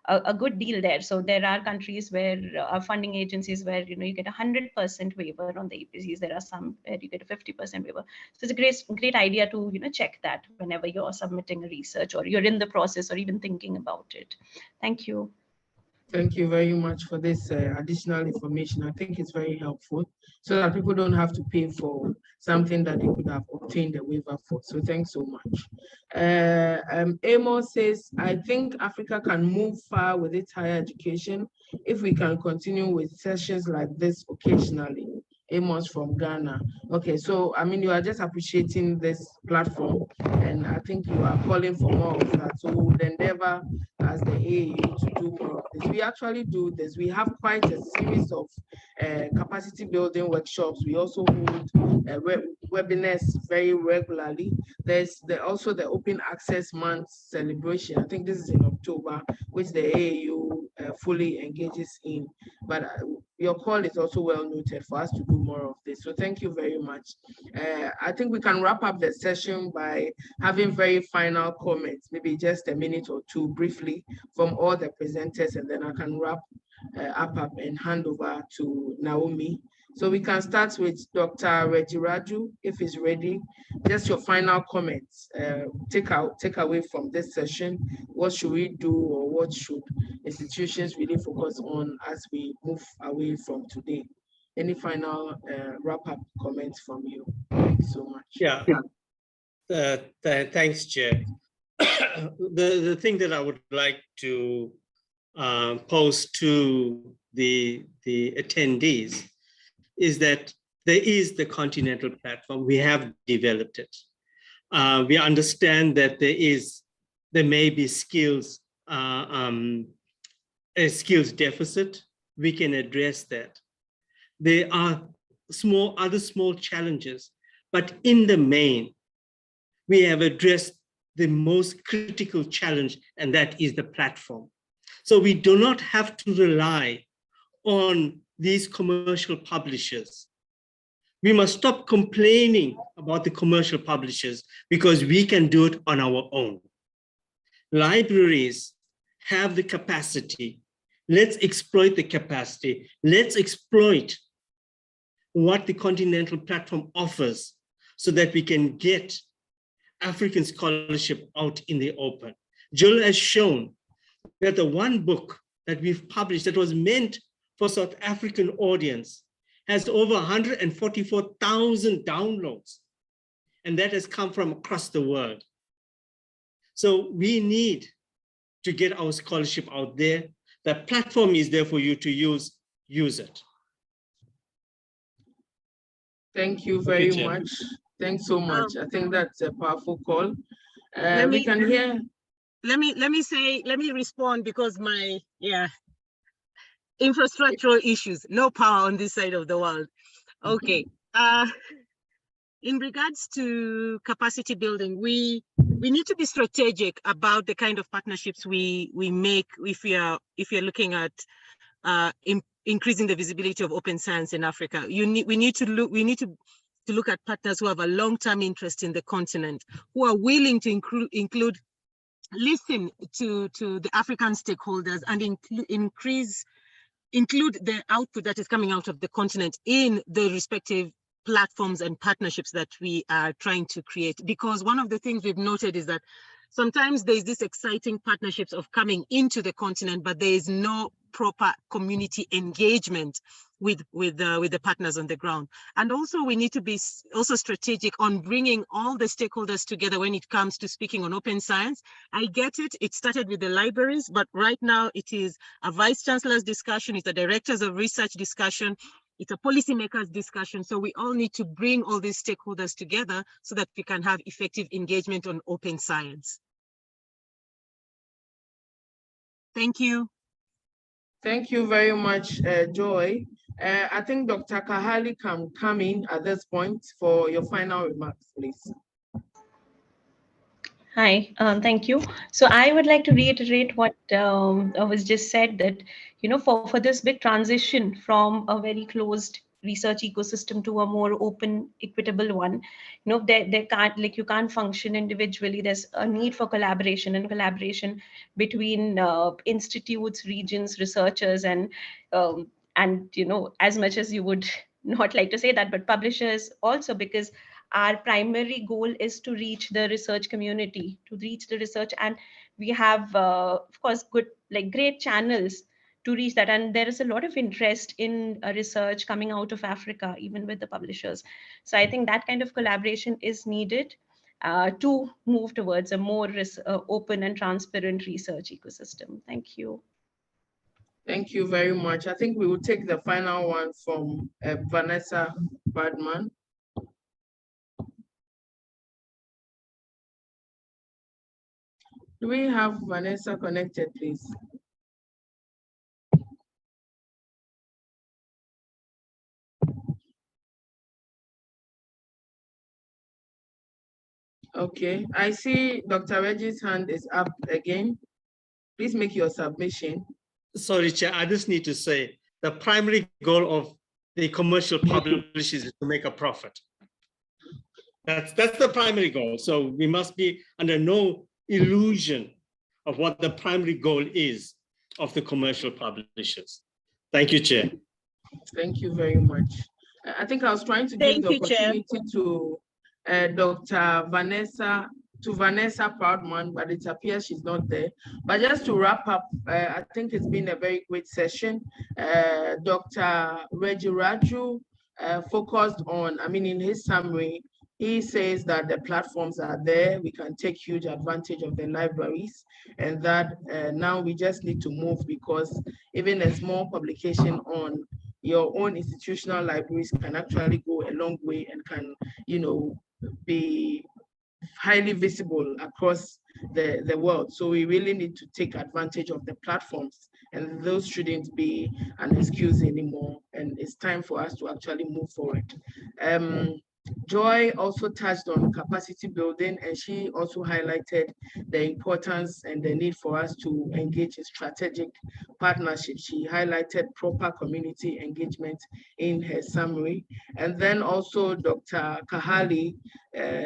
a good deal there. So there are countries where funding agencies where, you get 100% waiver on the APCs. There are some where you get a 50% waiver. So it's a great idea to, check that whenever you're submitting a research or you're in the process or even thinking about it. Thank you. Thank you very much for this additional information. I think it's very helpful so that people don't have to pay for something that they could have obtained a waiver for. So thanks so much. Amos says, I think Africa can move far with its higher education if we can continue with sessions like this occasionally. Amos from Ghana. Okay, so you are just appreciating this platform, and I think you are calling for more of that. So we would endeavor as the AAU to do more of this. We actually do this. We have quite a series of capacity building workshops. We also hold webinars very regularly. There's also the Open Access Month celebration. I think this is in October, which the AAU fully engages in. But your call is also well noted for us to do more of this. So thank you very much. I think we can wrap up the session by having very final comments, maybe just a minute or two briefly from all the presenters, and then I can wrap up and hand over to Naomi. So we can start with Dr. Regiraju, if he's ready. Just your final comments. Take away from this session. What should we do, or what should institutions really focus on as we move away from today? Any final wrap-up comments from you? Thank you so much. Yeah. Thanks, Chair. The thing that I would like to pose to the attendees is that there is the continental platform. We have developed it. We understand that there may be skills, a skills deficit. We can address that. There are other small challenges, but in the main, we have addressed the most critical challenge, and that is the platform. So we do not have to rely on these commercial publishers. We must stop complaining about the commercial publishers because we can do it on our own. Libraries have the capacity. Let's exploit the capacity. Let's exploit what the continental platform offers so that we can get African scholarship out in the open. Jill has shown that the one book that we've published that was meant for South African audience has over 144,000 downloads, and that has come from across the world. So we need to get our scholarship out there. The platform is there for you to use it. Thank you very much. Thanks so much. I think that's a powerful call. We can hear. let me respond because infrastructural issues, no power on this side of the world. Okay. In regards to capacity building, we need to be strategic about the kind of partnerships we make if you're looking at increasing the visibility of open science in Africa. We need to look at partners who have a long-term interest in the continent, who are willing to listen to the African stakeholders and include the output that is coming out of the continent in the respective platforms and partnerships that we are trying to create. Because one of the things we've noted is that sometimes there's this exciting partnerships of coming into the continent, but there is no proper community engagement with the partners on the ground. And also we need to be also strategic on bringing all the stakeholders together when it comes to speaking on open science. I get it, it started with the libraries, but right now it is a vice chancellor's discussion, it's a directors of research discussion, it's a policymakers discussion. So we all need to bring all these stakeholders together so that we can have effective engagement on open science. Thank you. Thank you very much, Joy. I think Dr. Kahali can come in at this point for your final remarks, please. Hi, thank you. So I would like to reiterate what was just said, that, you know, for this big transition from a very closed research ecosystem to a more open, equitable one, you know, you can't function individually. There's a need for collaboration between institutes, regions, researchers, and you know, as much as you would not like to say that, but publishers also, because our primary goal is to reach the research community, and we have, of course, great channels to reach that. And there is a lot of interest in research coming out of Africa, even with the publishers. So I think that kind of collaboration is needed to move towards a more open and transparent research ecosystem. Thank you. Thank you very much. I think we will take the final one from Vanessa Badman. Do we have Vanessa connected, please? Okay, I see Dr. Reggie's hand is up again. Please make your submission. Sorry, Chair, I just need to say the primary goal of the commercial publishers is to make a profit. That's the primary goal. So we must be under no illusion of what the primary goal is of the commercial publishers. Thank you, Chair. Thank you very much. I think I was trying to give the opportunity to Dr. Vanessa Proudman, but it appears she's not there. But just to wrap up, I think it's been a very great session. Dr. Reggie Raju focused on, in his summary, he says that the platforms are there, we can take huge advantage of the libraries, and that now we just need to move, because even a small publication on your own institutional libraries can actually go a long way and can, be highly visible across the world. So we really need to take advantage of the platforms, and those shouldn't be an excuse anymore. And it's time for us to actually move forward. Joy also touched on capacity building, and she also highlighted the importance and the need for us to engage in strategic partnerships. She highlighted proper community engagement in her summary. And then also Dr. Kahali,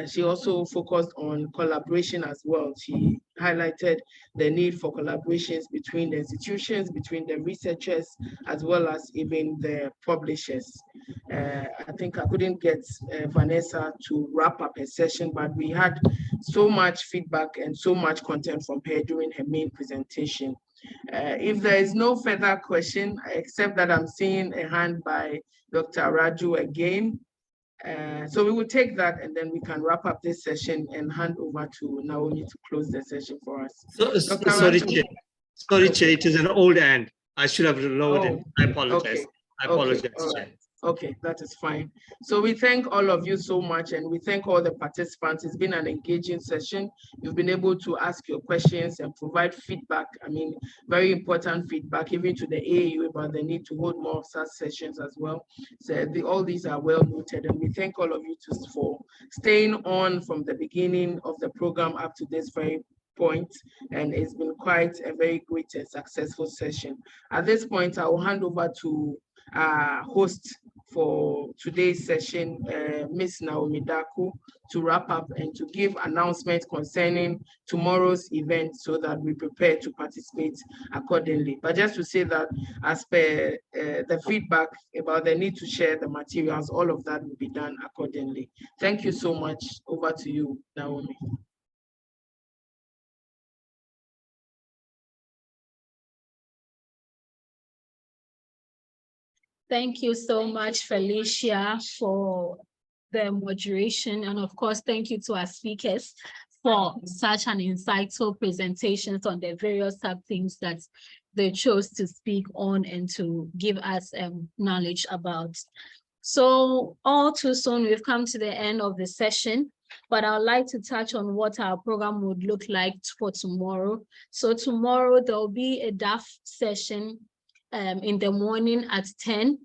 she also focused on collaboration as well. She highlighted the need for collaborations between the institutions, between the researchers, as well as even the publishers. I think I couldn't get Vanessa to wrap up her session, but we had so much feedback and so much content from her during her main presentation. If there is no further question, except that I'm seeing a hand by Dr. Raju again. So we will take that, and then we can wrap up this session and hand over to Naomi to close the session for us. Sorry, Chair, it is an old hand. I should have lowered it. I apologize. Okay. I apologize, All Chair. right. Okay, that is fine. So we thank all of you so much, and we thank all the participants. It's been an engaging session. You've been able to ask your questions and provide feedback. I mean, very important feedback, even to the AAU about the need to hold more of such sessions as well. So all these are well noted, and we thank all of you for staying on from the beginning of the program up to this very point, and it's been quite a very great and successful session. At this point, I will hand over to host for today's session, Ms. Naomi Daku, to wrap up and to give announcements concerning tomorrow's event so that we prepare to participate accordingly. But just to say that as per the feedback about the need to share the materials, all of that will be done accordingly. Thank you so much. Over to you, Naomi. Thank you so much, Felicia, for the moderation. And of course, thank you to our speakers for such an insightful presentations on the various sub-themes that they chose to speak on and to give us knowledge about. So all too soon, we've come to the end of the session, but I'd like to touch on what our program would look like for tomorrow. So tomorrow, there'll be a DAF session in the morning at 10,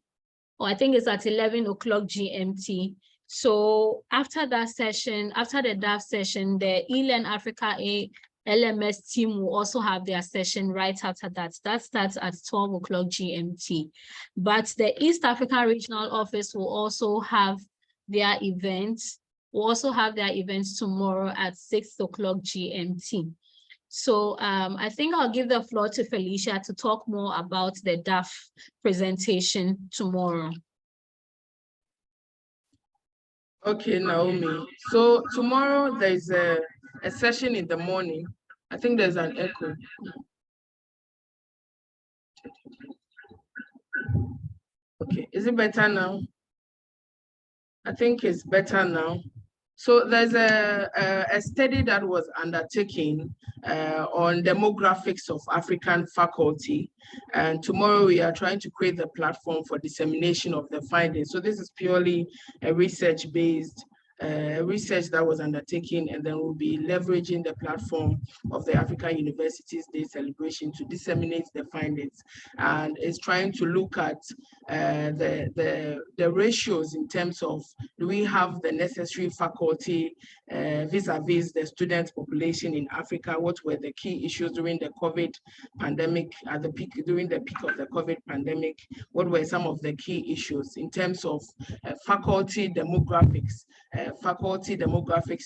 or I think it's at 11 o'clock GMT. So after that session, after the DAF session, the eLearn Africa LMS team will also have their session right after that. That starts at 12 o'clock GMT. But the East Africa Regional Office will also have their events. We'll also have their events tomorrow at 6 o'clock GMT. So I think I'll give the floor to Felicia to talk more about the DAF presentation tomorrow. Okay, Naomi. So tomorrow there's a session in the morning. I think there's an echo. Okay, is it better now? I think it's better now. So there's a study that was undertaken on demographics of African faculty. And tomorrow we are trying to create the platform for dissemination of the findings. So this is purely a research-based research that was undertaken, and then we'll be leveraging the platform of the African Universities Day celebration to disseminate the findings. And it's trying to look at the ratios in terms of, do we have the necessary faculty vis-a-vis the student population in Africa? What were the key issues during the COVID pandemic, at the peak, during the peak of the COVID pandemic? What were some of the key issues in terms of faculty demographics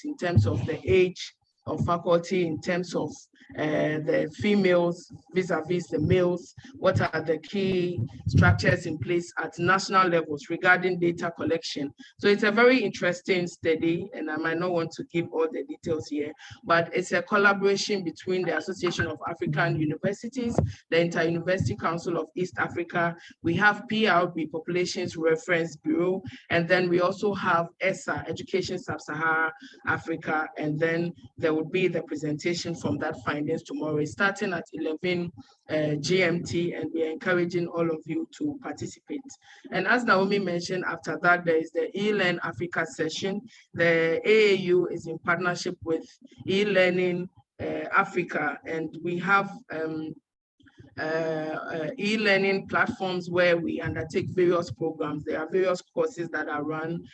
in terms of the age of faculty, in terms of the females vis-a-vis the males? What are the key structures in place at national levels regarding data collection? So it's a very interesting study, and I might not want to give all the details here, but it's a collaboration between the Association of African Universities, the Inter-University Council of East Africa, we have PRB, Populations Reference Bureau, and then we also have ESSA, Education Sub-Saharan Africa, and then there would be the presentation from that findings tomorrow, starting at 11 GMT, and we are encouraging all of you to participate. And as Naomi mentioned, after that, there is the eLearn Africa session. The AAU is in partnership with eLearning Africa, and we have e-learning platforms where we undertake various programs. There are various courses that are run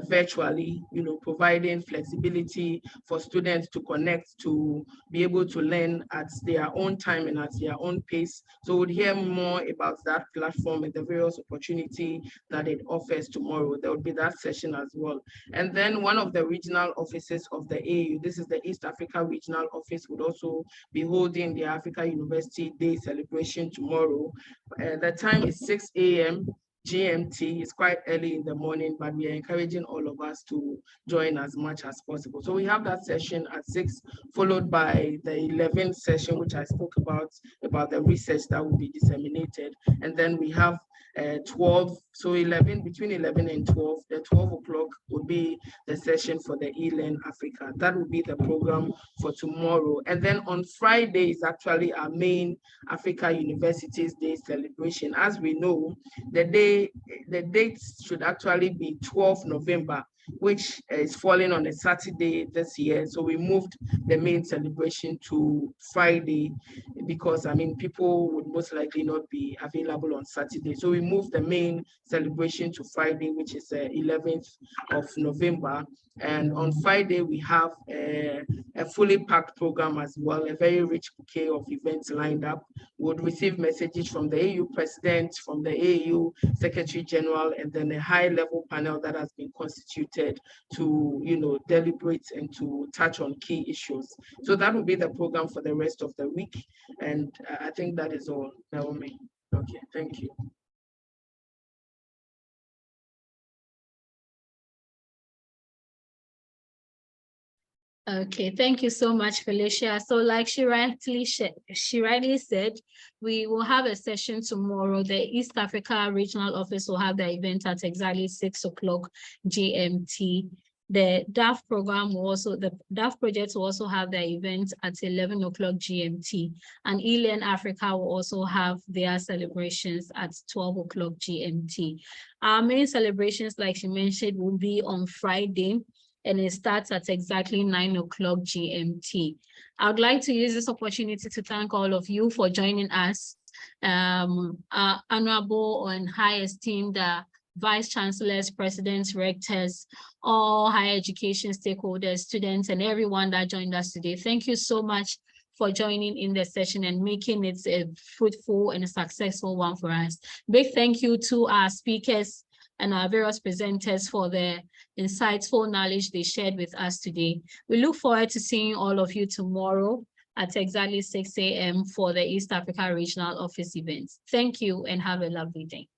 virtually, providing flexibility for students to connect, to be able to learn at their own time and at their own pace. So we'll hear more about that platform and the various opportunity that it offers tomorrow. There will be that session as well. And then one of the regional offices of the AU, this is the East Africa Regional Office, would also be holding the Africa University Day celebration tomorrow. The time is 6 a.m. GMT. It's quite early in the morning, but we are encouraging all of us to join as much as possible. So we have that session at 6, followed by the 11th session, which I spoke about the research that will be disseminated. And then we have 12, so 11, between 11 and 12, the 12 o'clock would be the session for the eLearn Africa. That will be the program for tomorrow. And then on Friday is actually our main Africa Universities Day celebration. As we know, the date should actually be 12 November, which is falling on a Saturday this year. So we moved the main celebration to Friday because, I mean, people would most likely not be available on Saturday. So we moved the main celebration to Friday, which is 11th of November. And on Friday, we have a fully packed program as well, a very rich bouquet of events lined up. We would receive messages from the AU president, from the AU secretary general, and then a high level panel that has been constituted to, you know, deliberate and to touch on key issues. So that will be the program for the rest of the week. And I think that is all, Naomi. Okay, thank you. Okay, thank you so much, Felicia. So like she rightly said, we will have a session tomorrow. The East Africa Regional Office will have the event at exactly 6 o'clock GMT. The DAF program will also, the DAF project will also have the event at 11 o'clock GMT. And eLearn Africa will also have their celebrations at 12 o'clock GMT. Our main celebrations, like she mentioned, will be on Friday, and it starts at exactly 9 o'clock GMT. I would like to use this opportunity to thank all of you for joining us. Our honorable and high esteemed vice chancellors, presidents, rectors, all higher education stakeholders, students, and everyone that joined us today. Thank you so much for joining in the session and making it a fruitful and a successful one for us. Big thank you to our speakers and our various presenters for the insightful knowledge they shared with us today. We look forward to seeing all of you tomorrow at exactly 6 a.m. for the East Africa Regional Office events. Thank you and have a lovely day.